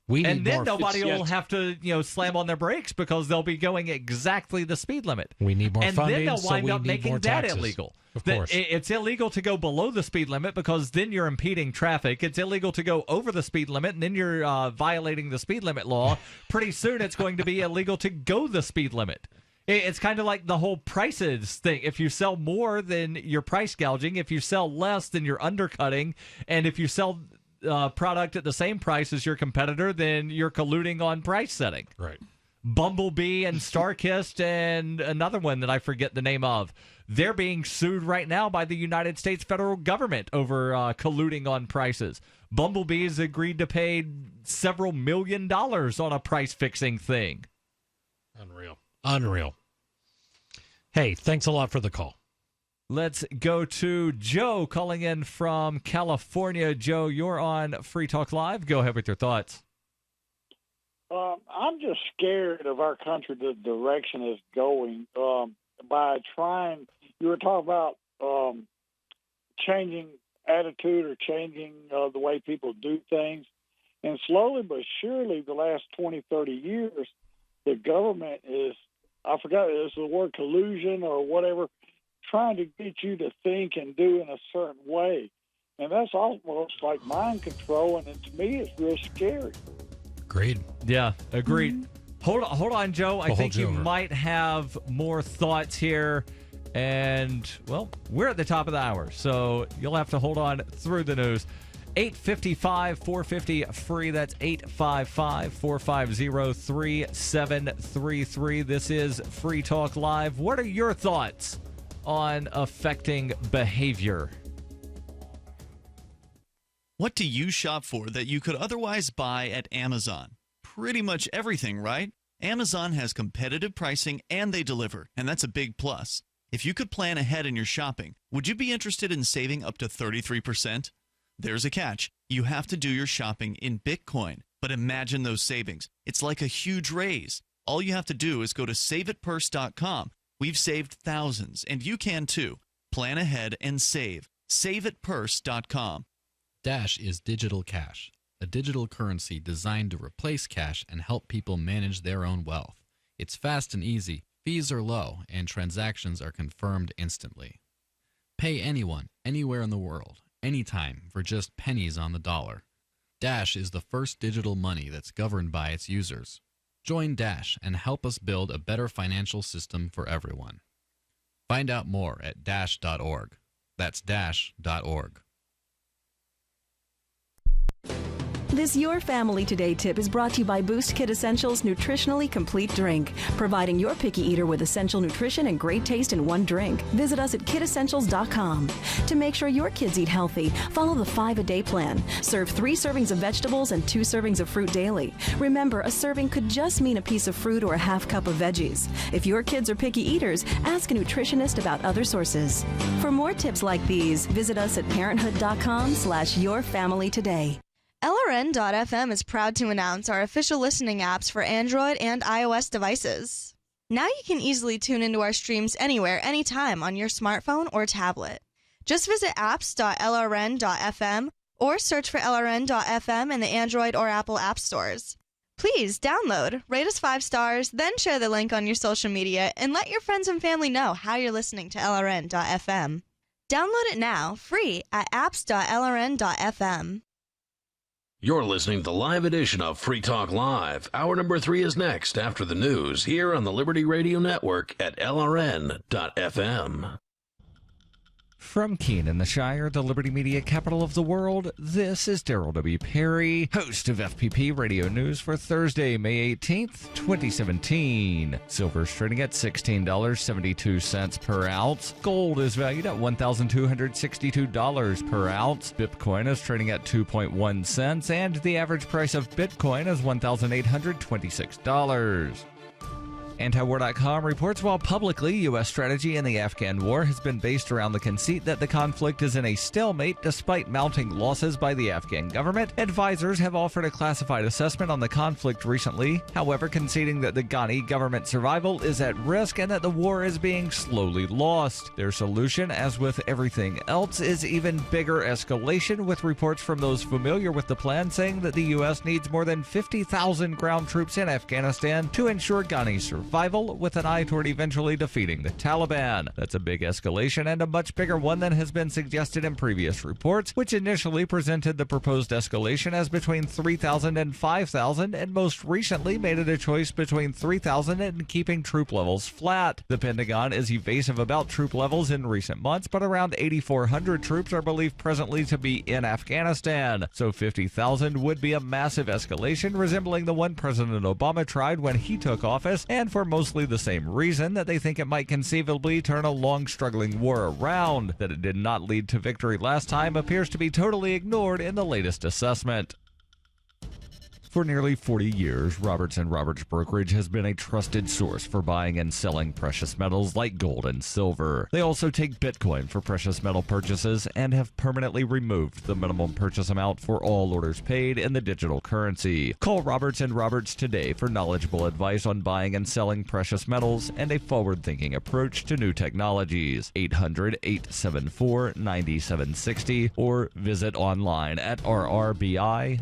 And then nobody will have to, slam on their brakes because they'll be going exactly the speed limit. We need more funding, and then they'll wind up making that taxes. illegal. Of course. It's illegal to go below the speed limit because then you're impeding traffic. It's illegal to go over the speed limit, and then you're violating the speed limit law. Pretty soon it's going to be illegal to go the speed limit. It's kind of like the whole prices thing. If you sell more, then you're price gouging. If you sell less, then you're undercutting. And if you sell product at the same price as your competitor, then you're colluding on price setting. Right. Bumblebee and Starkist and another one that I forget the name of. They're being sued right now by the United States federal government over colluding on prices. Bumblebee's agreed to pay several $1 million on a price-fixing thing. Unreal. Hey, thanks a lot for the call. Let's go to Joe calling in from California. Joe, you're on Free Talk Live. Go ahead with your thoughts. I'm just scared of our country, the direction it's going. By trying, you were talking about changing attitude or changing the way people do things. And slowly but surely, the last 20, 30 years, the government is, I forgot, it's the word collusion or whatever, trying to get you to think and do in a certain way. And that's almost like mind control, and to me, it's real scary. Agreed. Yeah, agreed. Mm-hmm. Hold on, Joe. I think you over. might have more thoughts here. And, well, we're at the top of the hour, so you'll have to hold on through the news. 855-450-FREE. That's 855-450-3733. This is Free Talk Live. What are your thoughts on affecting behavior? What do you shop for that you could otherwise buy at Amazon? pretty much everything, right? Amazon has competitive pricing and they deliver, and that's a big plus. If you could plan ahead in your shopping, would you be interested in saving up to 33%? There's a catch. You have to do your shopping in Bitcoin. But imagine those savings. It's like a huge raise. All you have to do is go to saveitpurse.com. We've saved thousands, and you can too. Plan ahead and save. Saveitpurse.com. Dash is digital cash, a digital currency designed to replace cash and help people manage their own wealth. It's fast and easy, fees are low, and transactions are confirmed instantly. Pay anyone, anywhere in the world, anytime, for just pennies on the dollar. Dash is the first digital money that's governed by its users. Join Dash and help us build a better financial system for everyone. Find out more at dash.org. That's dash.org. This Your Family Today tip is brought to you by Boost Kid Essentials Nutritionally Complete Drink, providing your picky eater with essential nutrition and great taste in one drink. Visit us at kidessentials.com. To make sure your kids eat healthy, follow the 5-a-day plan. Serve 3 servings of vegetables and 2 servings of fruit daily. Remember, a serving could just mean a piece of fruit or a half cup of veggies. If your kids are picky eaters, ask a nutritionist about other sources. For more tips like these, visit us at parenthood.com/yourfamilytoday. LRN.FM is proud to announce our official listening apps for Android and iOS devices. Now you can easily tune into our streams anywhere, anytime on your smartphone or tablet. Just visit apps.lrn.fm or search for LRN.FM in the Android or Apple app stores. Please download, rate us 5 stars, then share the link on your social media and let your friends and family know how you're listening to LRN.FM. Download it now, free at apps.lrn.fm. You're listening to the live edition of Free Talk Live. Hour number 3 is next after the news here on the Liberty Radio Network at LRN.FM. From Keene in the Shire, the Liberty Media capital of the world, this is Daryl W. Perry, host of FPP Radio News for Thursday, May 18th, 2017. Silver's trading at $16.72 per ounce. Gold is valued at $1,262 per ounce. Bitcoin is trading at 2.1 cents, and the average price of Bitcoin is $1,826. Antiwar.com reports while publicly U.S. strategy in the Afghan war has been based around the conceit that the conflict is in a stalemate despite mounting losses by the Afghan government, advisors have offered a classified assessment on the conflict recently, however conceding that the Ghani government survival is at risk and that the war is being slowly lost. Their solution, as with everything else, is even bigger escalation, with reports from those familiar with the plan saying that the U.S. needs more than 50,000 ground troops in Afghanistan to ensure Ghani's survival, with an eye toward eventually defeating the Taliban. That's a big escalation and a much bigger one than has been suggested in previous reports, which initially presented the proposed escalation as between 3,000 and 5,000, and most recently made it a choice between 3,000 and keeping troop levels flat. The Pentagon is evasive about troop levels in recent months, but around 8,400 troops are believed presently to be in Afghanistan, so 50,000 would be a massive escalation resembling the one President Obama tried when he took office, and for mostly the same reason, that they think it might conceivably turn a long struggling war around. That it did not lead to victory last time appears to be totally ignored in the latest assessment. For nearly 40 years, Roberts & Roberts Brokerage has been a trusted source for buying and selling precious metals like gold and silver. They also take Bitcoin for precious metal purchases and have permanently removed the minimum purchase amount for all orders paid in the digital currency. Call Roberts & Roberts today for knowledgeable advice on buying and selling precious metals and a forward-thinking approach to new technologies. 800-874-9760 or visit online at rrbi.co.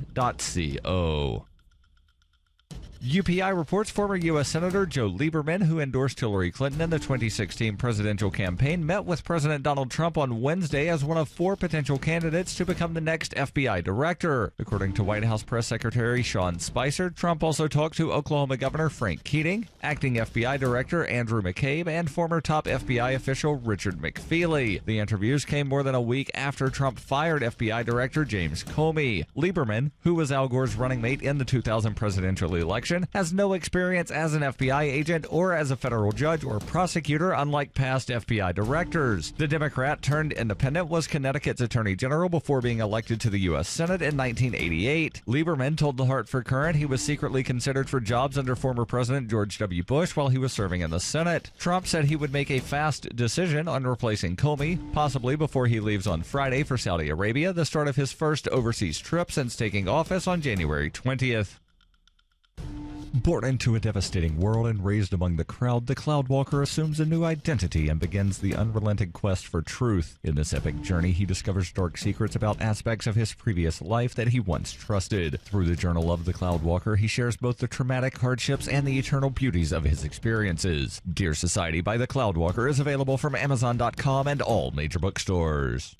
UPI reports former U.S. Senator Joe Lieberman, who endorsed Hillary Clinton in the 2016 presidential campaign, met with President Donald Trump on Wednesday as one of 4 potential candidates to become the next FBI director. According to White House Press Secretary Sean Spicer, Trump also talked to Oklahoma Governor Frank Keating, acting FBI Director Andrew McCabe, and former top FBI official Richard McFeely. The interviews came more than a week after Trump fired FBI Director James Comey. Lieberman, who was Al Gore's running mate in the 2000 presidential election, position, has no experience as an FBI agent or as a federal judge or prosecutor, unlike past FBI directors. The Democrat turned independent was Connecticut's Attorney General before being elected to the U.S. Senate in 1988. Lieberman told the Hartford Courant he was secretly considered for jobs under former President George W. Bush while he was serving in the Senate. Trump said he would make a fast decision on replacing Comey, possibly before he leaves on Friday for Saudi Arabia, the start of his first overseas trip since taking office on January 20th. Born into a devastating world and raised among the crowd, the Cloudwalker assumes a new identity and begins the unrelenting quest for truth. In this epic journey, he discovers dark secrets about aspects of his previous life that he once trusted. Through the journal of the Cloudwalker, he shares both the traumatic hardships and the eternal beauties of his experiences. Dear Society by the Cloudwalker is available from Amazon.com and all major bookstores.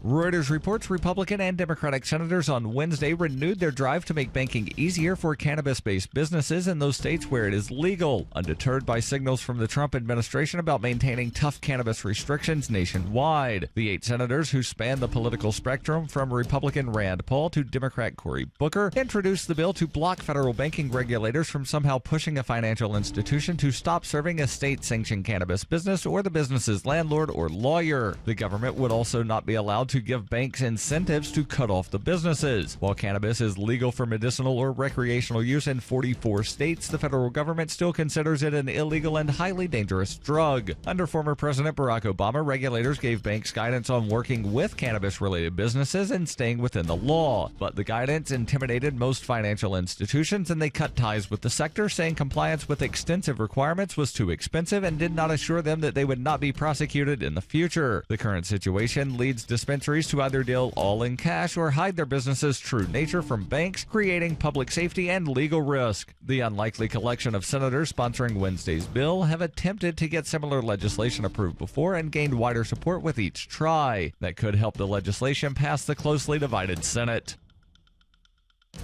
Reuters reports Republican and Democratic senators on Wednesday renewed their drive to make banking easier for cannabis-based businesses in those states where it is legal, undeterred by signals from the Trump administration about maintaining tough cannabis restrictions nationwide. The 8 senators, who span the political spectrum from Republican Rand Paul to Democrat Cory Booker, introduced the bill to block federal banking regulators from somehow pushing a financial institution to stop serving a state-sanctioned cannabis business or the business's landlord or lawyer. The government would also not be allowed to give banks incentives to cut off the businesses. While cannabis is legal for medicinal or recreational use in 44 states, the federal government still considers it an illegal and highly dangerous drug. Under former President Barack Obama, regulators gave banks guidance on working with cannabis-related businesses and staying within the law. But the guidance intimidated most financial institutions, and they cut ties with the sector, saying compliance with extensive requirements was too expensive and did not assure them that they would not be prosecuted in the future. The current situation leads dispensaries to either deal all in cash or hide their business's true nature from banks, creating public safety and legal risk. The unlikely collection of senators sponsoring Wednesday's bill have attempted to get similar legislation approved before and gained wider support with each try. That could help the legislation pass the closely divided Senate.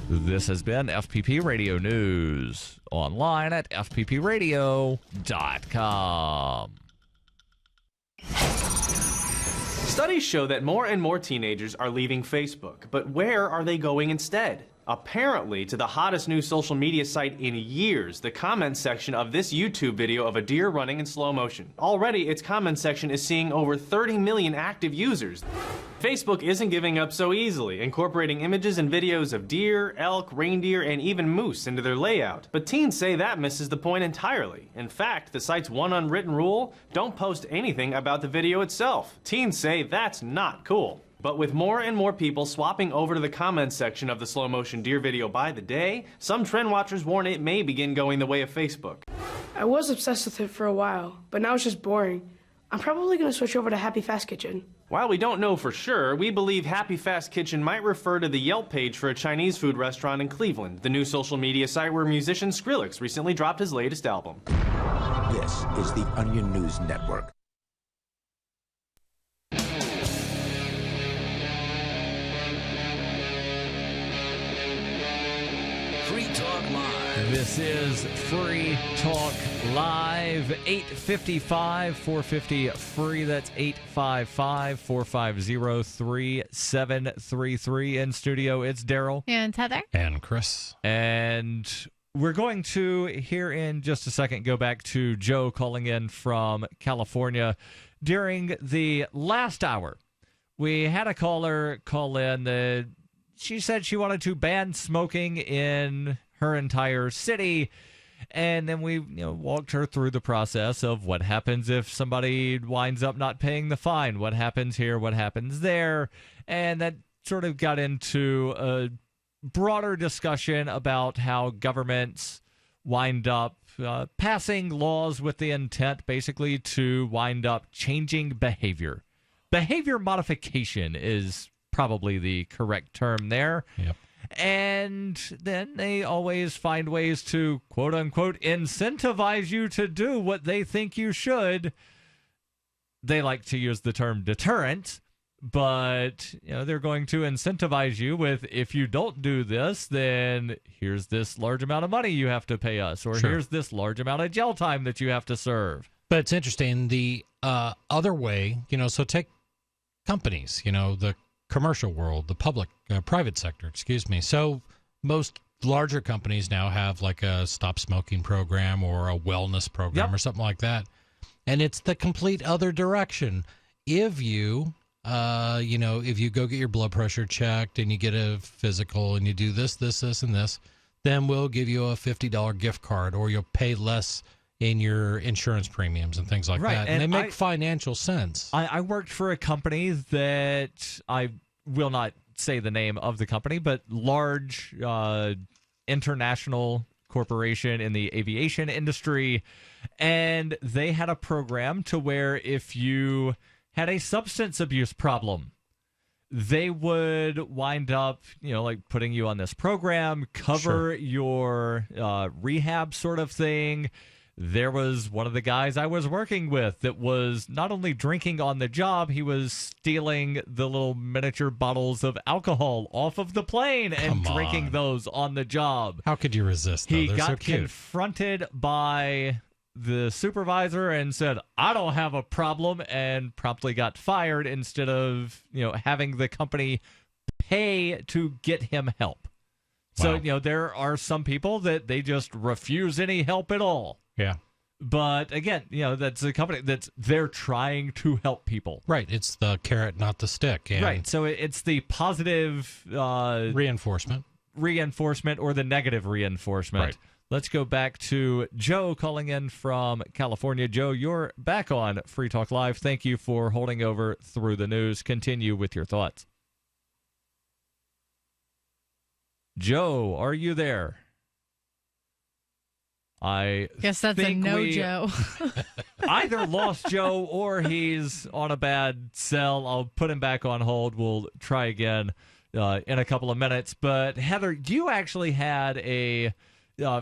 This has been FPP Radio News, online at fppradio.com. Studies show that more and more teenagers are leaving Facebook, but where are they going instead? Apparently to the hottest new social media site in years, the comments section of this YouTube video of a deer running in slow motion. Already, its comment section is seeing over 30 million active users. Facebook isn't giving up so easily, incorporating images and videos of deer, elk, reindeer, and even moose into their layout. But teens say that misses the point entirely. In fact, the site's one unwritten rule: don't post anything about the video itself. Teens say that's not cool. But with more and more people swapping over to the comments section of the slow motion deer video by the day, some trend watchers warn it may begin going the way of Facebook. I was obsessed with it for a while, but now it's just boring. I'm probably going to switch over to Happy Fast Kitchen. While we don't know for sure, we believe Happy Fast Kitchen might refer to the Yelp page for a Chinese food restaurant in Cleveland, the new social media site where musician Skrillex recently dropped his latest album. This is the Onion News Network. Free Talk Live. This is Free Talk Live, 855-450-FREE. That's 855-450-3733. In studio, it's Daryl. And Heather. And Chris. And we're going to, here in just a second, go back to Joe calling in from California. During the last hour, we had a caller call in. She said she wanted to ban smoking in her entire city. And then we walked her through the process of what happens if somebody winds up not paying the fine. What happens here? What happens there? And that sort of got into a broader discussion about how governments wind up passing laws with the intent basically to wind up changing behavior. Behavior modification is probably the correct term there. Yep. And then they always find ways to, quote unquote, incentivize you to do what they think you should. They like to use the term deterrent, but they're going to incentivize you with, if you don't do this, then here's this large amount of money you have to pay us, or here's this large amount of jail time that you have to serve. But it's interesting, the other way, so take companies, the commercial world, the private sector, excuse me. So most larger companies now have like a stop smoking program or a wellness program or something like that. And it's the complete other direction. If you, if you go get your blood pressure checked and you get a physical and you do this, and this, then we'll give you a $50 gift card, or you'll pay less in your insurance premiums and things like that. And they make financial sense. I worked for a company that I will not say the name of the company, but large international corporation in the aviation industry. And they had a program to where if you had a substance abuse problem, they would wind up, like putting you on this program, cover your rehab sort of thing. There was one of the guys I was working with that was not only drinking on the job, he was stealing the little miniature bottles of alcohol off of the plane and drinking those on the job. How could you resist, though? He They're got so cute. confronted by the supervisor and said, I don't have a problem, and promptly got fired instead of, having the company pay to get him help. Wow. So, there are some people that they just refuse any help at all. Yeah. But again, that's a company they're trying to help people. Right. It's the carrot, not the stick. And right. So it's the positive reinforcement or the negative reinforcement. Right. Let's go back to Joe calling in from California. Joe, you're back on Free Talk Live. Thank you for holding over through the news. Continue with your thoughts. Joe, are you there? I guess that's a no, Joe. Either lost Joe or he's on a bad cell. I'll put him back on hold. We'll try again in a couple of minutes. But Heather, you actually had a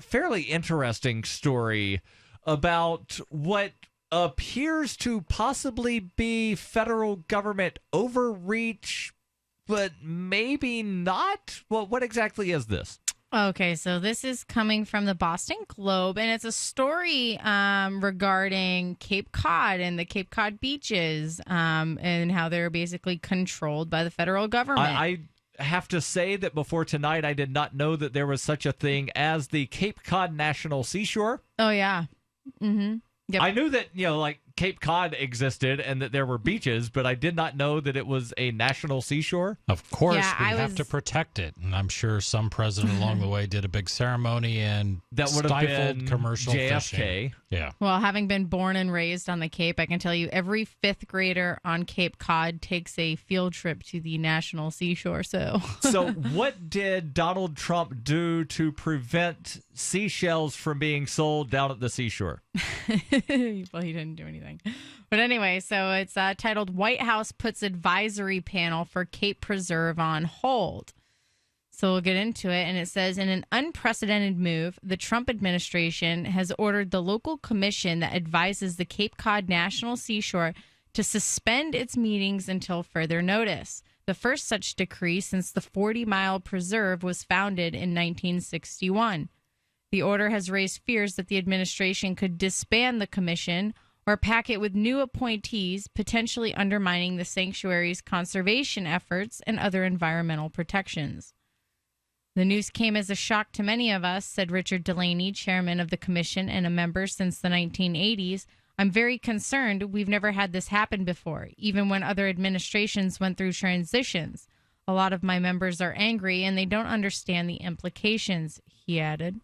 fairly interesting story about what appears to possibly be federal government overreach, but maybe not. Well, what exactly is this? Okay, so this is coming from the Boston Globe, and it's a story regarding Cape Cod and the Cape Cod beaches and how they're basically controlled by the federal government. I have to say that before tonight, I did not know that there was such a thing as the Cape Cod National Seashore. Oh, yeah. Mm-hmm. Yep. I knew that, like Cape Cod existed and that there were beaches, but I did not know that it was a national seashore. Of course, we have to protect it. And I'm sure some president along the way did a big ceremony and that would have been commercial JFK. Fishing. Yeah. Well, having been born and raised on the Cape, I can tell you every fifth grader on Cape Cod takes a field trip to the national seashore. So what did Donald Trump do to prevent seashells from being sold down at the seashore? Well, he didn't do anything. But anyway, so it's titled White House Puts Advisory Panel for Cape Preserve on Hold. So we'll get into it. And it says, in an unprecedented move, the Trump administration has ordered the local commission that advises the Cape Cod National Seashore to suspend its meetings until further notice. The first such decree since the 40-mile preserve was founded in 1961. The order has raised fears that the administration could disband the commission or pack it with new appointees, potentially undermining the sanctuary's conservation efforts and other environmental protections. The news came as a shock to many of us, said Richard Delaney, chairman of the commission and a member since the 1980s. I'm very concerned. We've never had this happen before, even when other administrations went through transitions. A lot of my members are angry and they don't understand the implications, he added.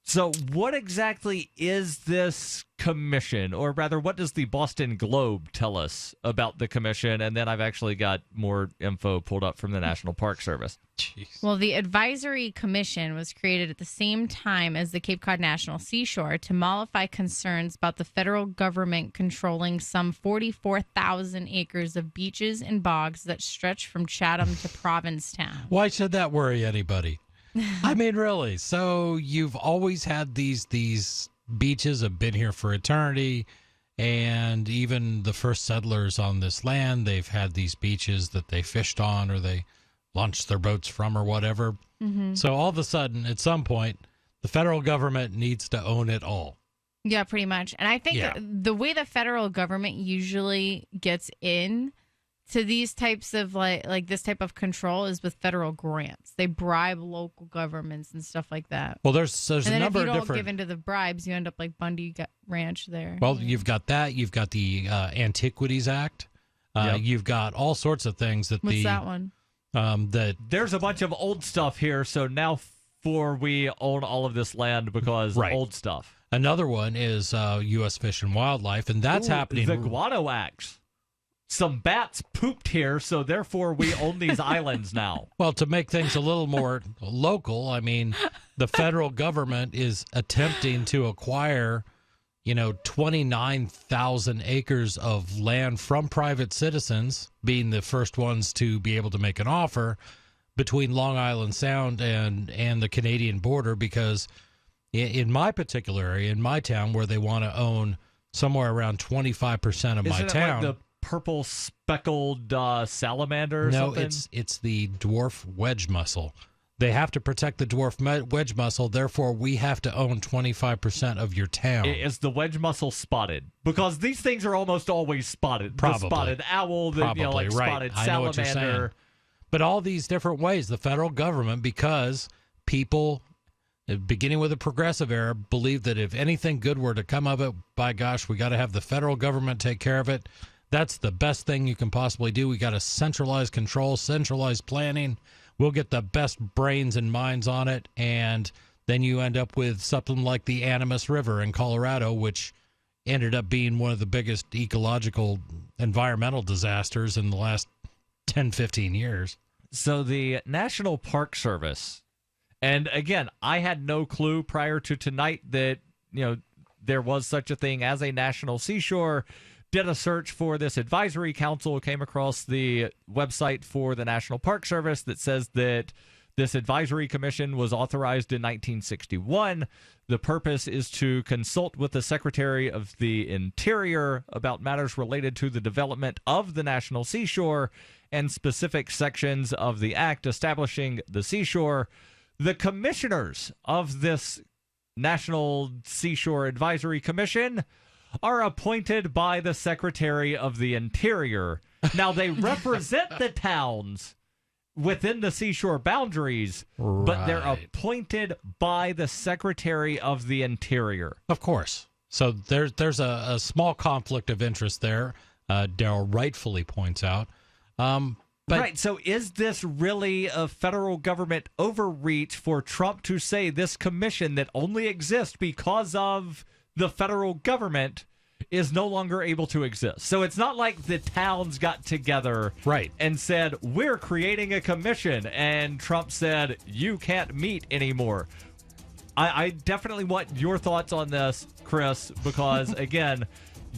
So what exactly is this commission? Or rather, what does the Boston Globe tell us about the commission? And then I've actually got more info pulled up from the National Park Service. Jeez. Well, the Advisory Commission was created at the same time as the Cape Cod National Seashore to mollify concerns about the federal government controlling some 44,000 acres of beaches and bogs that stretch from Chatham to Provincetown. Why should that worry anybody? I mean, really. So you've always had these beaches have been here for eternity, and even the first settlers on this land, they've had these beaches that they fished on or they launched their boats from or whatever. Mm-hmm. So all of a sudden, at some point, the federal government needs to own it all. Yeah, pretty much. And I think the way the federal government usually gets in to these types of like this type of control is with federal grants. They bribe local governments and stuff like that. Well, there's and a then number if you of don't different. give into the bribes, you end up like Bundy Ranch there. Well, you've got that. You've got the Antiquities Act. Yep. You've got all sorts of things that What's that one? That there's a bunch of old stuff here. So now we own all of this land because old stuff. Another one is U.S. Fish and Wildlife, and that's happening. The Guano Acts. Some bats pooped here, so therefore we own these islands now. Well, to make things a little more local, I mean, the federal government is attempting to acquire, 29,000 acres of land from private citizens, being the first ones to be able to make an offer between Long Island Sound and the Canadian border, because in my particular area, in my town, where they want to own somewhere around 25% of my Isn't it town. like the purple speckled salamander or something? No, it's the dwarf wedge mussel. They have to protect the dwarf wedge mussel. Therefore, we have to own 25% of your town. Is the wedge mussel spotted? Because these things are almost always spotted. Probably. The spotted owl, the Probably, right. spotted I know what you're saying. salamander. But all these different ways, the federal government, because people, beginning with the progressive era, believed that if anything good were to come of it, by gosh, we got to have the federal government take care of it. That's the best thing you can possibly do. We got to centralize control, centralize planning. We'll get the best brains and minds on it, and then you end up with something like the Animas River in Colorado, which ended up being one of the biggest ecological, environmental disasters in the last 10, 15 years. So the National Park Service, and again, I had no clue prior to tonight that, there was such a thing as a national seashore. Did a search for this advisory council, came across the website for the National Park Service that says that this advisory commission was authorized in 1961. The purpose is to consult with the Secretary of the Interior about matters related to the development of the national seashore and specific sections of the act establishing the seashore. The commissioners of this National Seashore Advisory Commission are appointed by the Secretary of the Interior. Now, they represent the towns within the seashore boundaries, but they're appointed by the Secretary of the Interior. Of course. So there's a small conflict of interest there, Daryl rightfully points out. Right, so is this really a federal government overreach for Trump to say this commission that only exists because of the federal government is no longer able to exist? So it's not like the towns got together and said, we're creating a commission, and Trump said, you can't meet anymore. I definitely want your thoughts on this, Chris, because, again,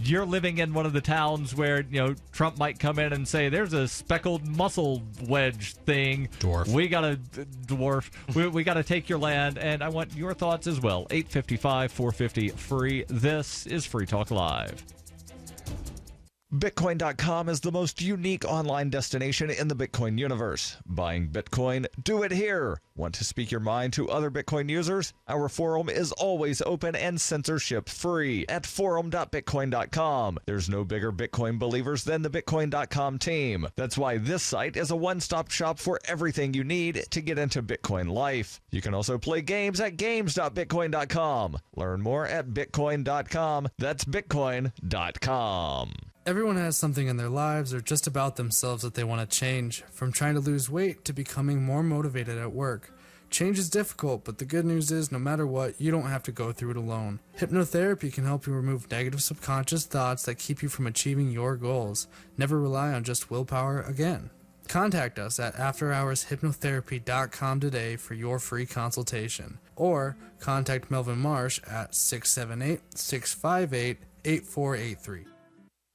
you're living in one of the towns where, Trump might come in and say, there's a speckled mussel wedge thing. Dwarf. We got to dwarf. We got to take your land. And I want your thoughts as well. 855-450 free. This is Free Talk Live. Bitcoin.com is the most unique online destination in the Bitcoin universe. Buying Bitcoin? Do it here. Want to speak your mind to other Bitcoin users? Our forum is always open and censorship free at forum.bitcoin.com. There's no bigger Bitcoin believers than the Bitcoin.com team. That's why this site is a one-stop shop for everything you need to get into Bitcoin life. You can also play games at games.bitcoin.com. Learn more at bitcoin.com. That's bitcoin.com. Everyone has something in their lives or just about themselves that they want to change, from trying to lose weight to becoming more motivated at work. Change is difficult, but the good news is no matter what, you don't have to go through it alone. Hypnotherapy can help you remove negative subconscious thoughts that keep you from achieving your goals. Never rely on just willpower again. Contact us at afterhourshypnotherapy.com today for your free consultation. Or contact Melvin Marsh at 678-658-8483.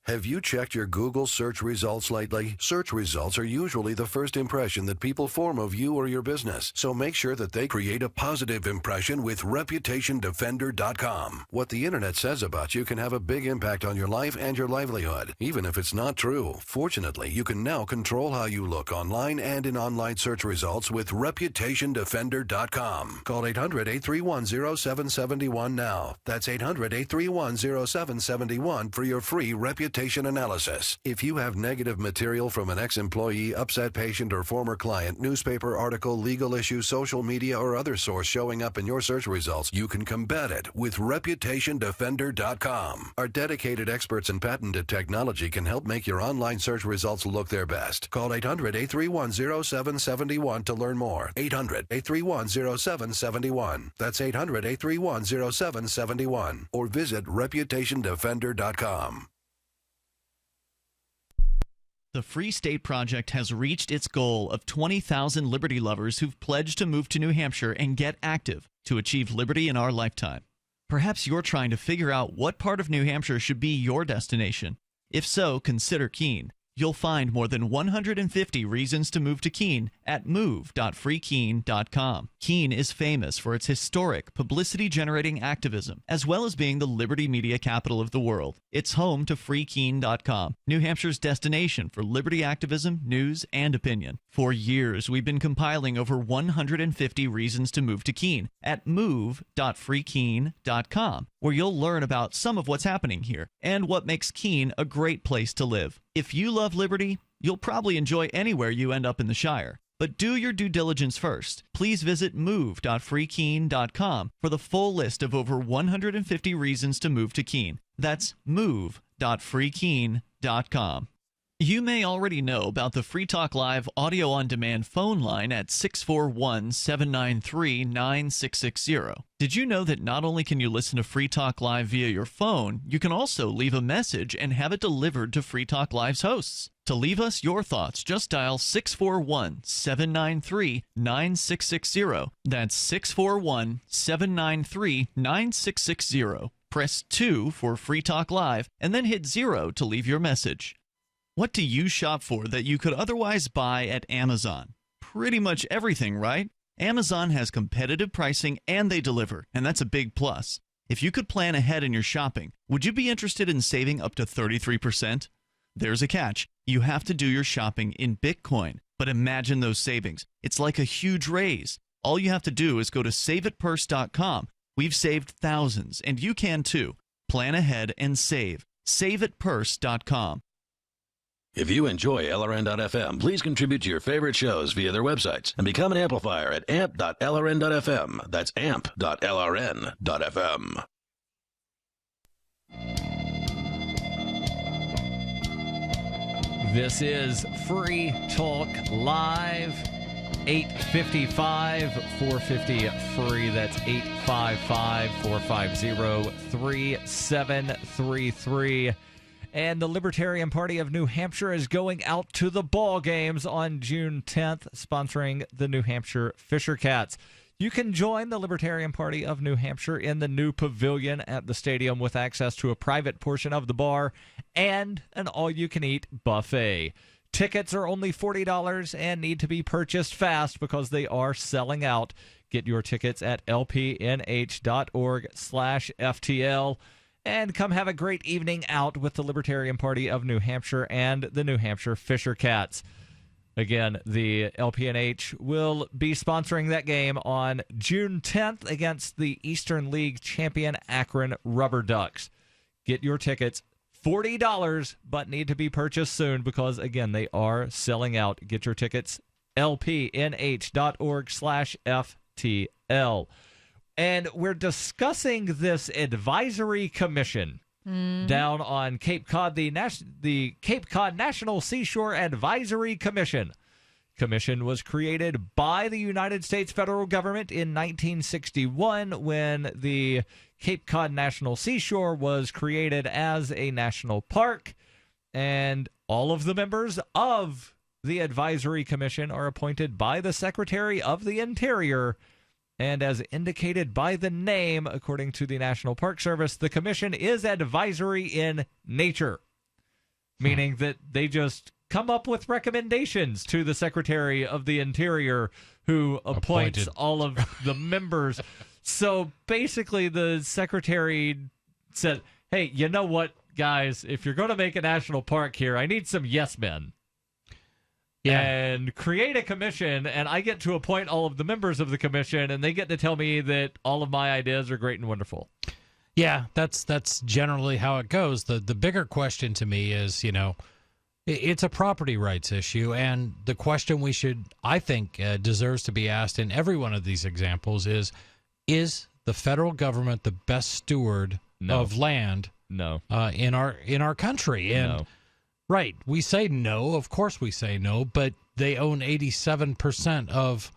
Have you checked your Google search results lately? Search results are usually the first impression that people form of you or your business, so make sure that they create a positive impression with ReputationDefender.com. What the internet says about you can have a big impact on your life and your livelihood, even if it's not true. Fortunately, you can now control how you look online and in online search results with ReputationDefender.com. Call 800-831-0771 now. That's 800-831-0771 for your free Reputation reputation analysis. If you have negative material from an ex-employee, upset patient, or former client, newspaper article, legal issue, social media, or other source showing up in your search results, you can combat it with ReputationDefender.com. Our dedicated experts in patented technology can help make your online search results look their best. Call 800-831-0771 to learn more. 800-831-0771. That's 800-831-0771. Or visit ReputationDefender.com. The Free State Project has reached its goal of 20,000 liberty lovers who've pledged to move to New Hampshire and get active to achieve liberty in our lifetime. Perhaps you're trying to figure out what part of New Hampshire should be your destination. If so, consider Keene. You'll find more than 150 reasons to move to Keene at move.freekeene.com. Keene is famous for its historic, publicity-generating activism, as well as being the liberty media capital of the world. It's home to freekeene.com, New Hampshire's destination for liberty activism, news, and opinion. For years, we've been compiling over 150 reasons to move to Keene at move.freekeene.com, where you'll learn about some of what's happening here and what makes Keene a great place to live. If you love liberty, you'll probably enjoy anywhere you end up in the Shire. But do your due diligence first. Please visit move.freekeene.com for the full list of over 150 reasons to move to Keene. That's move.freekeene.com. You may already know about the Free Talk Live audio-on-demand phone line at 641-793-9660. Did you know that not only can you listen to Free Talk Live via your phone, you can also leave a message and have it delivered to Free Talk Live's hosts? To leave us your thoughts, just dial 641-793-9660. That's 641-793-9660. Press 2 for Free Talk Live, and then hit 0 to leave your message. What do you shop for that you could otherwise buy at Amazon? Pretty much everything, right? Amazon has competitive pricing and they deliver, and that's a big plus. If you could plan ahead in your shopping, would you be interested in saving up to 33%? There's a catch. You have to do your shopping in Bitcoin. But imagine those savings. It's like a huge raise. All you have to do is go to SaveItPurse.com. We've saved thousands, and you can too. Plan ahead and save. SaveItPurse.com. If you enjoy LRN.FM, please contribute to your favorite shows via their websites and become an amplifier at amp.lrn.fm. That's amp.lrn.fm. This is Free Talk Live, 855-450-FREE. That's 855-450-3733. And the Libertarian Party of New Hampshire is going out to the ball games on June 10th, sponsoring the New Hampshire Fisher Cats. You can join the Libertarian Party of New Hampshire in the new pavilion at the stadium with access to a private portion of the bar and an all-you-can-eat buffet. Tickets are only $40 and need to be purchased fast because they are selling out. Get your tickets at lpnh.org/FTL. And come have a great evening out with the Libertarian Party of New Hampshire and the New Hampshire Fisher Cats. Again, the LPNH will be sponsoring that game on June 10th against the Eastern League champion Akron Rubber Ducks. Get your tickets, $40, but need to be purchased soon because, again, they are selling out. Get your tickets, lpnh.org/FTL. And we're discussing this advisory commission down on Cape Cod, the Cape Cod National Seashore Advisory Commission. Commission was created by the United States federal government in 1961 when the Cape Cod National Seashore was created as a national park. And all of the members of the Advisory Commission are appointed by the Secretary of the Interior. And as indicated by the name, according to the National Park Service, the commission is advisory in nature, meaning that they just come up with recommendations to the Secretary of the Interior, who appoints all of the members. So basically, the Secretary said, hey, you know what, guys, if you're going to make a national park here, I need some yes men. Yeah. And create a commission, and I get to appoint all of the members of the commission, and they get to tell me that all of my ideas are great and wonderful. Yeah, that's generally how it goes. The bigger question to me is, it's a property rights issue, and the question I think deserves to be asked in every one of these examples is the federal government the best steward of land in our country? And No. Right, we say no, of course we say no, but they own 87% of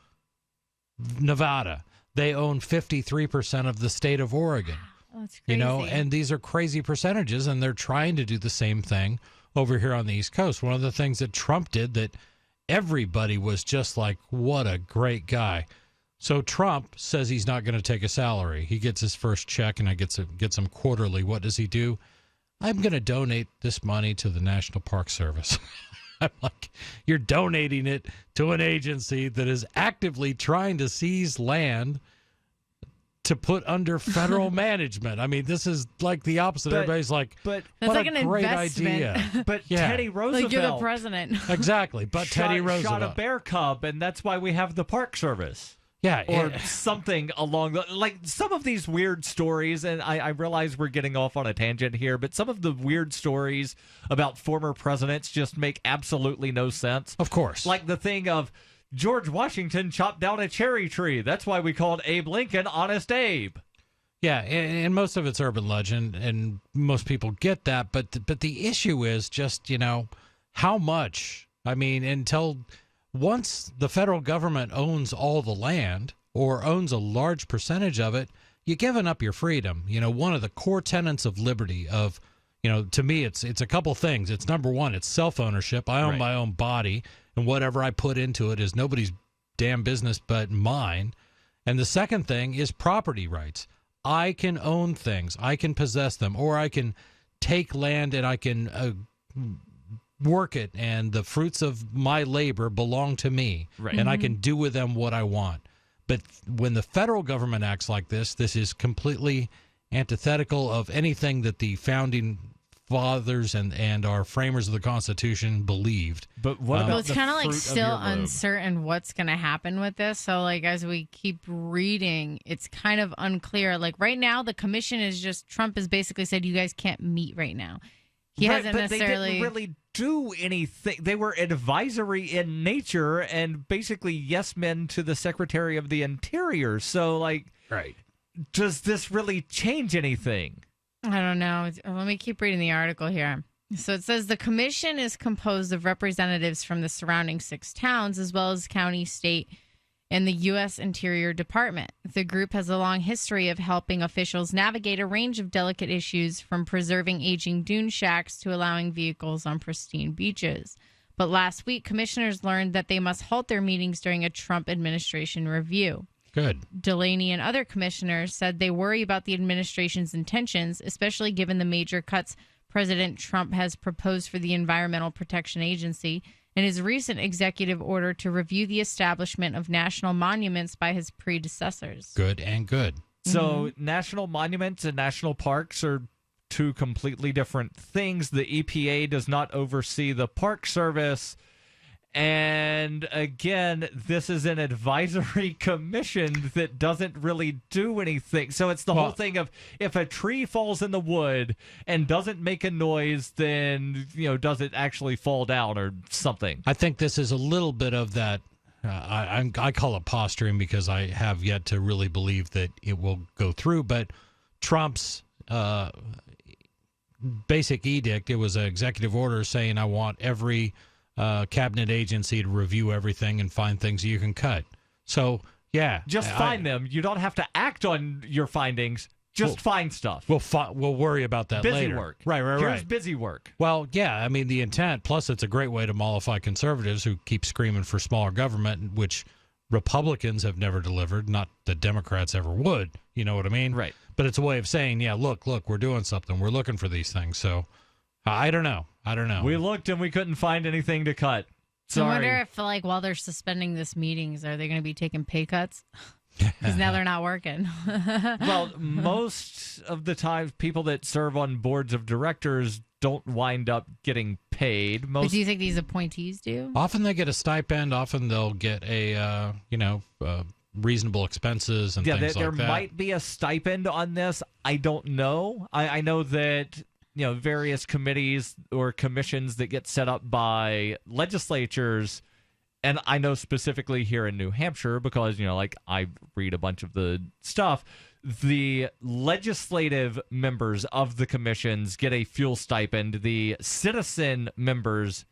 Nevada. They own 53% of the state of Oregon. Oh, that's crazy. And these are crazy percentages, and they're trying to do the same thing over here on the East Coast. One of the things that Trump did that everybody was just like, what a great guy. So Trump says he's not going to take a salary. He gets his first check, and I gets him quarterly. What does he do? I'm going to donate this money to the National Park Service. I'm like, you're donating it to an agency that is actively trying to seize land to put under federal management. I mean, this is like the opposite. Everybody's like, but what like a an great investment. idea. But Yeah. Teddy Roosevelt Like you're the president. Exactly, but Teddy Roosevelt. shot a bear cub, and that's why we have the Park Service. Yeah, or something along the like some of these weird stories, and I realize we're getting off on a tangent here, but some of the weird stories about former presidents just make absolutely no sense. Of course. Like the thing of George Washington chopped down a cherry tree. That's why we called Abe Lincoln Honest Abe. Yeah, and most of it's urban legend, and most people get that. But the issue is just, how much? I mean, until once the federal government owns all the land or owns a large percentage of it, you're giving up your freedom. One of the core tenets of liberty to me, it's a couple things. It's number one, it's self-ownership. I own my own body, and whatever I put into it is nobody's damn business but mine. And the second thing is property rights. I can own things. I can possess them, or I can take land and I can work it, and the fruits of my labor belong to me, and I can do with them what I want. But when the federal government acts like this is completely antithetical of anything that the founding fathers and our framers of the Constitution believed. But what about well, it's kind of like fruit of still your loom? uncertain what's going to happen with this. So, like, as we keep reading, it's kind of unclear. Like, right now, the commission is just, Trump has basically said, you guys can't meet right now. He hasn't but necessarily. They didn't really do anything. They were advisory in nature and basically yes men to the Secretary of the Interior. So, like, does this really change anything? I don't know. Let me keep reading the article here. So it says the commission is composed of representatives from the surrounding 6 towns, as well as county, state, and the U.S. Interior Department. The group has a long history of helping officials navigate a range of delicate issues, from preserving aging dune shacks to allowing vehicles on pristine beaches. But last week, commissioners learned that they must halt their meetings during a Trump administration review. Good. Delaney and other commissioners said they worry about the administration's intentions, especially given the major cuts President Trump has proposed for the Environmental Protection Agency and his recent executive order to review the establishment of national monuments by his predecessors. Good and good. So national monuments and national parks are two completely different things. The EPA does not oversee the Park Service. And again, this is an advisory commission that doesn't really do anything. So it's the whole thing of, if a tree falls in the wood and doesn't make a noise, then, does it actually fall down or something? I think this is a little bit of that. I call it posturing because I have yet to really believe that it will go through. But Trump's basic edict, it was an executive order saying, I want every cabinet agency to review everything and find things you can cut. So, yeah. Just find them. You don't have to act on your findings. Just find stuff. We'll worry about that busy later. Work. Right. Here's busy work. Well, yeah, I mean, the intent, plus it's a great way to mollify conservatives who keep screaming for smaller government, which Republicans have never delivered, not that Democrats ever would. You know what I mean? Right. But it's a way of saying, yeah, look, we're doing something. We're looking for these things. So, I don't know. We looked and we couldn't find anything to cut. Sorry. I wonder if, like, while they're suspending this meetings, are they going to be taking pay cuts? Because now they're not working. Well, most of the time, people that serve on boards of directors don't wind up getting paid. But do you think these appointees do? Often they get a stipend. Often they'll get a, reasonable expenses and things there like that. might be a stipend on this. I don't know. I know that various committees or commissions that get set up by legislatures, and I know specifically here in New Hampshire because I read a bunch of the stuff. The legislative members of the commissions get a fuel stipend. The citizen members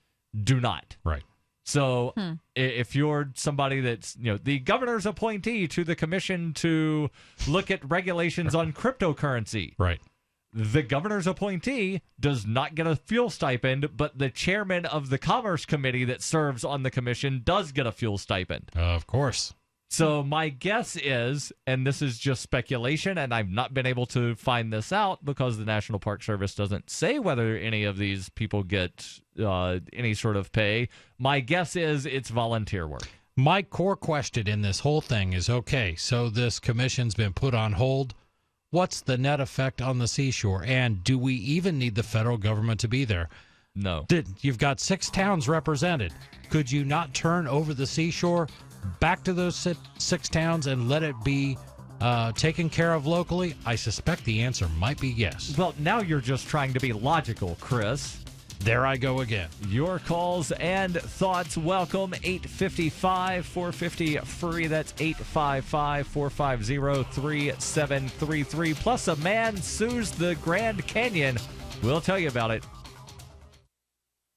do not. Right. So if you're somebody that's, the governor's appointee to the commission to look at regulations on cryptocurrency. Right. The governor's appointee does not get a fuel stipend, but the chairman of the Commerce Committee that serves on the commission does get a fuel stipend. Of course. So my guess is, and this is just speculation, and I've not been able to find this out because the National Park Service doesn't say whether any of these people get any sort of pay. My guess is it's volunteer work. My core question in this whole thing is, okay, so this commission's been put on hold. What's the net effect on the seashore? And do we even need the federal government to be there? No. You've got 6 towns represented. Could you not turn over the seashore back to those 6 towns and let it be taken care of locally? I suspect the answer might be yes. Well, now you're just trying to be logical, Chris. There I go again. Your calls and thoughts welcome. 855-450-FREE. That's 855-450-3733. Plus, a man sues the Grand Canyon. We'll tell you about it.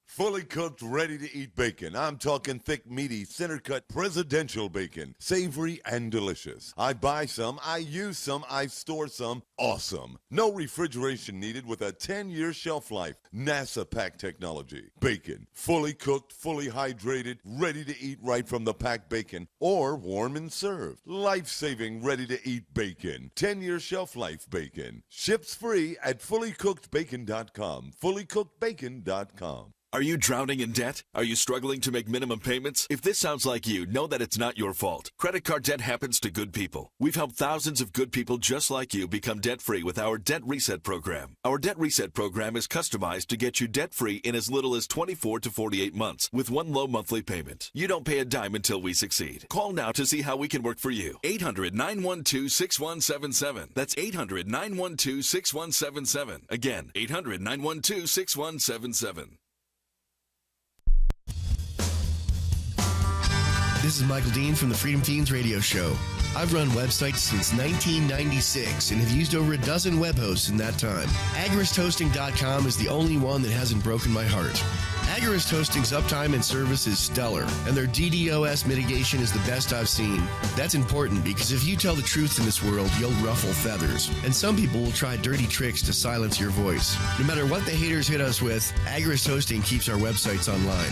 Fully cooked, ready-to-eat bacon. I'm talking thick, meaty, center-cut presidential bacon. Savory and delicious. I buy some, I use some, I store some. Awesome. No refrigeration needed with a 10-year shelf life. NASA pack technology. Bacon. Fully cooked, fully hydrated, ready to eat right from the packed bacon. Or warm and served. Life-saving, ready-to-eat bacon. 10-year shelf life bacon. Ships free at fullycookedbacon.com. Fullycookedbacon.com. Are you drowning in debt? Are you struggling to make minimum payments? If this sounds like you, know that it's not your fault. Credit card debt happens to good people. We've helped thousands of good people just like you become debt-free with our Debt Reset program. Our Debt Reset program is customized to get you debt-free in as little as 24 to 48 months with one low monthly payment. You don't pay a dime until we succeed. Call now to see how we can work for you. 800-912-6177. That's 800-912-6177. Again, 800-912-6177. This is Michael Dean from the Freedom Teens radio show. I've run websites since 1996 and have used over a dozen web hosts in that time. AgoristHosting.com is the only one that hasn't broken my heart. Agorist Hosting's uptime and service is stellar, and their DDoS mitigation is the best I've seen. That's important because if you tell the truth in this world, you'll ruffle feathers. And some people will try dirty tricks to silence your voice. No matter what the haters hit us with, Agorist Hosting keeps our websites online.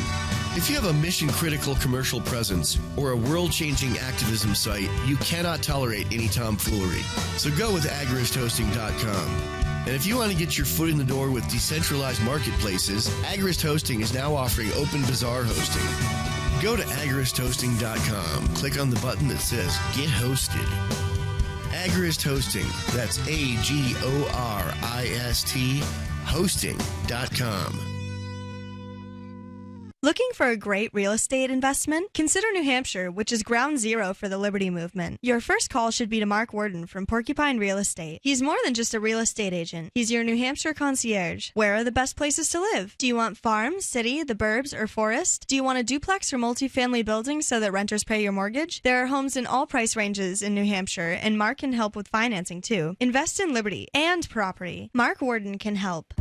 If you have a mission-critical commercial presence or a world-changing activism site, you cannot tolerate any tomfoolery. So go with AgoristHosting.com. And if you want to get your foot in the door with decentralized marketplaces, Agorist Hosting is now offering Open Bazaar hosting. Go to agoristhosting.com. Click on the button that says Get Hosted. Agorist Hosting. That's AGORIST hosting.com. Looking for a great real estate investment? Consider New Hampshire, which is ground zero for the Liberty Movement. Your first call should be to Mark Worden from Porcupine Real Estate. He's more than just a real estate agent. He's your New Hampshire concierge. Where are the best places to live? Do you want farm, city, the burbs, or forest? Do you want a duplex or multifamily building so that renters pay your mortgage? There are homes in all price ranges in New Hampshire, and Mark can help with financing too. Invest in Liberty and property. Mark Worden can help.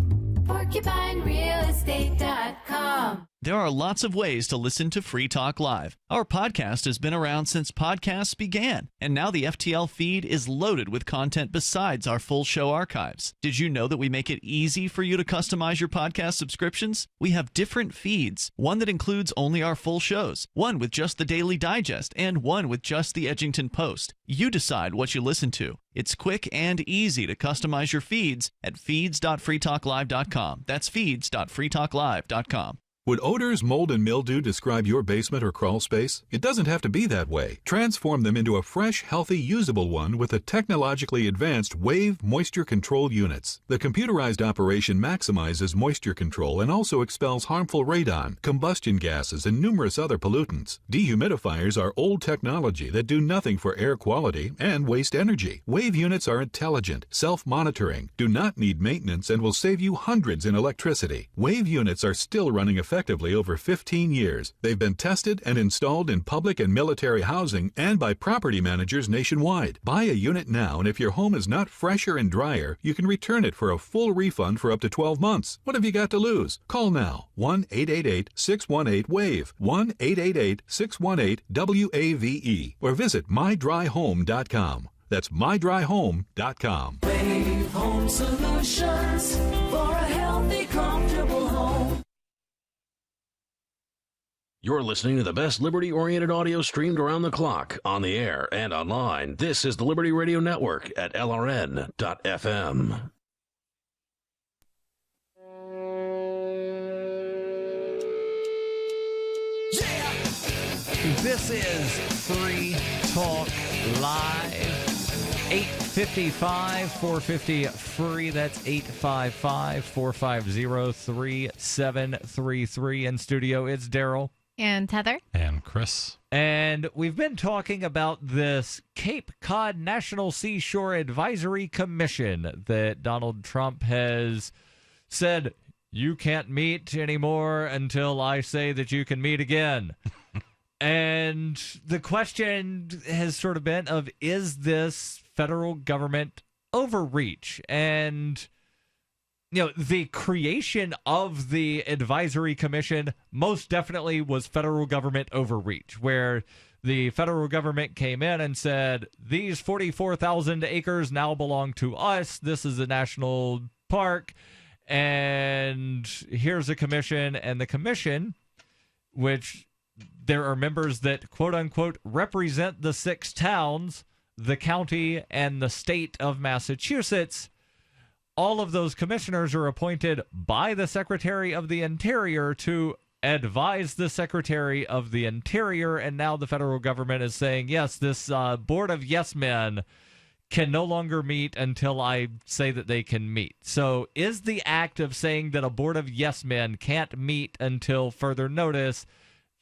PorcupineRealEstate.com. There are lots of ways to listen to Free Talk Live. Our podcast has been around since podcasts began, and now the FTL feed is loaded with content besides our full show archives. Did you know that we make it easy for you to customize your podcast subscriptions? We have different feeds, one that includes only our full shows, one with just the Daily Digest, and one with just the Edgington Post. You decide what you listen to. It's quick and easy to customize your feeds at feeds.freetalklive.com. That's feeds.freetalklive.com. Would odors, mold, and mildew describe your basement or crawl space? It doesn't have to be that way. Transform them into a fresh, healthy, usable one with the technologically advanced Wave moisture control units. The computerized operation maximizes moisture control and also expels harmful radon, combustion gases, and numerous other pollutants. Dehumidifiers are old technology that do nothing for air quality and waste energy. Wave units are intelligent, self-monitoring, do not need maintenance, and will save you hundreds in electricity. Wave units are still running effectively over 15 years. They've been tested and installed in public and military housing and by property managers nationwide. Buy a unit now, and if your home is not fresher and drier, you can return it for a full refund for up to 12 months. What have you got to lose? Call now. 1-888-618-WAVE. 1-888-618-WAVE. Or visit mydryhome.com. That's mydryhome.com. Wave Home Solutions for a healthy, comfortable home. You're listening to the best liberty-oriented audio streamed around the clock, on the air and online. This is the Liberty Radio Network at LRN.FM. This is Free Talk Live. 855-450-FREE. That's 855-450-3733. In studio, it's Daryl. And Heather. And Chris. And we've been talking about this Cape Cod National Seashore Advisory Commission that Donald Trump has said, you can't meet anymore until I say that you can meet again. And the question has sort of been of, is this federal government overreach? And, you know, the creation of the advisory commission most definitely was federal government overreach, where the federal government came in and said, these 44,000 acres now belong to us. This is a national park. And here's a commission. And the commission, which there are members that, quote unquote, represent the 6 towns, the county, and the state of Massachusetts. All of those commissioners are appointed by the Secretary of the Interior to advise the Secretary of the Interior. And now the federal government is saying, yes, this board of yes men can no longer meet until I say that they can meet. So is the act of saying that a board of yes men can't meet until further notice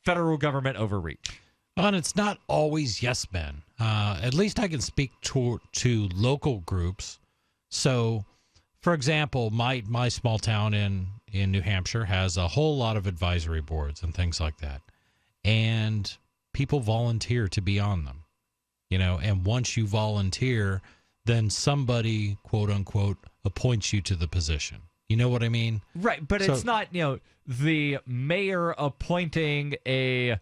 federal government overreach? And it's not always yes men. At least I can speak to local groups. So, for example, my small town in New Hampshire has a whole lot of advisory boards and things like that. And people volunteer to be on them, you know, and once you volunteer, then somebody, quote unquote, appoints you to the position. You know what I mean? Right, but it's not, you know, the mayor appointing a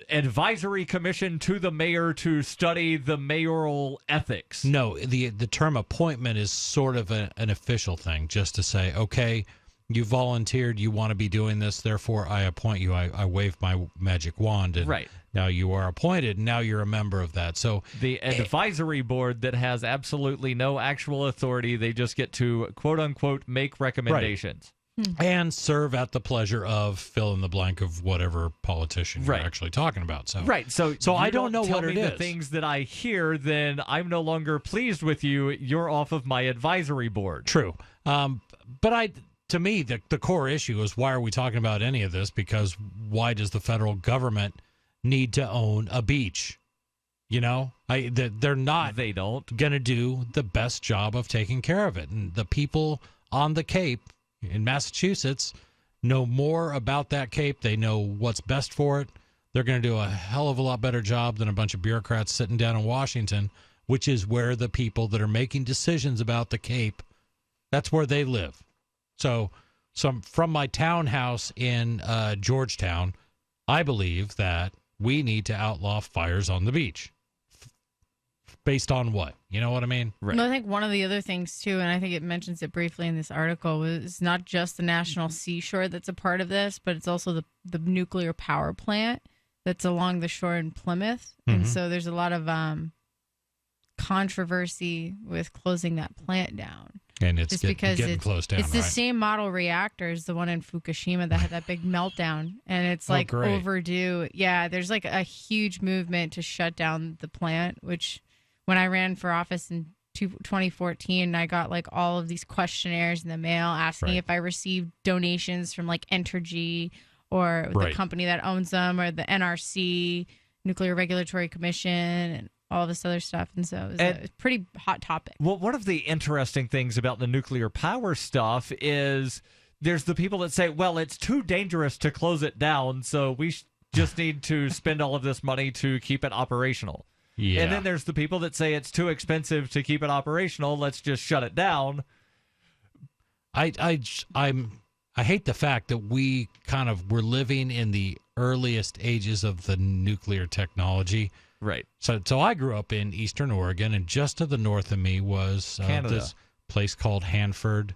advisory commission to the mayor to study the mayoral ethics. No, the term appointment is sort of an official thing, just to say, okay, you volunteered, you want to be doing this, therefore I appoint you. I wave my magic wand, and right. Now you are appointed, and now you're a member of that. So the advisory board that has absolutely no actual authority, they just get to, quote unquote, make recommendations. Right. And serve at the pleasure of fill in the blank of whatever politician you're actually talking about. So right. So I don't know what it is. The things that I hear, then I'm no longer pleased with you. You're off of my advisory board. True. But to me, the core issue is, why are we talking about any of this? Because why does the federal government need to own a beach? You know, they're not. They don't going to do the best job of taking care of it. And the people on the Cape in Massachusetts know more about that Cape. They know what's best for it. They're going to do a hell of a lot better job than a bunch of bureaucrats sitting down in Washington, which is where the people that are making decisions about the Cape, that's where they live. So from my townhouse in Georgetown, I believe that we need to outlaw fires on the beach. Based on what? You know what I mean? Right. Well, I think one of the other things, too, and I think it mentions it briefly in this article, was not just the National Seashore that's a part of this, but it's also the nuclear power plant that's along the shore in Plymouth. Mm-hmm. And so there's a lot of controversy with closing that plant down. And it's Just getting because closed down, it's the right? same model reactor as the one in Fukushima that had that big meltdown, and it's like great. overdue. Yeah, there's like a huge movement to shut down the plant, which when I ran for office in 2014, I got like all of these questionnaires in the mail asking if I received donations from like Entergy or the company that owns them, or the NRC, Nuclear Regulatory Commission, and all this other stuff. And so it was a pretty hot topic. Well, one of the interesting things about the nuclear power stuff is there's the people that say, well, it's too dangerous to close it down, so we just need to spend all of this money to keep it operational. Yeah. And then there's the people that say it's too expensive to keep it operational, let's just shut it down. I hate the fact that we're living in the earliest ages of the nuclear technology. Right. So I grew up in Eastern Oregon, and just to the north of me was this place called Hanford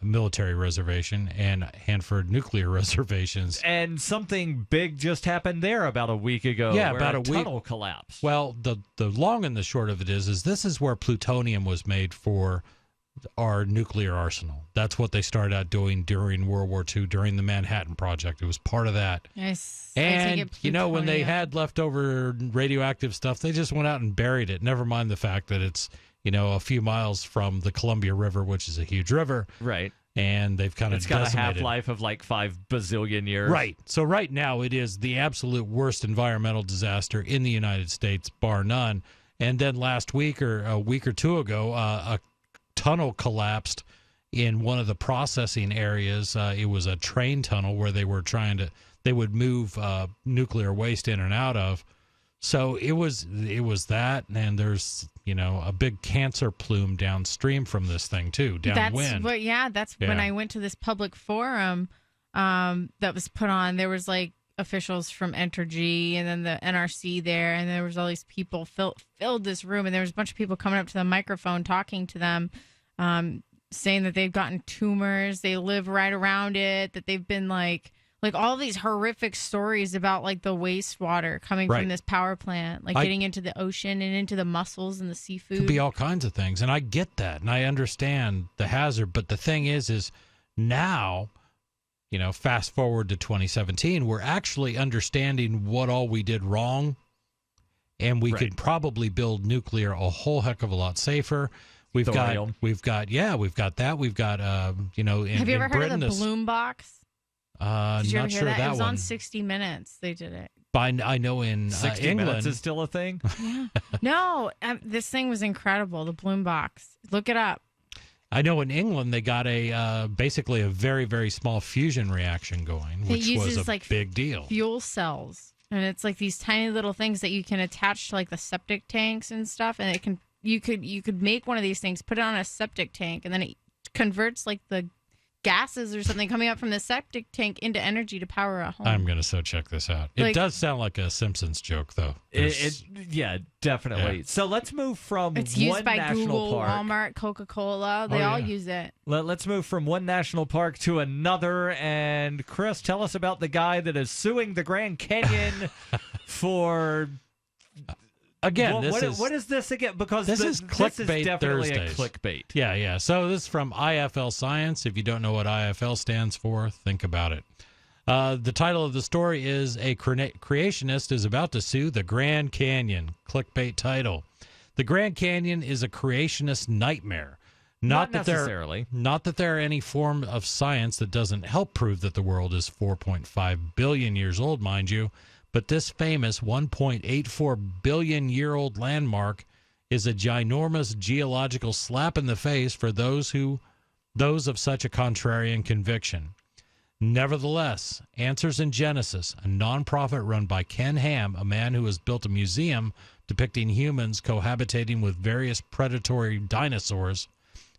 Military Reservation and Hanford Nuclear Reservations. And something big just happened there about a week ago. Yeah, where about a a week. tunnel collapsed. Well, the long and the short of it is this is where plutonium was made for our nuclear arsenal. That's what they started out doing during World War II, during the Manhattan Project. It was part of that. Yes. And, when they had leftover radioactive stuff, they just went out and buried it. Never mind the fact that it's, a few miles from the Columbia River, which is a huge river. Right. And they've kind of It's got decimated. a half-life of like 5 bazillion years. Right. So right now it is the absolute worst environmental disaster in the United States, bar none. And then last week or a week or two ago, a tunnel collapsed in one of the processing areas. It was a train tunnel where they would move nuclear waste in and out of. So it was that, and there's a big cancer plume downstream from this thing too, downwind. That's when I went to this public forum that was put on. There was like officials from Entergy and then the NRC there, and there was all these people filled this room, and there was a bunch of people coming up to the microphone talking to them, saying that they've gotten tumors, they live right around it, that they've been like all these horrific stories about like the wastewater coming from this power plant, getting into the ocean and into the mussels and the seafood. Could be all kinds of things, and I get that, and I understand the hazard. But the thing is now, fast forward to 2017, we're actually understanding what all we did wrong, and we could probably build nuclear a whole heck of a lot safer. We've got that. We've got Have you ever heard of the Bloom box? Not sure that it was one. on 60 Minutes. They did it. I know in 60 England Minutes is still a thing. Yeah. No, this thing was incredible. The Bloom box. Look it up. I know in England they got basically a very, very small fusion reaction going, which was a big deal. Fuel cells, and it's like these tiny little things that you can attach to like the septic tanks and stuff, and you could make one of these things, put it on a septic tank, and then it converts like the gases or something coming up from the septic tank into energy to power a home. I'm going to check this out. It does sound like a Simpsons joke, though. Yeah, definitely. Yeah. So let's move from It's one used by national Google, park. Walmart, Coca-Cola. They all use it. Let's move from one national park to another. And Chris, tell us about the guy that is suing the Grand Canyon for... Again, what is this again? Because this is clickbait this is definitely Thursdays. a clickbait. Yeah. So this is from IFL Science. If you don't know what IFL stands for, think about it. The title of the story is "A Creationist is About to Sue the Grand Canyon." Clickbait title. The Grand Canyon is a creationist nightmare. Not necessarily. Not that there are any form of science that doesn't help prove that the world is 4.5 billion years old, mind you. But this famous 1.84 billion year old landmark is a ginormous geological slap in the face for those of such a contrarian conviction. Nevertheless, Answers in Genesis, a nonprofit run by Ken Ham, a man who has built a museum depicting humans cohabitating with various predatory dinosaurs,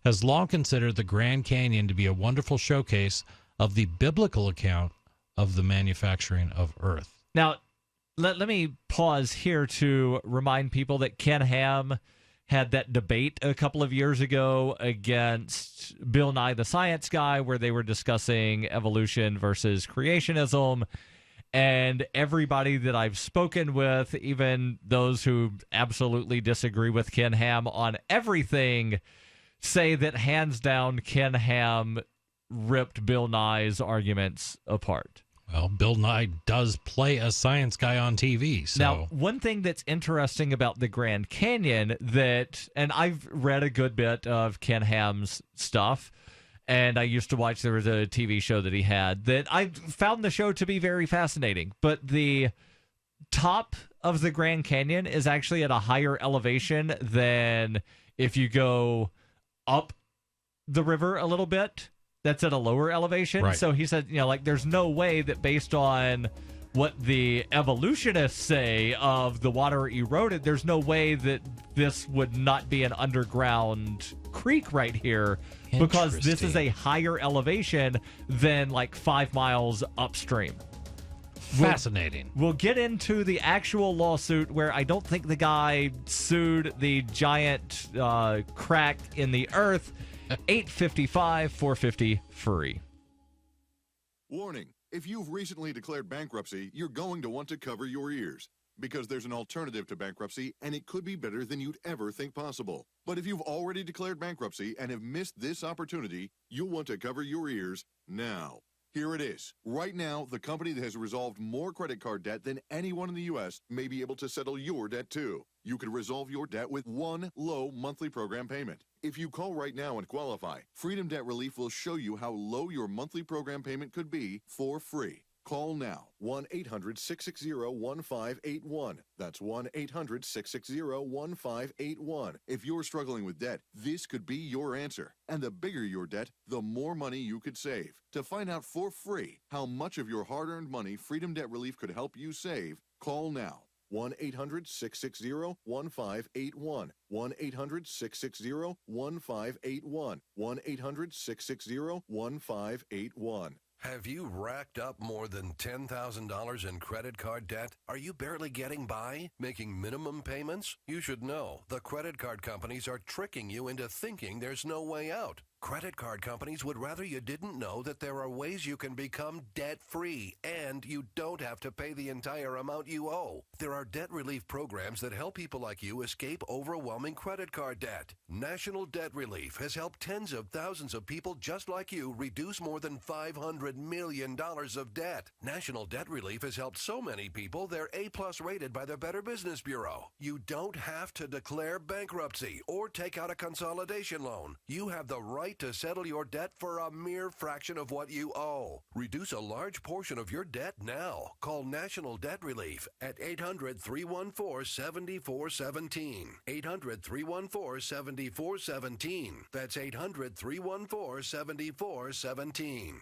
has long considered the Grand Canyon to be a wonderful showcase of the biblical account of the manufacturing of Earth. Now, let me pause here to remind people that Ken Ham had that debate a couple of years ago against Bill Nye the Science Guy, where they were discussing evolution versus creationism. And everybody that I've spoken with, even those who absolutely disagree with Ken Ham on everything, say that hands down Ken Ham ripped Bill Nye's arguments apart. Well, Bill Nye does play a science guy on TV. So. Now, one thing that's interesting about the Grand Canyon and I've read a good bit of Ken Ham's stuff, and I used to watch, there was a TV show that he had that I found the show to be very fascinating. But the top of the Grand Canyon is actually at a higher elevation than if you go up the river a little bit. That's at a lower elevation. Right. So he said, there's no way that based on what the evolutionists say of the water eroded, there's no way that this would not be an underground creek right here, because this is a higher elevation than 5 miles upstream. Fascinating. We'll get into the actual lawsuit where I don't think the guy sued the giant crack in the earth. 855-450 free. Warning, if you've recently declared bankruptcy, you're going to want to cover your ears, because there's an alternative to bankruptcy, and it could be better than you'd ever think possible. But if you've already declared bankruptcy and have missed this opportunity, you'll want to cover your ears now. Here it is. Right now, the company that has resolved more credit card debt than anyone in the U.S. may be able to settle your debt too. You could resolve your debt with one low monthly program payment. If you call right now and qualify, Freedom Debt Relief will show you how low your monthly program payment could be for free. Call now, 1-800-660-1581. That's 1-800-660-1581. If you're struggling with debt, this could be your answer. And the bigger your debt, the more money you could save. To find out for free how much of your hard-earned money Freedom Debt Relief could help you save, call now. 1-800-660-1581. 1-800-660-1581. 1-800-660-1581. Have you racked up more than $10,000 in credit card debt? Are you barely getting by, making minimum payments? You should know the credit card companies are tricking you into thinking there's no way out. Credit card companies would rather you didn't know that there are ways you can become debt-free, and you don't have to pay the entire amount you owe. There are debt relief programs that help people like you escape overwhelming credit card debt. National Debt Relief has helped tens of thousands of people just like you reduce more than $500 million of debt. National Debt Relief has helped so many people they're A-plus rated by the Better Business Bureau. You don't have to declare bankruptcy or take out a consolidation loan. You have the right to settle your debt for a mere fraction of what you owe. Reduce a large portion of your debt now. Call National Debt Relief at 800-314-7417. 800-314-7417. That's 800-314-7417.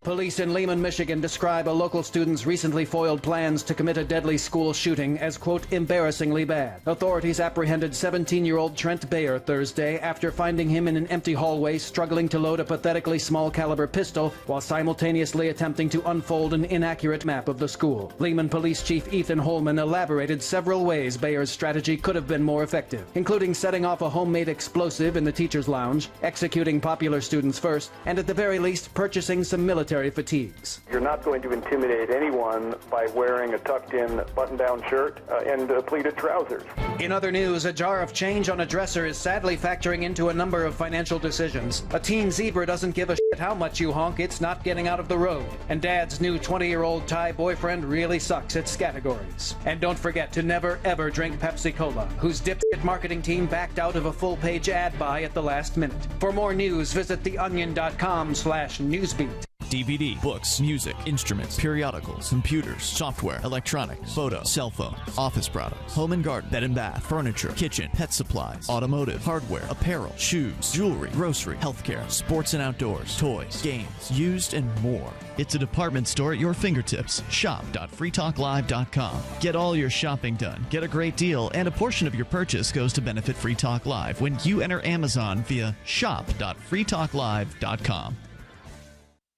Police in Lehman, Michigan describe a local student's recently foiled plans to commit a deadly school shooting as, quote, embarrassingly bad. Authorities apprehended 17-year-old Trent Bayer Thursday after finding him in an empty hallway struggling to load a pathetically small caliber pistol while simultaneously attempting to unfold an inaccurate map of the school. Lehman Police Chief Ethan Holman elaborated several ways Bayer's strategy could have been more effective, including setting off a homemade explosive in the teacher's lounge, executing popular students first, and at the very least purchasing some military fatigues. You're not going to intimidate anyone by wearing a tucked-in button-down shirt and pleated trousers. In other news, a jar of change on a dresser is sadly factoring into a number of financial decisions. A teen zebra doesn't give a shit how much you honk, it's not getting out of the road. And Dad's new 20-year-old Thai boyfriend really sucks at categories. And don't forget to never ever drink Pepsi Cola, whose dipshit marketing team backed out of a full-page ad buy at the last minute. For more news, visit theonion.com/newsbeat. DVD, books, music, instruments, periodicals, computers, software, electronics, photo, cell phones, office products, home and garden, bed and bath, furniture, kitchen, pet supplies, automotive, hardware, apparel, shoes, jewelry, grocery, healthcare, sports and outdoors, toys, games, used, and more. It's a department store at your fingertips. Shop.freetalklive.com. Get all your shopping done, get a great deal, and a portion of your purchase goes to benefit Free Talk Live when you enter Amazon via shop.freetalklive.com.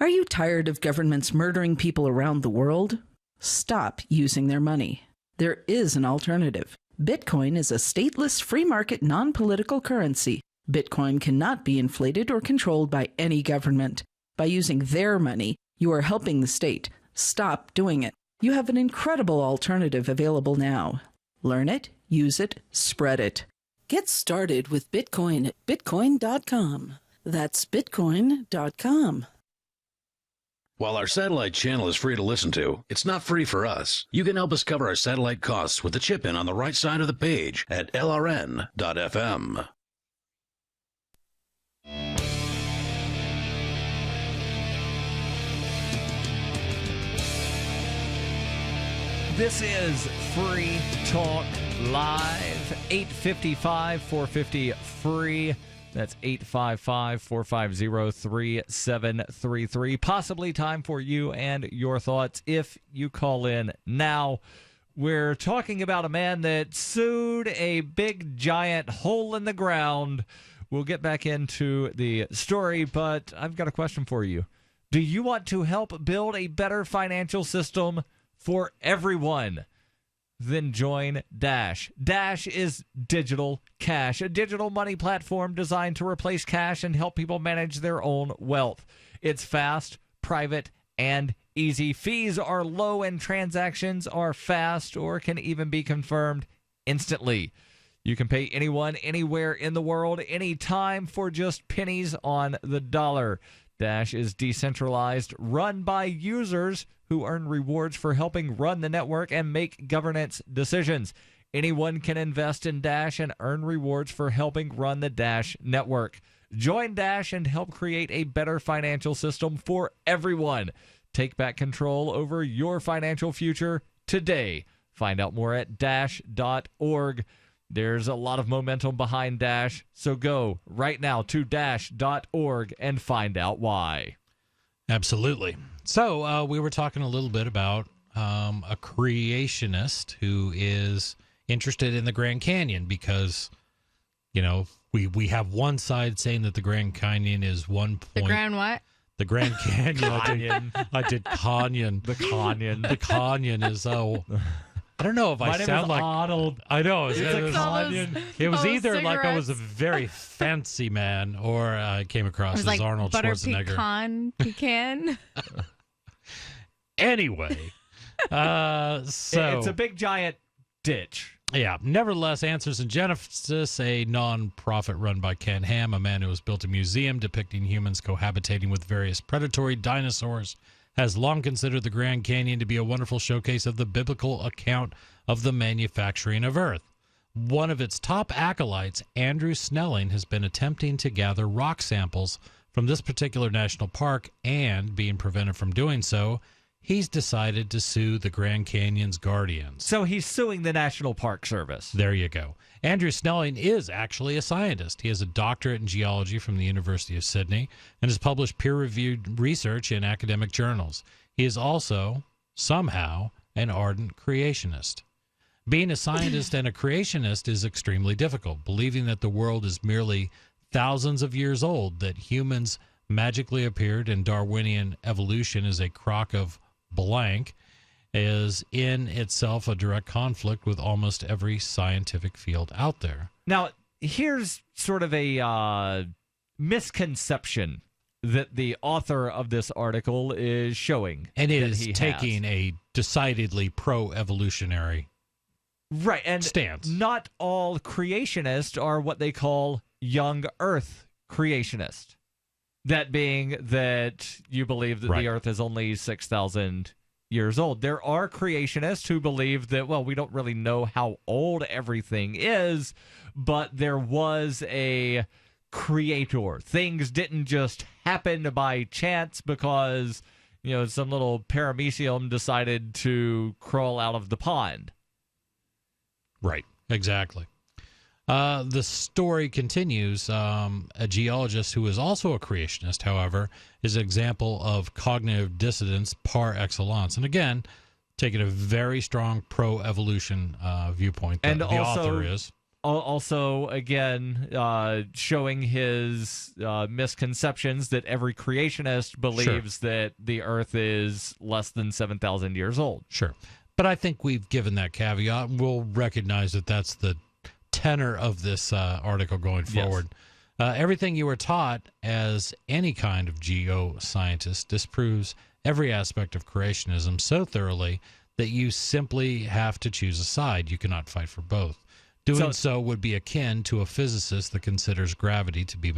Are you tired of governments murdering people around the world? Stop using their money. There is an alternative. Bitcoin is a stateless, free market, non-political currency. Bitcoin cannot be inflated or controlled by any government. By using their money, You are helping the state. Stop doing it. You have an incredible alternative available now. Learn it, use it, spread it. Get started with Bitcoin at Bitcoin.com. That's Bitcoin.com. While our satellite channel is free to listen to, it's not free for us. You can help us cover our satellite costs with the chip-in on the right side of the page at LRN.FM. This is Free Talk Live, 855-450-FREE. That's 855-450-3733. Possibly time for you and your thoughts if you call in now. We're talking about a man that sued a big, giant hole in the ground. We'll get back into the story, but I've got a question for you. Do you want to help build a better financial system for everyone? Then join Dash. Dash is Digital Cash, a digital money platform designed to replace cash and help people manage their own wealth. It's fast, private, and easy. Fees are low and transactions are fast or can even be confirmed instantly. You can pay anyone, anywhere in the world, anytime for just pennies on the dollar. Dash is decentralized, run by users who earn rewards for helping run the network and make governance decisions. Anyone can invest in Dash and earn rewards for helping run the Dash network. Join Dash and help create a better financial system for everyone. Take back control over your financial future today. Find out more at dash.org. There's a lot of momentum behind Dash, so go right now to dash.org and find out why. Absolutely. So we were talking a little bit about a creationist who is interested in the Grand Canyon because, you know, we have one side saying that the Grand Canyon is 1 point. The Grand what? The Grand Canyon. I did Canyon. The Canyon. The Canyon is I don't know if I sound like Arnold. I know It's a Canyon. It was all either like I was a cigarettes. very fancy man, or I came across It was as like Arnold butter Schwarzenegger. pecan. Anyway, so It's a big, giant ditch. yeah. Nevertheless, Answers in Genesis, a non-profit run by Ken Ham, a man who has built a museum depicting humans cohabitating with various predatory dinosaurs, has long considered the Grand Canyon to be a wonderful showcase of the biblical account of the manufacturing of Earth. One of its top acolytes, Andrew Snelling, has been attempting to gather rock samples from this particular national park, and being prevented from doing so, he's decided to sue the Grand Canyon's guardians. So he's suing the National Park Service. There you go. Andrew Snelling is actually a scientist. He has a doctorate in geology from the University of Sydney and has published peer-reviewed research in academic journals. He is also, somehow, an ardent creationist. Being a scientist and a creationist is extremely difficult. Believing that the world is merely thousands of years old, that humans magically appeared and Darwinian evolution is a crock of blank, is in itself a direct conflict with almost every scientific field out there. Now, here's sort of a misconception that the author of this article is showing. And it that is he taking has. a decidedly pro-evolutionary right and stance. Not all creationists are what they call young Earth creationists. That being that you believe that Right. the Earth is only 6,000 years old. There are creationists who believe that, well, we don't really know how old everything is, but there was a creator. Things didn't just happen by chance because, you know, some little paramecium decided to crawl out of the pond. Right, exactly. The story continues. A geologist who is also a creationist, however, is an example of cognitive dissonance par excellence. And again, taking a very strong pro-evolution viewpoint. And the also, author is. Also, again, showing his misconceptions that every creationist believes that the Earth is less than 7,000 years old. Sure. But I think we've given that caveat. We'll recognize that that's the tenor of this article going forward. Everything you were taught as any kind of geoscientist disproves every aspect of creationism so thoroughly that you simply have to choose a side. You cannot fight for both. Doing so would be akin to a physicist that considers gravity to be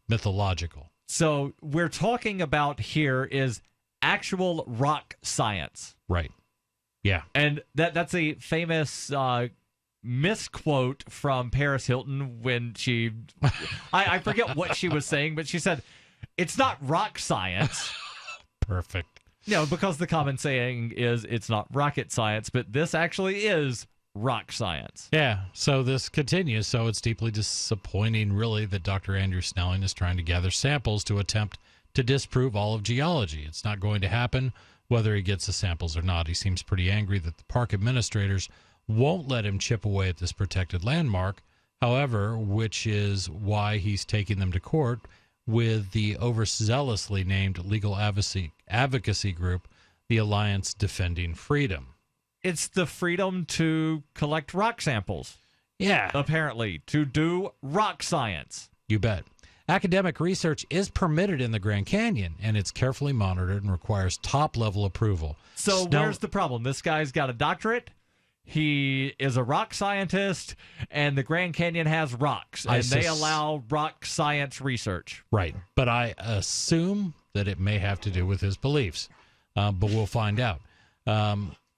mythological. So we're talking about here is actual rock science. Right. Yeah. And that's a famous misquote from Paris Hilton when she, I forget what she was saying, but she said, it's not rock science. Perfect. No, because the common saying is it's not rocket science, but this actually is rock science. Yeah, so this continues. So it's deeply disappointing, really, that Dr. Andrew Snelling is trying to gather samples to attempt to disprove all of geology. It's not going to happen whether he gets the samples or not. He seems pretty angry that the park administrators won't let him chip away at this protected landmark, however, which is why he's taking them to court with the overzealously named legal advocacy group, the Alliance Defending Freedom. It's the freedom to collect rock samples. Yeah. Apparently, to do rock science. You bet. Academic research is permitted in the Grand Canyon, and it's carefully monitored and requires top-level approval. So where's the problem? This guy's got a doctorate. He is a rock scientist, and the Grand Canyon has rocks, and they allow rock science research. Right, but I assume that it may have to do with his beliefs, but we'll find out.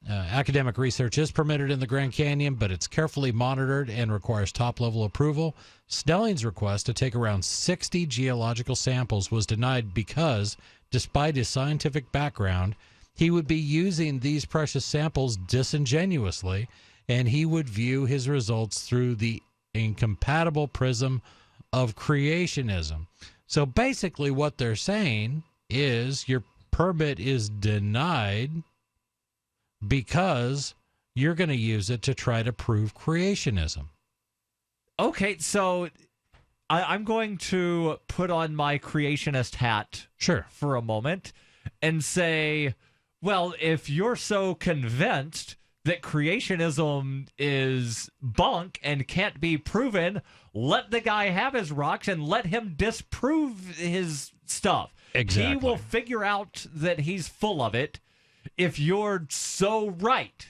Academic research is permitted in the Grand Canyon, but it's carefully monitored and requires top-level approval. Snelling's request to take around 60 geological samples was denied because, despite his scientific background, he would be using these precious samples disingenuously, and he would view his results through the incompatible prism of creationism. So basically what they're saying is your permit is denied because you're going to use it to try to prove creationism. Okay, so I'm going to put on my creationist hat for a moment and say, well, if you're so convinced that creationism is bunk and can't be proven, let the guy have his rocks and let him disprove his stuff. Exactly. He will figure out that he's full of it if you're so right.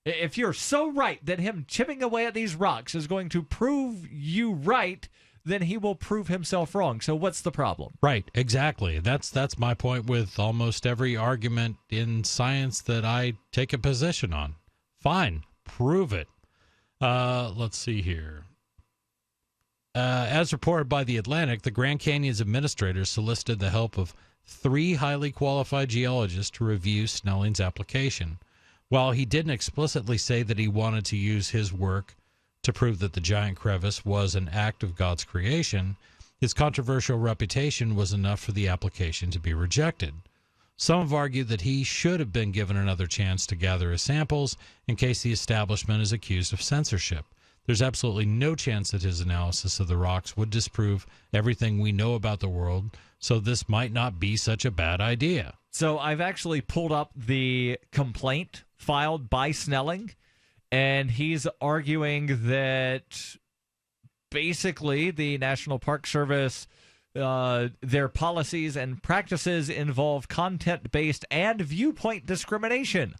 If you're so right that him chipping away at these rocks is going to prove you right, then he will prove himself wrong. So what's the problem? Right, exactly. That's my point with almost every argument in science that I take a position on. Fine, prove it. Let's see here. As reported by The Atlantic, the Grand Canyon's administrators solicited the help of 3 highly qualified geologists to review Snelling's application. While he didn't explicitly say that he wanted to use his work to prove that the giant crevice was an act of God's creation, his controversial reputation was enough for the application to be rejected. Some have argued that he should have been given another chance to gather his samples in case the establishment is accused of censorship. There's absolutely no chance that his analysis of the rocks would disprove everything we know about the world, so this might not be such a bad idea. So I've actually pulled up the complaint filed by Snelling, and he's arguing that basically the National Park Service, their policies and practices involve content-based and viewpoint discrimination.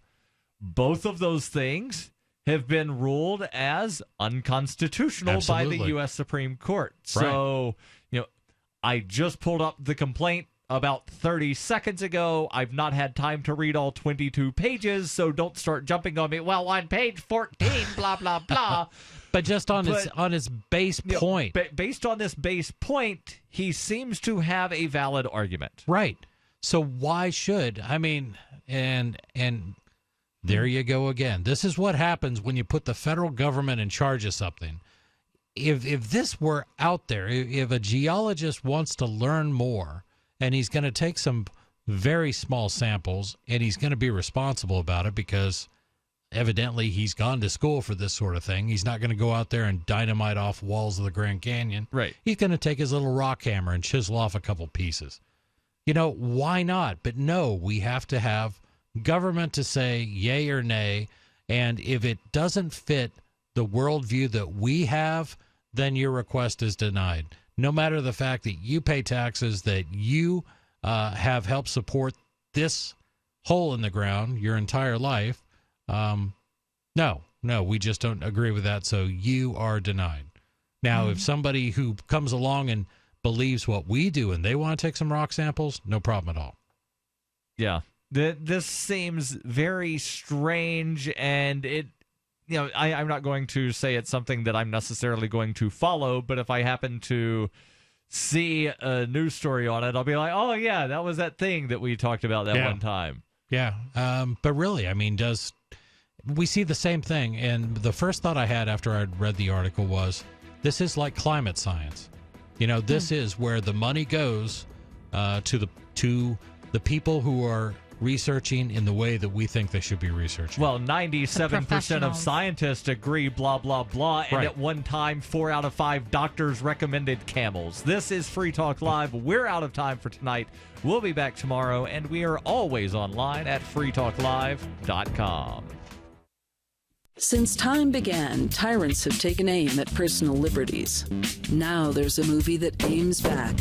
Both of those things have been ruled as unconstitutional by the U.S. Supreme Court. So, I just pulled up the complaint about 30 seconds ago. I've not had time to read all 22 pages, so don't start jumping on me. Well, on page 14, blah, blah, blah. But just on his base point. Based on this base point, he seems to have a valid argument. Right. So why should, and there you go again. This is what happens when you put the federal government in charge of something. If this were out there, if a geologist wants to learn more, and he's going to take some very small samples, and he's going to be responsible about it because evidently he's gone to school for this sort of thing. He's not going to go out there and dynamite off walls of the Grand Canyon. Right. He's going to take his little rock hammer and chisel off a couple pieces. Why not? But no, we have to have government to say yay or nay, and if it doesn't fit the worldview that we have, then your request is denied. no matter the fact that you pay taxes, that you have helped support this hole in the ground your entire life. No, we just don't agree with that, so you are denied. Now, if somebody who comes along and believes what we do and they want to take some rock samples, no problem at all. Yeah. This seems very strange, and I'm not going to say it's something that I'm necessarily going to follow, but if I happen to see a news story on it, I'll be like, oh, yeah, that was that thing that we talked about that one time. Yeah, but really, I mean, we see the same thing, and the first thought I had after I'd read the article was, this is like climate science. This is where the money goes to the people who are researching in the way that we think they should be researching. Well, 97% of scientists agree, blah, blah, blah, and at one time, 4 out of 5 doctors recommended camels. This is Free Talk Live. We're out of time for tonight. We'll be back tomorrow, and we are always online at freetalklive.com. Since time began, tyrants have taken aim at personal liberties. Now there's a movie that aims back.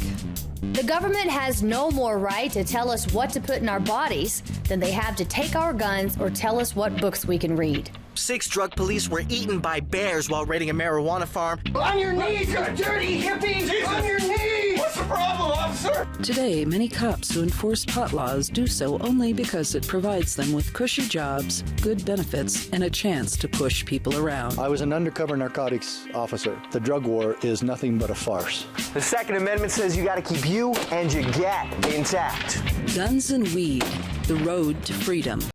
The government has no more right to tell us what to put in our bodies than they have to take our guns or tell us what books we can read. 6 drug police were eaten by bears while raiding a marijuana farm. On your knees, you dirty hippies! Jesus. On your knees! What's the problem, officer? Today, many cops who enforce pot laws do so only because it provides them with cushy jobs, good benefits, and a chance to push people around. I was an undercover narcotics officer. The drug war is nothing but a farce. The Second Amendment says you got to keep you and your gat intact. Guns and Weed, the road to freedom.